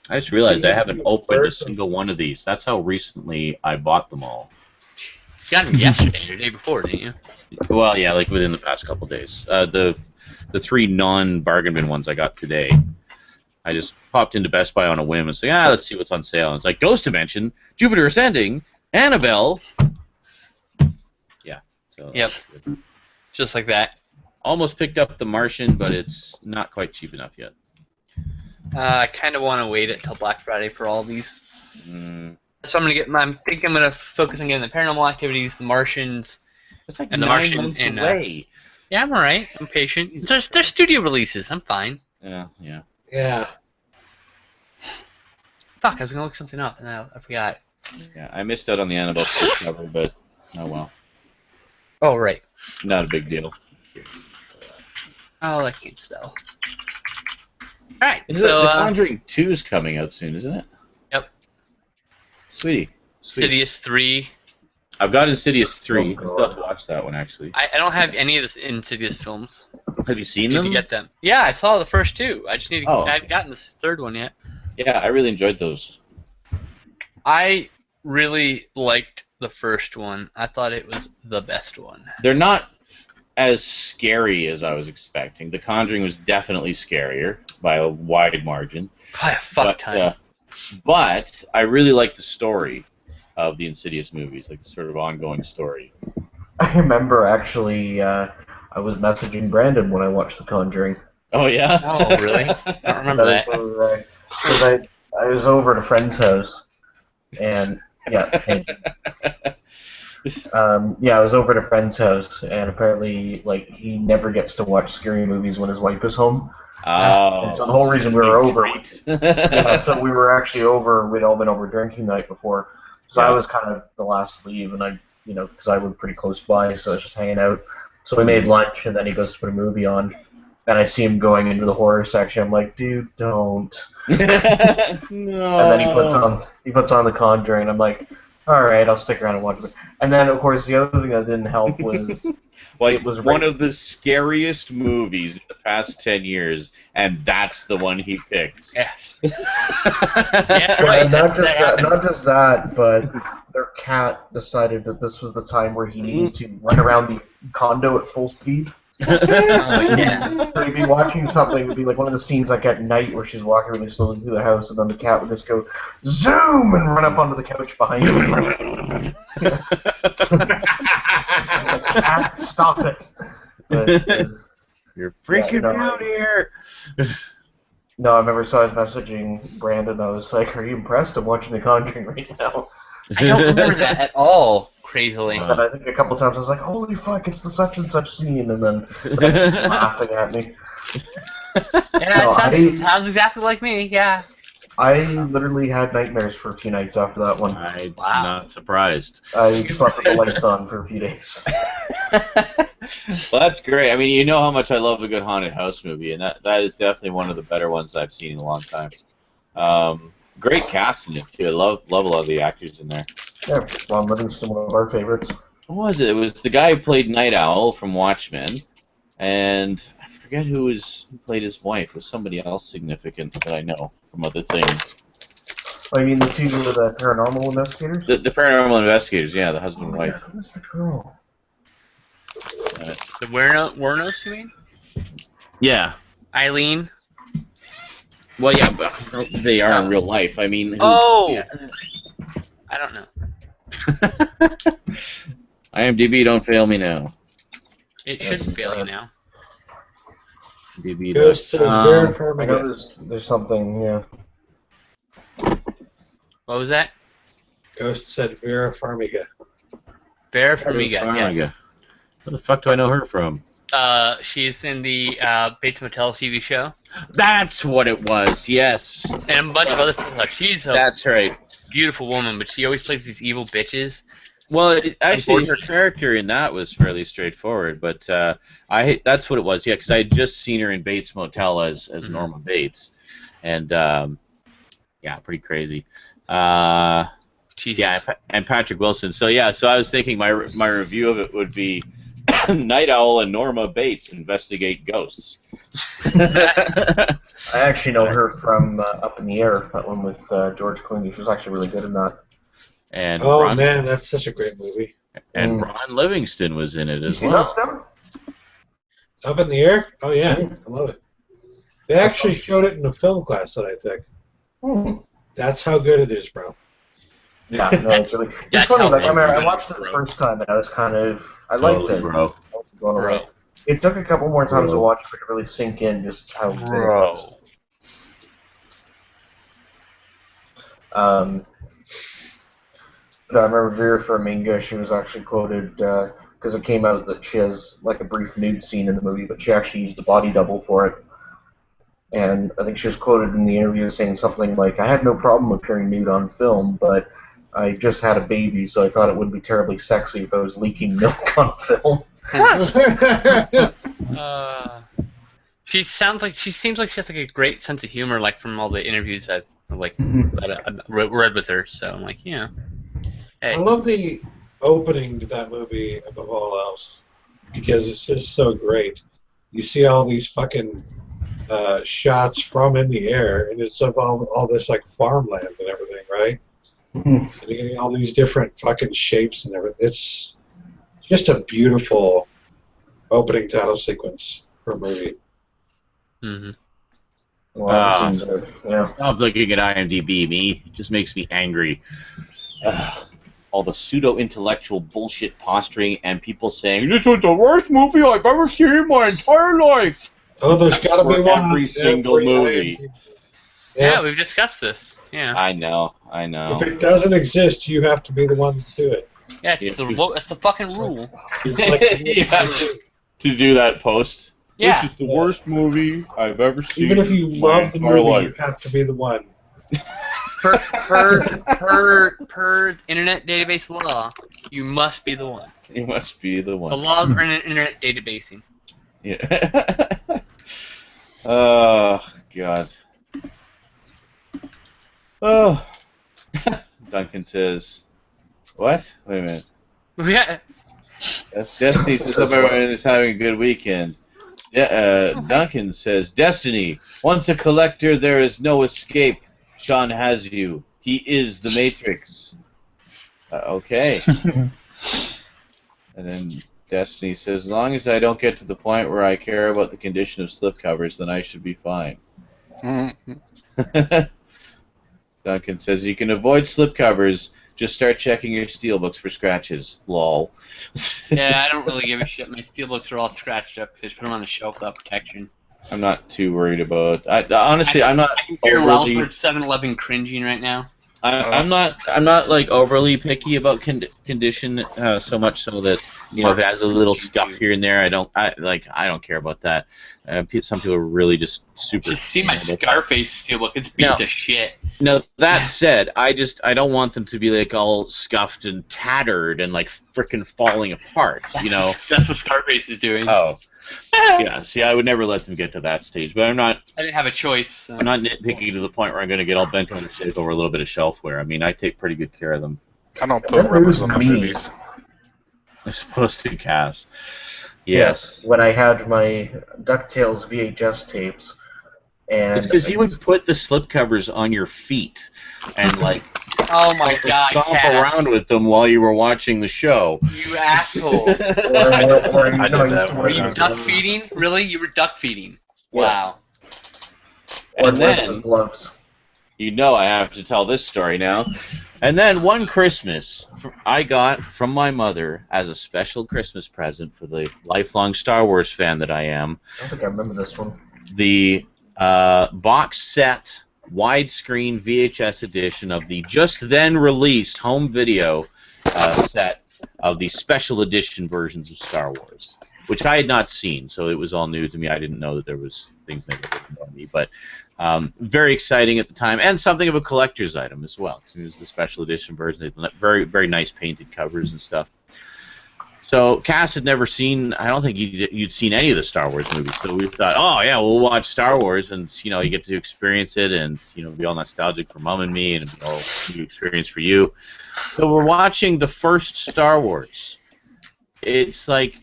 I just realized I haven't opened a single one of these. That's how recently I bought them all. You got them yesterday or the day before, didn't you? Well, yeah, like within the past couple of days. The 3 non-bargain bin ones I got today. I just popped into Best Buy on a whim and said, let's see what's on sale. And it's like Ghost Dimension, Jupiter Ascending, Annabelle. Yeah. So yep. Just like that. Almost picked up The Martian, but it's not quite cheap enough yet. I kind of want to wait until Black Friday for all these. Mm. So I'm gonna get. I think I'm gonna focus on getting the Paranormal Activities, the Martians, It's like and the 9 Martian. months And away. yeah, I'm alright. I'm patient. They're studio releases. I'm fine. Yeah, yeah. Yeah. Fuck, I was gonna look something up and I forgot. Yeah, I missed out on the Annabelle cover, but oh well. Oh right. Not a big deal. Oh, I can't spell. All right. The So Conjuring 2 is coming out soon, isn't it? Yep. Sweetie. Insidious 3. I've got Insidious 3. Oh, I still have to watch that one, actually. I don't have any of the Insidious films. Have you seen Need them? to get them. Yeah, I saw the first 2. I just need to. Oh. I haven't gotten this third one yet. Yeah, I really enjoyed those. I really liked the first one. I thought it was the best one. They're not as scary as I was expecting. The Conjuring was definitely scarier by a wide margin. By a fuck ton. But I really like the story of the Insidious movies, like the sort of ongoing story. I remember actually, I was messaging Brandon when I watched The Conjuring. Oh yeah. Oh really? I don't remember that. Because I was over at a friend's house, and I was over at a friend's house, and apparently, like, he never gets to watch scary movies when his wife is home. Oh. And so the whole reason we were over, Yeah, so we were actually over. We'd all been over drinking the night before, so I was kind of the last to leave, and because I was pretty close by, so I was just hanging out. So we made lunch, and then he goes to put a movie on, and I see him going into the horror section. I'm like, dude, don't. No. And then he puts on The Conjuring. I'm like, all right, I'll stick around and watch it. And then, of course, the other thing that didn't help was it was one of the scariest movies in the past 10 years, and that's the one he picked. Yeah. Yeah, Right. not just that, but their cat decided that this was the time where he needed to run around the condo at full speed. Yeah. So he'd be watching something. It would be like one of the scenes like at night where she's walking really slowly through the house, and then the cat would just go zoom and run up onto the couch behind him. Cat, stop it! But, You're freaking no, me out here. no, I remember. So I was messaging Brandon. I was like, "Are you impressed? I'm watching The Conjuring right now." I don't remember that at all. Crazily. And I think a couple times I was like, "Holy fuck! It's the such and such scene," and then just laughing at me. Yeah, No, it sounds exactly like me. Yeah. I literally had nightmares for a few nights after that one. I'm Wow. not surprised. I slept with the lights on for a few days. Well, that's great. I mean, you know how much I love a good haunted house movie, and that is definitely one of the better ones I've seen in a long time. Great cast in it too. I love a lot of the actors in there. Yeah, Ron Livingston, one of our favorites. What was it? It was the guy who played Night Owl from Watchmen, and I forget who played his wife. It was somebody else significant that I know from other things. Oh, you mean the two were the paranormal investigators? The paranormal investigators, yeah, the husband and wife. Yeah, who's the girl? The Wernos, you mean? Yeah. Eileen? Well, yeah, but they are in real life. I mean. Yeah. I don't know. IMDb, don't fail me now. It shouldn't fail you now. IMDb Ghost says Vera I Farmiga. know there's something, yeah. What was that? Ghost said Vera Farmiga. Bear Farmiga. Farmiga. Yes. Where the fuck do I know her from? She's in the Bates Motel TV show. That's what it was, yes. And a bunch of other stuff. She's a That's right. beautiful woman, but she always plays these evil bitches. Well, actually, her character in that was fairly straightforward, but that's what it was, yeah, because I had just seen her in Bates Motel as Norma Bates, and yeah, pretty crazy. Jesus. Yeah, and Patrick Wilson. So yeah, so I was thinking my review of it would be Night Owl and Norma Bates investigate ghosts. I actually know her from Up in the Air, that one with George Clooney. She was actually really good in that. And Oh man, that's such a great movie. And Ron Livingston was in it You as see well. that stuff? Up in the Air? Oh yeah, I love it. They actually showed it in a film class that I took. Hmm. That's how good it is, bro. Yeah, no, it's really. It's That's funny. how Like, I good I it watched is, it the bro. first time, and I was kind of. I liked it. Bro. Going away. It took a couple more times to watch for it to really sink in just how good it was. But I remember Vera Farmiga, she was actually quoted, because it came out that she has like a brief nude scene in the movie, but she actually used a body double for it. And I think she was quoted in the interview saying something like, I had no problem appearing nude on film, but I just had a baby, so I thought it would be terribly sexy if I was leaking milk on film. She seems like she has like a great sense of humor, like from all the interviews I've read with her. So I'm like, yeah. Hey. I love the opening to that movie above all else because it's just so great. You see all these fucking shots from in the air, and it's of all this like farmland and everything, right? And you're getting all these different fucking shapes and everything. It's just a beautiful opening title sequence for a movie. Mm-hmm. Stop looking at IMDb, me. It just makes me angry. All the pseudo-intellectual bullshit posturing and people saying, this was the worst movie I've ever seen in my entire life. Oh, there's got to be one. Every single movie. Yeah, we've discussed this. Yeah. I know. If it doesn't exist, you have to be the one to do it. Yeah, it's the fucking rule. It's like to do that post. Yeah. This is the worst movie I've ever seen. Even if you love the movie, you have to be the one. Per internet database law, you must be the one. You must be the one. The laws are in internet databasing. Yeah. Oh, God. Oh. Duncan says, what? Wait a minute. Yeah. Destiny says, hope everyone is having a good weekend. Duncan says, Destiny, once a collector, there is no escape. Sean has you. He is the Matrix. Okay. And then Destiny says, as long as I don't get to the point where I care about the condition of slipcovers, then I should be fine. Duncan says, you can avoid slipcovers. Just start checking your steelbooks for scratches. Lol. Yeah, I don't really give a shit. My steelbooks are all scratched up because I just put them on the shelf without protection. I'm not too worried about. Honestly, I'm not. I can hear Ralph at 7-Eleven cringing right now. I'm not like overly picky about condition, so much so that if it has a little scuff here and there, I don't care about that. Some people are really just super. Just see my Scarface steelbook; it's beat to shit. No, that said, I don't want them to be like all scuffed and tattered and like frickin' falling apart. That's what Scarface is doing. Oh. Yeah, see, I would never let them get to that stage, but I didn't have a choice. So. I'm not nitpicky to the point where I'm going to get all bent out of shape over a little bit of shelfware. I mean, I take pretty good care of them. I don't put rubbers on the movies. I'm supposed to, Cass. Yes. When I had my DuckTales VHS tapes, and it's because you would put the slipcovers on your feet and like. Oh my God! Stomp around with them while you were watching the show. You asshole! Were you duck feeding? Really? You were duck feeding? Wow. And then, I have to tell this story now. And then one Christmas, I got from my mother as a special Christmas present for the lifelong Star Wars fan that I am. I don't think I remember this one. The box set. Widescreen VHS edition of the just then released home video set of the special edition versions of Star Wars, which I had not seen, so it was all new to me. I didn't know that there was things that were written by me, but very exciting at the time, and something of a collector's item as well. It was the special edition version. Very, very nice painted covers and stuff. So Cass had never seen. I don't think you'd seen any of the Star Wars movies. So we thought, oh yeah, we'll watch Star Wars, and you get to experience it, and be all nostalgic for Mom and me, and it'll be all new experience for you. So we're watching the first Star Wars. It's like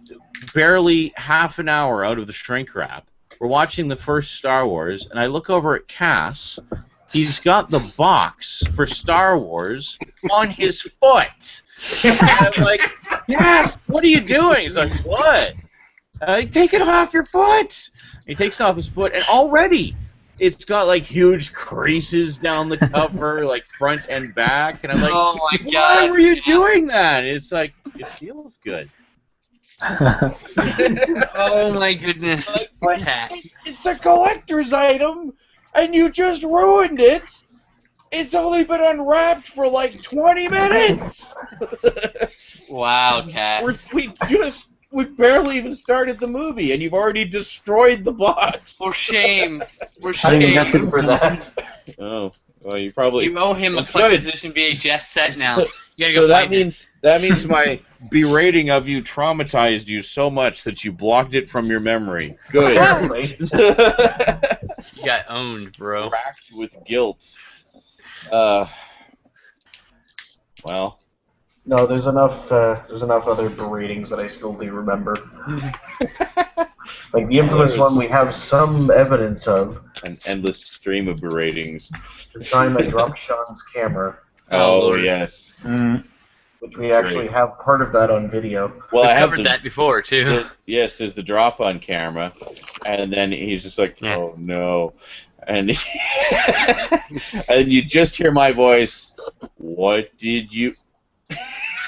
barely half an hour out of the shrink wrap. We're watching the first Star Wars, and I look over at Cass. He's got the box for Star Wars on his foot. And I'm like, yeah, what are you doing? He's like, what? Take it off your foot. He takes it off his foot, and already it's got like huge creases down the cover, like front and back. And I'm like, oh my God, why were you doing that? And it's like, it feels good. Oh my goodness. It's a collector's item, and you just ruined it. It's only been unwrapped for like 20 minutes. Wow, Cat. We barely even started the movie, and you've already destroyed the box. For shame. For I didn't even shame. have to For that. Oh, well, you probably. You owe him a That's Clutch good. Edition VHS set now. You gotta go So find that means my berating of you traumatized you so much that you blocked it from your memory. Good. Apparently. it. You got owned, bro. Racked with guilt. Well. No, there's enough other beratings that I still do remember. Like the infamous one we have some evidence of. An endless stream of beratings. The time I dropped Sean's camera, Oh, Oh, Lord. yes. which we actually have part of that on video. Well, We've I have covered that before, too. Yes, there's the drop on camera, and then he's just like, Yeah. "Oh no," and and you just hear my voice. What did you?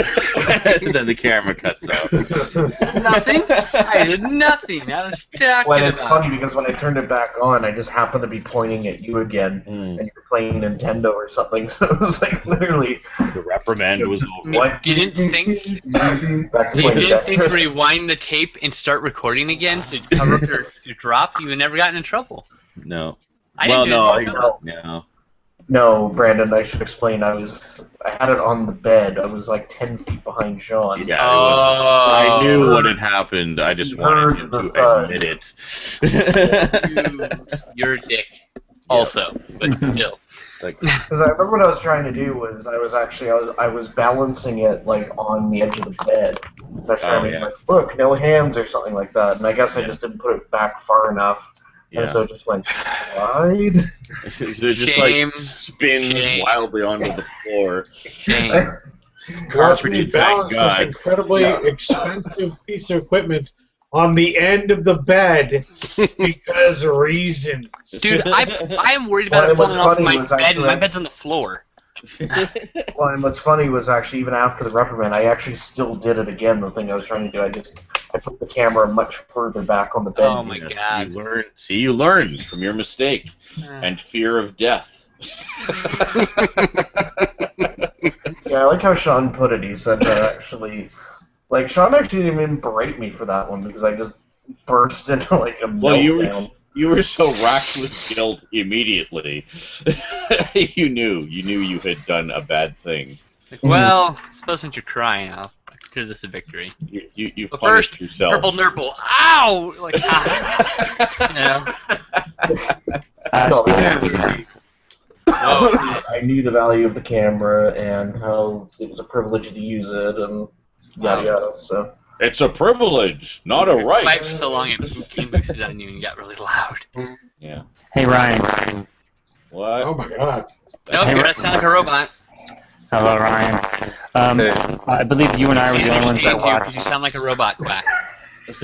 And then the camera cuts off. Nothing. I did nothing. I was talking Well, it's about. funny because when I turned it back on, I just happened to be pointing at you again, and you're playing Nintendo or something. So it was like literally. The reprimand was over. What? Didn't think. Back to You playing didn't think to Tetris. rewind the tape and start recording again to cover up your drop? You would never gotten in trouble. No. I Well, didn't no, do it. no. No, Brandon, I should explain. I had it on the bed. I was like 10 feet behind Sean. Yeah, I knew Oh. what had happened. I just You wanted heard him the to thud. admit it. You're a dick. Also, but still. Like, Because I remember what I was trying to do was I was balancing it like on the edge of the bed. I was trying to make like, look, no hands or something like that. And I guess I just didn't put it back far enough. yeah. And so it just went slide. So it just Shame. like spins Shame. wildly onto the floor. Shame. Watch me Carpeted, thank balance this God. incredibly expensive piece of equipment on the end of the bed because reasons. Dude, I am worried about Well, it falling what's off funny my was bed, and actually- my bed's on the floor. Well, and what's funny was actually even after the reprimand, I actually still did it again. The thing I was trying to do, I put the camera much further back on the bed. Oh my Yes, God. you learned from your mistake and fear of death. Yeah, I like how Sean put it. He said that actually, like Sean actually didn't even berate me for that one because I just burst into like a Well, meltdown. you were so racked with guilt immediately. you knew you had done a bad thing. Like, well, I suppose since you're crying, I'll consider this a victory. You've But punished first, yourself. purple nurple. Ow! Like, you know? Speaking of, Oh, I knew the value of the camera and how it was a privilege to use it and yada yada. So It's a privilege, not a Quiet right. for so long, it came boosted on you and got really loud. Yeah. hey Ryan. What? Oh my god. No, Hey, that sounds like a robot. Hello, Ryan. I believe you and I were the only ones that You watched. sound like a robot, Quack.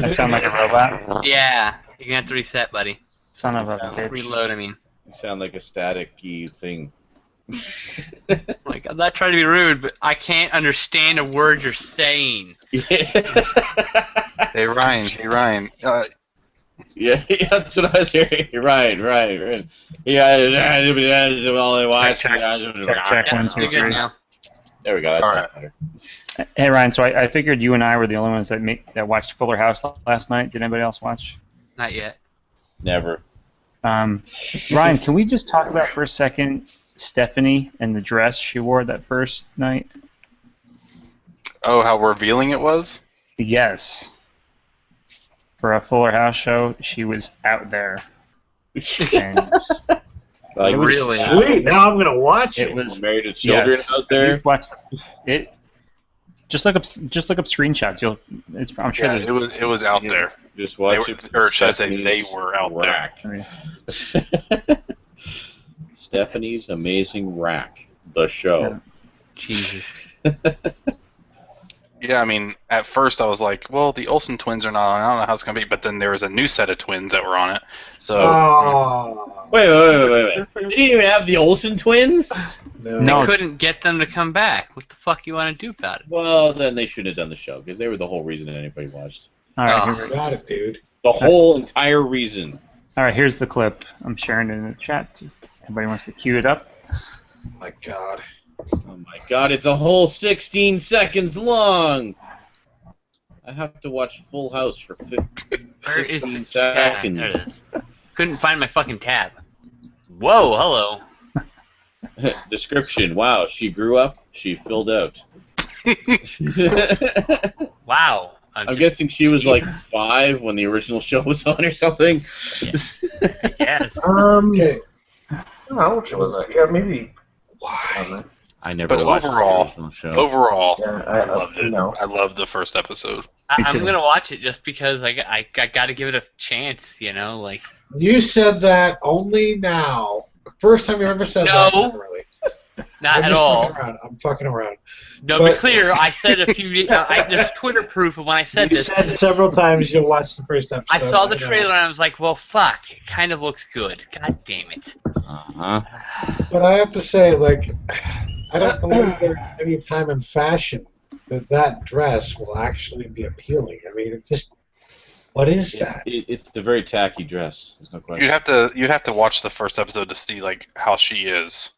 I sound like a robot. Yeah, you're gonna have to reset, buddy. Son of a bitch. Reload, I mean. You sound like a static-y thing. Like, I'm not trying to be rude, but I can't understand a word you're saying. Hey Ryan. Yeah, that's what I was hearing. Right. Yeah, only watch. Check, 1, 2, You're good 3. now. There we go. That's All not right. better. Hey Ryan, so I figured you and I were the only ones that watched Fuller House last night. Did anybody else watch? Not yet. Never. Ryan, can we just talk about for a second Stephanie and the dress she wore that first night? Oh, how revealing it was? Yes. For a Fuller House show, she was out there. And Like, it was, Really? Sweet. Now I'm gonna watch it it. was married to children yes, out there. You've watched it. Just look up screenshots. I'm sure Yeah, there's. it was out there. Just They watch were, it. or should I say they were out there? I mean, Stephanie's Amazing Rack, the show. Jesus. Yeah, I mean, at first I was like, well, the Olsen twins are not on. I don't know how it's going to be. But then there was a new set of twins that were on it. So, Oh. Wait. They didn't even have the Olsen twins? No. They couldn't get them to come back. What the fuck you want to do about it? Well, then they shouldn't have done the show, because they were the whole reason anybody watched. all right, Oh. here, Got it, dude. The whole entire reason. all right. Here's the clip. I'm sharing it in the chat. If anybody wants to cue it up. My God. Oh my God! It's a whole 16 seconds long. I have to watch Full House for Where is 16 the tab? seconds. There it is. Couldn't find my fucking tab. Whoa, hello. Description: Wow, she grew up. She filled out. Wow. I'm guessing she was like 5 when the original show was on or something. Yes. Okay. I don't know how old she was. Yeah, maybe. Why? I never But watched overall- the original show. Overall, Yeah, I loved it. No. I loved the first episode. I'm too. gonna watch it just because I got to give it a chance, you know, like. You said that only now. First time you ever said that. No. Not really. Not I'm at just all. fucking around. I'm fucking around. No, But- be clear. I said a few. There's Twitter proof of when I said You this. said several times you'll watch the first episode. I saw the know. trailer and I was like, well, fuck. It kind of looks good. God damn it. Uh-huh. But I have to say, like, I don't believe there's any time in fashion that dress will actually be appealing. I mean, it just, what is that? It's a very tacky dress. There's no question. You'd have to watch the first episode to see like how she is.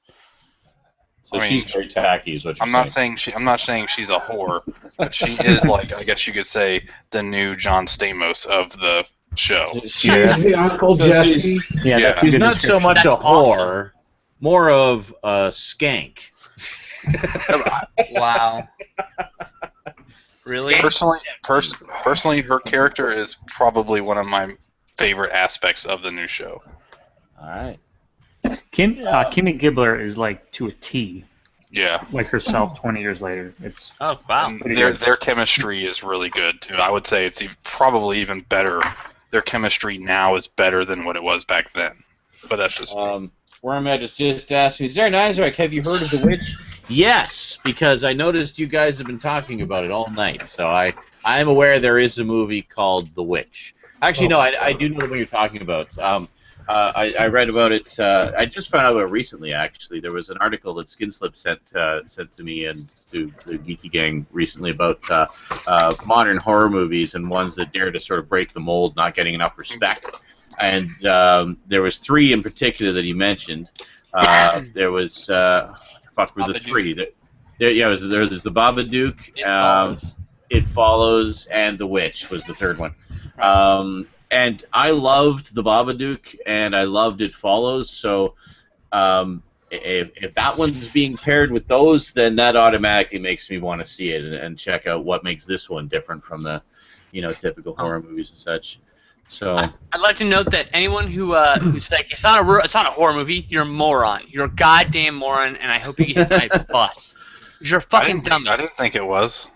So I mean, she's very tacky, is what you're I'm not saying she's a whore, but she is like, I guess you could say, the new John Stamos of the show. She's the Uncle So Jesse. Yeah, that's a She's good not so description. much That's a whore, more of a skank. Wow. Really? Personally, her character is probably one of my favorite aspects of the new show. All right. Kimmy Gibbler is like to a T, Yeah. like herself 20 years later. It's Oh, wow. And pretty their good. their chemistry is really good too. I would say it's probably even better. Their chemistry now is better than what it was back then. But that's just Wormhead has just asked me, is there an Isaac? Have you heard of The Witch? Yes, because I noticed you guys have been talking about it all night. So I am aware there is a movie called The Witch. Actually, no, I do know the one you're talking about. I read about it. I just found out about it recently, actually. There was an article that Skinslip sent to me and to the Geeky Gang recently about modern horror movies and ones that dare to sort of break the mold, not getting enough respect. And there was 3 in particular that he mentioned. There was, fuck, were the 3? There's the Babadook, It Follows, and The Witch was the 3rd one. And I loved the Babadook, and I loved It Follows. So if that one's being paired with those, then that automatically makes me want to see it and check out what makes this one different from the, typical horror movies and such. So I'd like to note that anyone who's like it's not a horror movie, you're a moron. You're a goddamn moron, and I hope you get hit by a bus. You're a fucking dummy. I didn't think it was.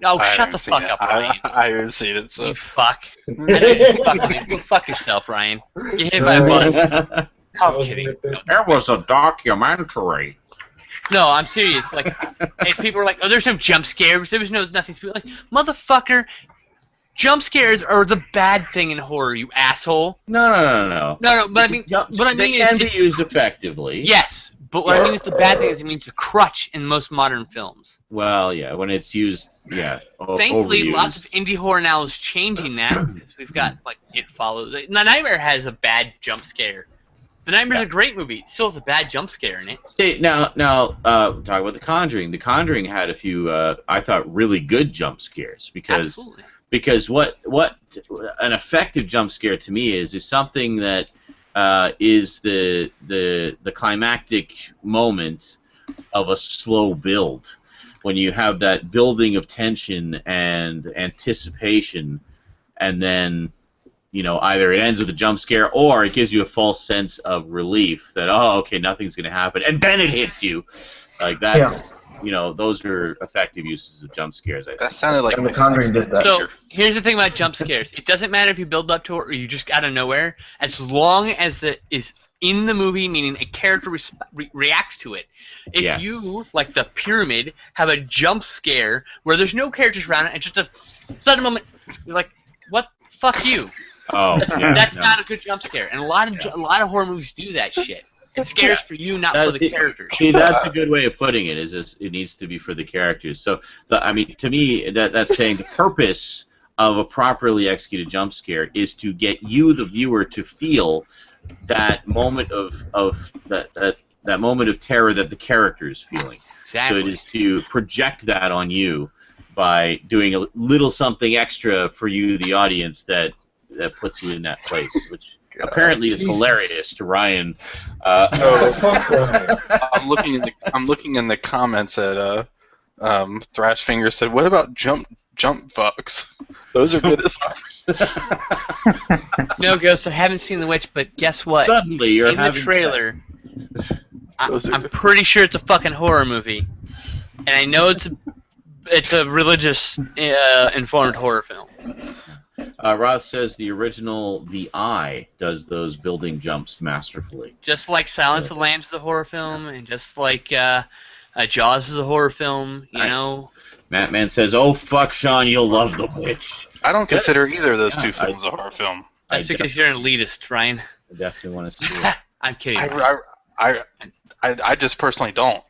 Oh, I shut haven't the seen fuck it. up, Ryan. I haven't seen it, so You fuck. I know you fuck. Go fuck yourself, Ryan. You're hit by a bus. I'm kidding. There was a documentary. No, I'm serious. Like, if people are like, "Oh, there's no jump scares," there was nothing. Like, motherfucker, jump scares are the bad thing in horror, you asshole. No. No, but I mean, They can be used effectively. Yes, but what I mean is the bad thing is it means a crutch in most modern films. Well, yeah, when it's used, yeah. Thankfully, overused. lots of indie horror now is changing that because we've got like It Follows. The Nightmare has a bad jump scare. The Nightmare's a great movie. It still has a bad jump scare in it. Now, talk about The Conjuring. The Conjuring had a few, I thought, really good jump scares Absolutely. because what an effective jump scare to me is something that is the climactic moment of a slow build, when you have that building of tension and anticipation, and then either it ends with a jump scare or it gives you a false sense of relief that, oh, okay, nothing's going to happen, and then it hits you. Like that's, those are effective uses of jump scares, I think. that sounded like And The Conjuring did that. So here's the thing about jump scares. It doesn't matter if you build up to it or you just out of nowhere, as long as it is in the movie, meaning a character reacts to it. If you, like the Pyramid, have a jump scare where there's no characters around it and just a sudden moment, you're like, what? Fuck you. Oh, yeah, That's no. not a good jump scare, and a lot of horror movies do that shit. It scares for you, not for the characters. See, that's a good way of putting it. It needs to be for the characters. So, to me, that's saying the purpose of a properly executed jump scare is to get you, the viewer, to feel that moment of that moment of terror that the character is feeling. Exactly. So it is to project that on you by doing a little something extra for you, the audience, that puts you in that place, which apparently is hilarious to Ryan. I'm looking in the comments at Thrashfinger said, "What about jump fucks? Those are good as well." No, Ghost, I haven't seen The Witch, but guess what? Suddenly You've you're seen the having trailer. I'm pretty sure it's a fucking horror movie, and I know it's a religious informed horror film. Roth says the original The Eye does those building jumps masterfully. Just like Silence of the Lambs is a horror film, and just like Jaws is a horror film, you know. Mattman says, "Oh fuck, Sean, you'll love The Witch." I don't consider either of those two films a horror film. That's because you're an elitist, Ryan. I definitely want to see it. I'm kidding. I just personally don't.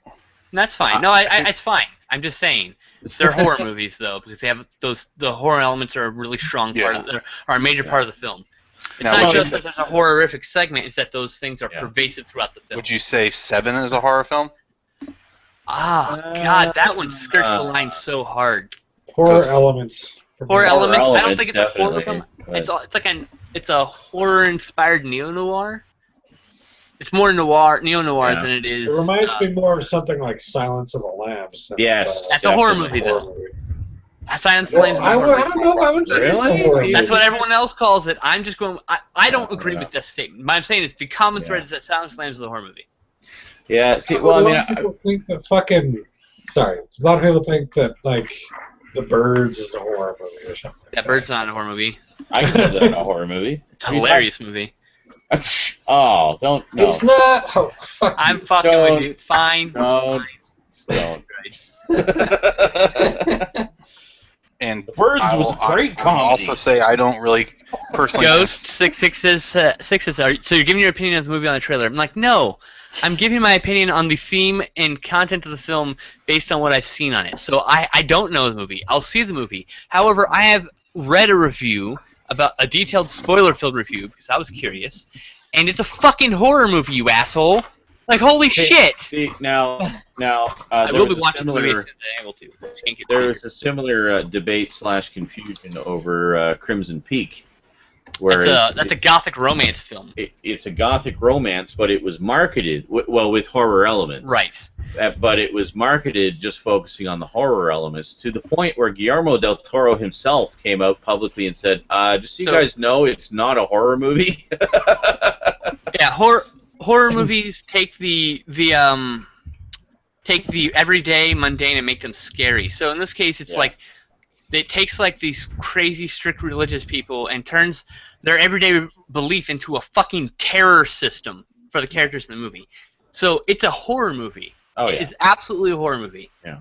That's fine. No, it's fine. I'm just saying they're horror movies though, because they have the horror elements are a really strong part of are a major part of the film. It's not just that there's a horrific segment; it's that those things are pervasive throughout the film. Would you say Seven is a horror film? God, that one skirts the line so hard. Horror elements. Horror elements. I don't think it's definitely, a horror film. It's a horror-inspired neo-noir. It's more neo-noir than it is. It reminds me more of something like Silence of the Lambs. Yes, that's a horror movie, though. Silence of the Lambs is a horror movie. I don't know. I would say it's a horror movie. That's what everyone else calls it. I'm just going. I don't agree with that statement. What I'm saying is the common thread is that Silence of the Lambs is a horror movie. Yeah. See, a lot of people think that a lot of people think that like The Birds is a horror movie or something. That Bird's not a horror movie. I consider that a horror movie. It's a hilarious movie. Oh, don't. No. It's not. Oh, fuck I'm fucking with you. It's fine. No, don't. And The Birds was a great comedy. I'll also say I don't really personally. Ghost 66 says, so you're giving your opinion of the movie on the trailer. I'm like, no. I'm giving my opinion on the theme and content of the film based on what I've seen on it. So I don't know the movie. I'll see the movie. However, I have read a review about a detailed spoiler-filled review because I was curious, and it's a fucking horror movie, you asshole! Like, holy shit! See, now, I will be watching the movie as soon as I'm able to. There was a similar debate/confusion over Crimson Peak. Where that's a gothic romance film. It's a gothic romance, but it was marketed with horror elements. Right. But it was marketed just focusing on the horror elements to the point where Guillermo del Toro himself came out publicly and said, "Just so you guys know, it's not a horror movie." Yeah, horror movies take the everyday mundane and make them scary. So in this case, it's like it takes like these crazy strict religious people and turns their everyday belief into a fucking terror system for the characters in the movie. So it's a horror movie. Oh yeah, it's absolutely a horror movie. Yeah.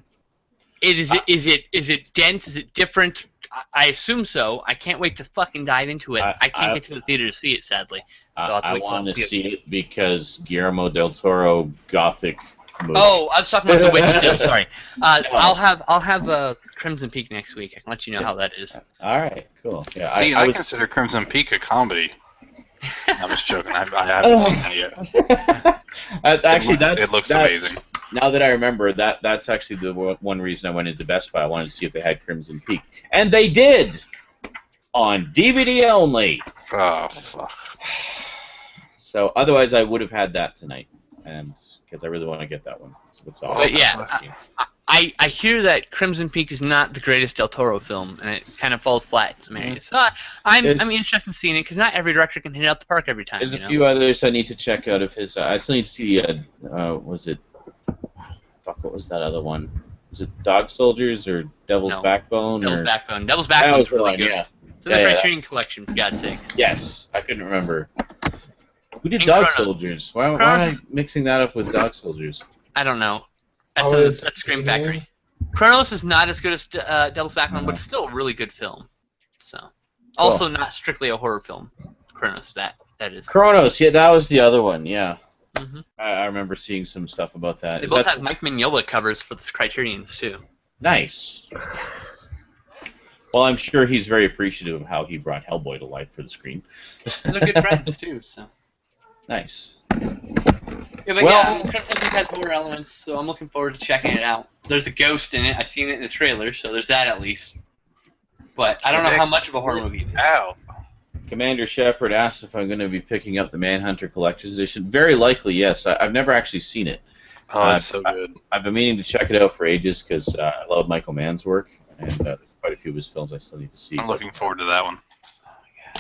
Is it dense? Is it different? I assume so. I can't wait to fucking dive into it. I can't get to the theater to see it, sadly. So I want to see it because Guillermo del Toro gothic movie. Oh, I was talking about The Witch still. Sorry. I'll have Crimson Peak next week. I can let you know how that is. All right, cool. Yeah, see, I consider Crimson Peak a comedy. I'm just joking. I haven't seen that yet. Actually, it looks amazing. Now that I remember, that's actually the one reason I went into Best Buy. I wanted to see if they had Crimson Peak, and they did on DVD only. Oh fuck! So otherwise, I would have had that tonight, and because I really want to get that one. So it's awesome. But yeah, I hear that Crimson Peak is not the greatest Del Toro film, and it kind of falls flat in some areas. So I'm interested in seeing it because not every director can hit out the park every time. There's a few others I need to check out of his. I still need to see. Was it? Fuck, what was that other one? Was it Dog Soldiers or Devil's Backbone? Devil's Backbone. Devil's Backbone was really good. Yeah. It's in the Criterion Collection, for God's sake. Yes, I couldn't remember. Who did Dog Soldiers? Why am I mixing that up with Dog Soldiers? I don't know. That's Scream Factory. Kronos is not as good as Devil's Backbone, but it's still a really good film. So, also not strictly a horror film. Kronos, that is. Kronos, yeah, that was the other one. Yeah. Mm-hmm. I remember seeing some stuff about that. They both have Mike Mignola covers for the Criterions too. Nice. Well, I'm sure he's very appreciative of how he brought Hellboy to life for the screen. They're good friends too, so. Nice. Yeah, but Well- yeah, Crypto has horror elements, so I'm looking forward to checking it out. There's a ghost in it. I've seen it in the trailer, so there's that at least. But I don't know how much of a horror movie it is. Ow. Commander Shepard asked if I'm going to be picking up the Manhunter Collector's Edition. Very likely, yes. I've never actually seen it. Oh, it's so good. I've been meaning to check it out for ages because I love Michael Mann's work, and there's quite a few of his films I still need to see. I'm looking forward to that one.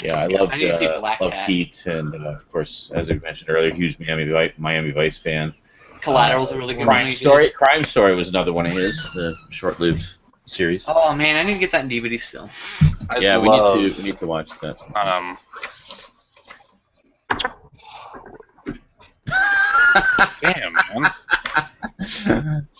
Yeah, I loved I need to see Black Cat. Heat, and of course, as we mentioned earlier, huge Miami Vice fan. Collateral's a really good Crime movie. Story. Crime Story was another one of his, the short-lived series. Oh man, I need to get that in DVD still. Yeah, we need to watch that. Damn, man.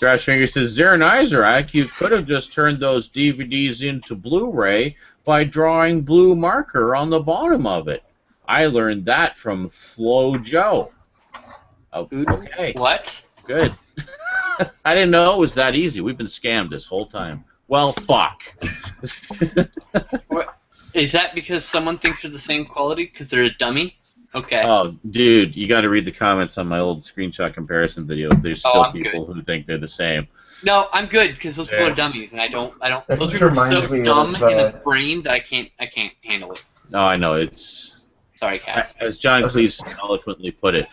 Thrashfinger says, Zarin Isaac, you could have just turned those DVDs into Blu-ray by drawing blue marker on the bottom of it. I learned that from Flo Joe. Oh, okay. What? Good. I didn't know it was that easy. We've been scammed this whole time. Well, fuck. Is that because someone thinks they're the same quality because they're a dummy? Okay. Oh, dude, you got to read the comments on my old screenshot comparison video. There's still I'm people who think they're the same. No, I'm good because those people Yeah. are dummies, and I don't. That Those just people are reminds so me dumb of, in the brain that I can't handle it. No, I know it's. Sorry, Cass. As John Cleese eloquently put it,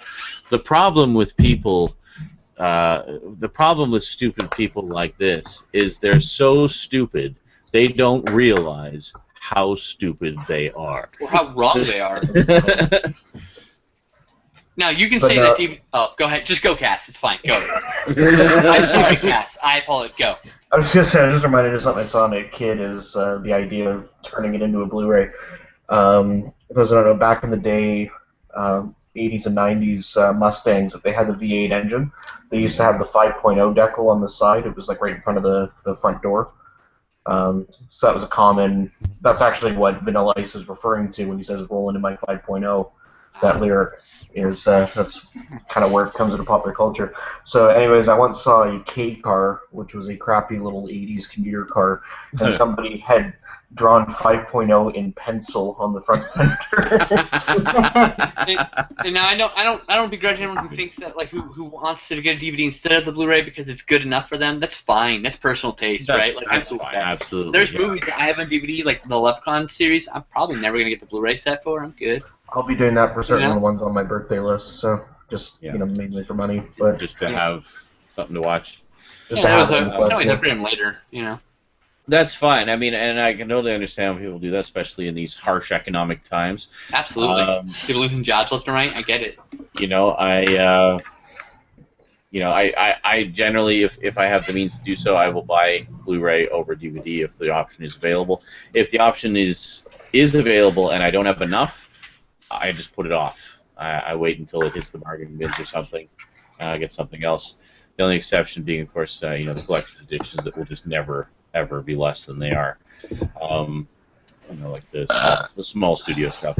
the problem with people, the problem with stupid people like this is they're so stupid they don't realize how stupid they are. Or how wrong they are. Now you can But say that. Oh, go ahead. Just go, Cass. It's fine. Go. I'm sorry, Cass. I apologize. Go. I was just saying, I just reminded of something I saw in a kid is the idea of turning it into a Blu-ray. Those that don't know, back in the day, 80s and 90s Mustangs, if they had the V8 engine, they used to have the 5.0 decal on the side. It was like right in front of the front door. So that was a common. That's actually what Vanilla Ice is referring to when he says "roll into my 5.0." That lyric is that's kind of where it comes into popular culture. So, anyways, I once saw a K car, which was a crappy little 80s commuter car, and somebody had drawn 5.0 in pencil on the front fender. And now I don't begrudge anyone who thinks that who wants to get a DVD instead of the Blu-ray because it's good enough for them. That's fine. That's personal taste, right? That's fine. Absolutely. There's movies that I have on DVD, like the Leprechaun series. I'm probably never gonna get the Blu-ray set for. I'm good. I'll be doing that for certain ones on my birthday list. So just mainly for money, but just to have something to watch. Just to have them, I can always upgrade them later. That's fine. I mean, and I can totally understand when people do that, especially in these harsh economic times. Absolutely. People losing jobs left and right. I get it. I generally, if I have the means to do so, I will buy Blu-ray over DVD if the option is available. If the option is available and I don't have enough, I just put it off. I wait until it hits the bargain bins or something. Get something else. The only exception being, of course, the collector's editions that will just never ever be less than they are. Like the small studio stuff.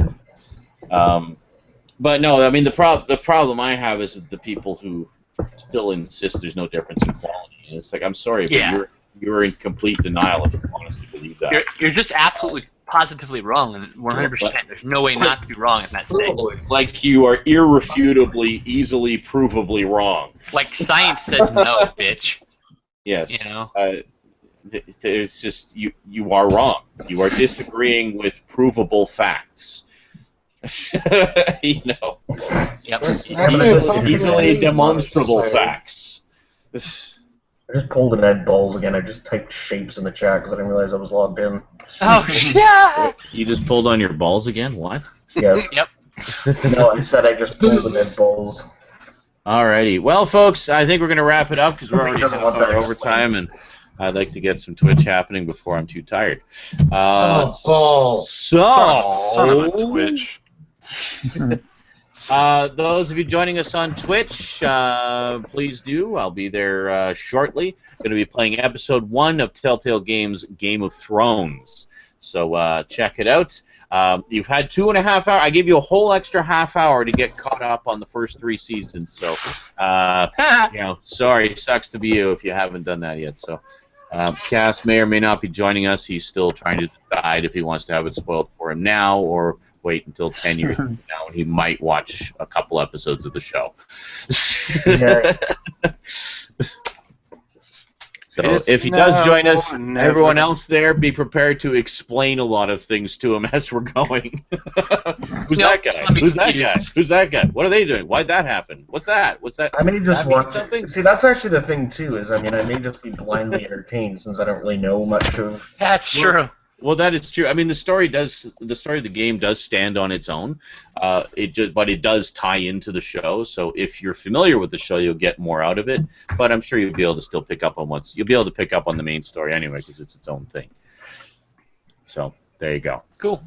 But no, I mean the problem I have is the people who still insist there's no difference in quality. And it's like, I'm sorry, but you're in complete denial if you honestly believe that. You're just absolutely positively wrong, and 100%. There's no way not to be wrong in that state. Like you are irrefutably, easily, provably wrong. Like science says no, bitch. Yes. It's just you are wrong. You are disagreeing with provable facts. Yep. Easily demonstrable facts. I just pulled an Ed Balls again. I just typed shapes in the chat because I didn't realize I was logged in. Oh shit! You just pulled on your balls again? What? Yes. Yep. No, I said I just pulled an Ed Balls. Alrighty. Well, folks, I think we're going to wrap it up because we're already over overtime, and I'd like to get some Twitch happening before I'm too tired. balls. Son of a Twitch. Those of you joining us on Twitch, please do. I'll be there shortly. Going to be playing episode 1 of Telltale Games' Game of Thrones. So check it out. You've had 2.5 hours. I gave you a whole extra half hour to get caught up on the first 3 seasons. So, sorry, sucks to be you if you haven't done that yet. So, Cass may or may not be joining us. He's still trying to decide if he wants to have it spoiled for him now or wait until 10 years from now, and he might watch a couple episodes of the show. Yeah. So It's if he does join us, now or never. everyone else there, be prepared to explain a lot of things to him as we're going. Who's that guy? let me Who's that confused. guy? Who's that guy? What are they doing? Why'd that happen? What's that? What's that? I may just That mean watch something? See, that's actually the thing too. Is I may just be blindly entertained since I don't really know much of. That's true. Well, that is true. I mean, the story of the game does stand on its own. But it does tie into the show. So if you're familiar with the show, you'll get more out of it. But I'm sure you'll be able to still pick up on you'll be able to pick up on the main story anyway because it's its own thing. So there you go. Cool.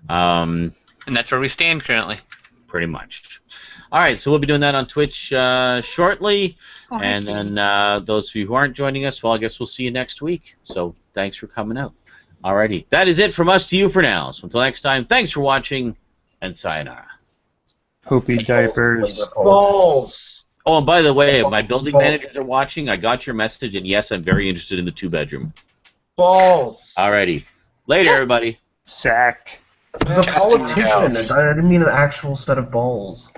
And that's where we stand currently. Pretty much. All right, so we'll be doing that on Twitch shortly. Oh, and then those of you who aren't joining us, well, I guess we'll see you next week. So thanks for coming out. Alrighty, that is it from us to you for now. So until next time, thanks for watching, and sayonara. Poopy diapers. Balls. Oh, and by the way, if my building managers are watching, I got your message, and yes, I'm very interested in the 2-bedroom. Balls. Alrighty. Later, everybody. Sack. It was a politician, and I didn't mean an actual set of balls.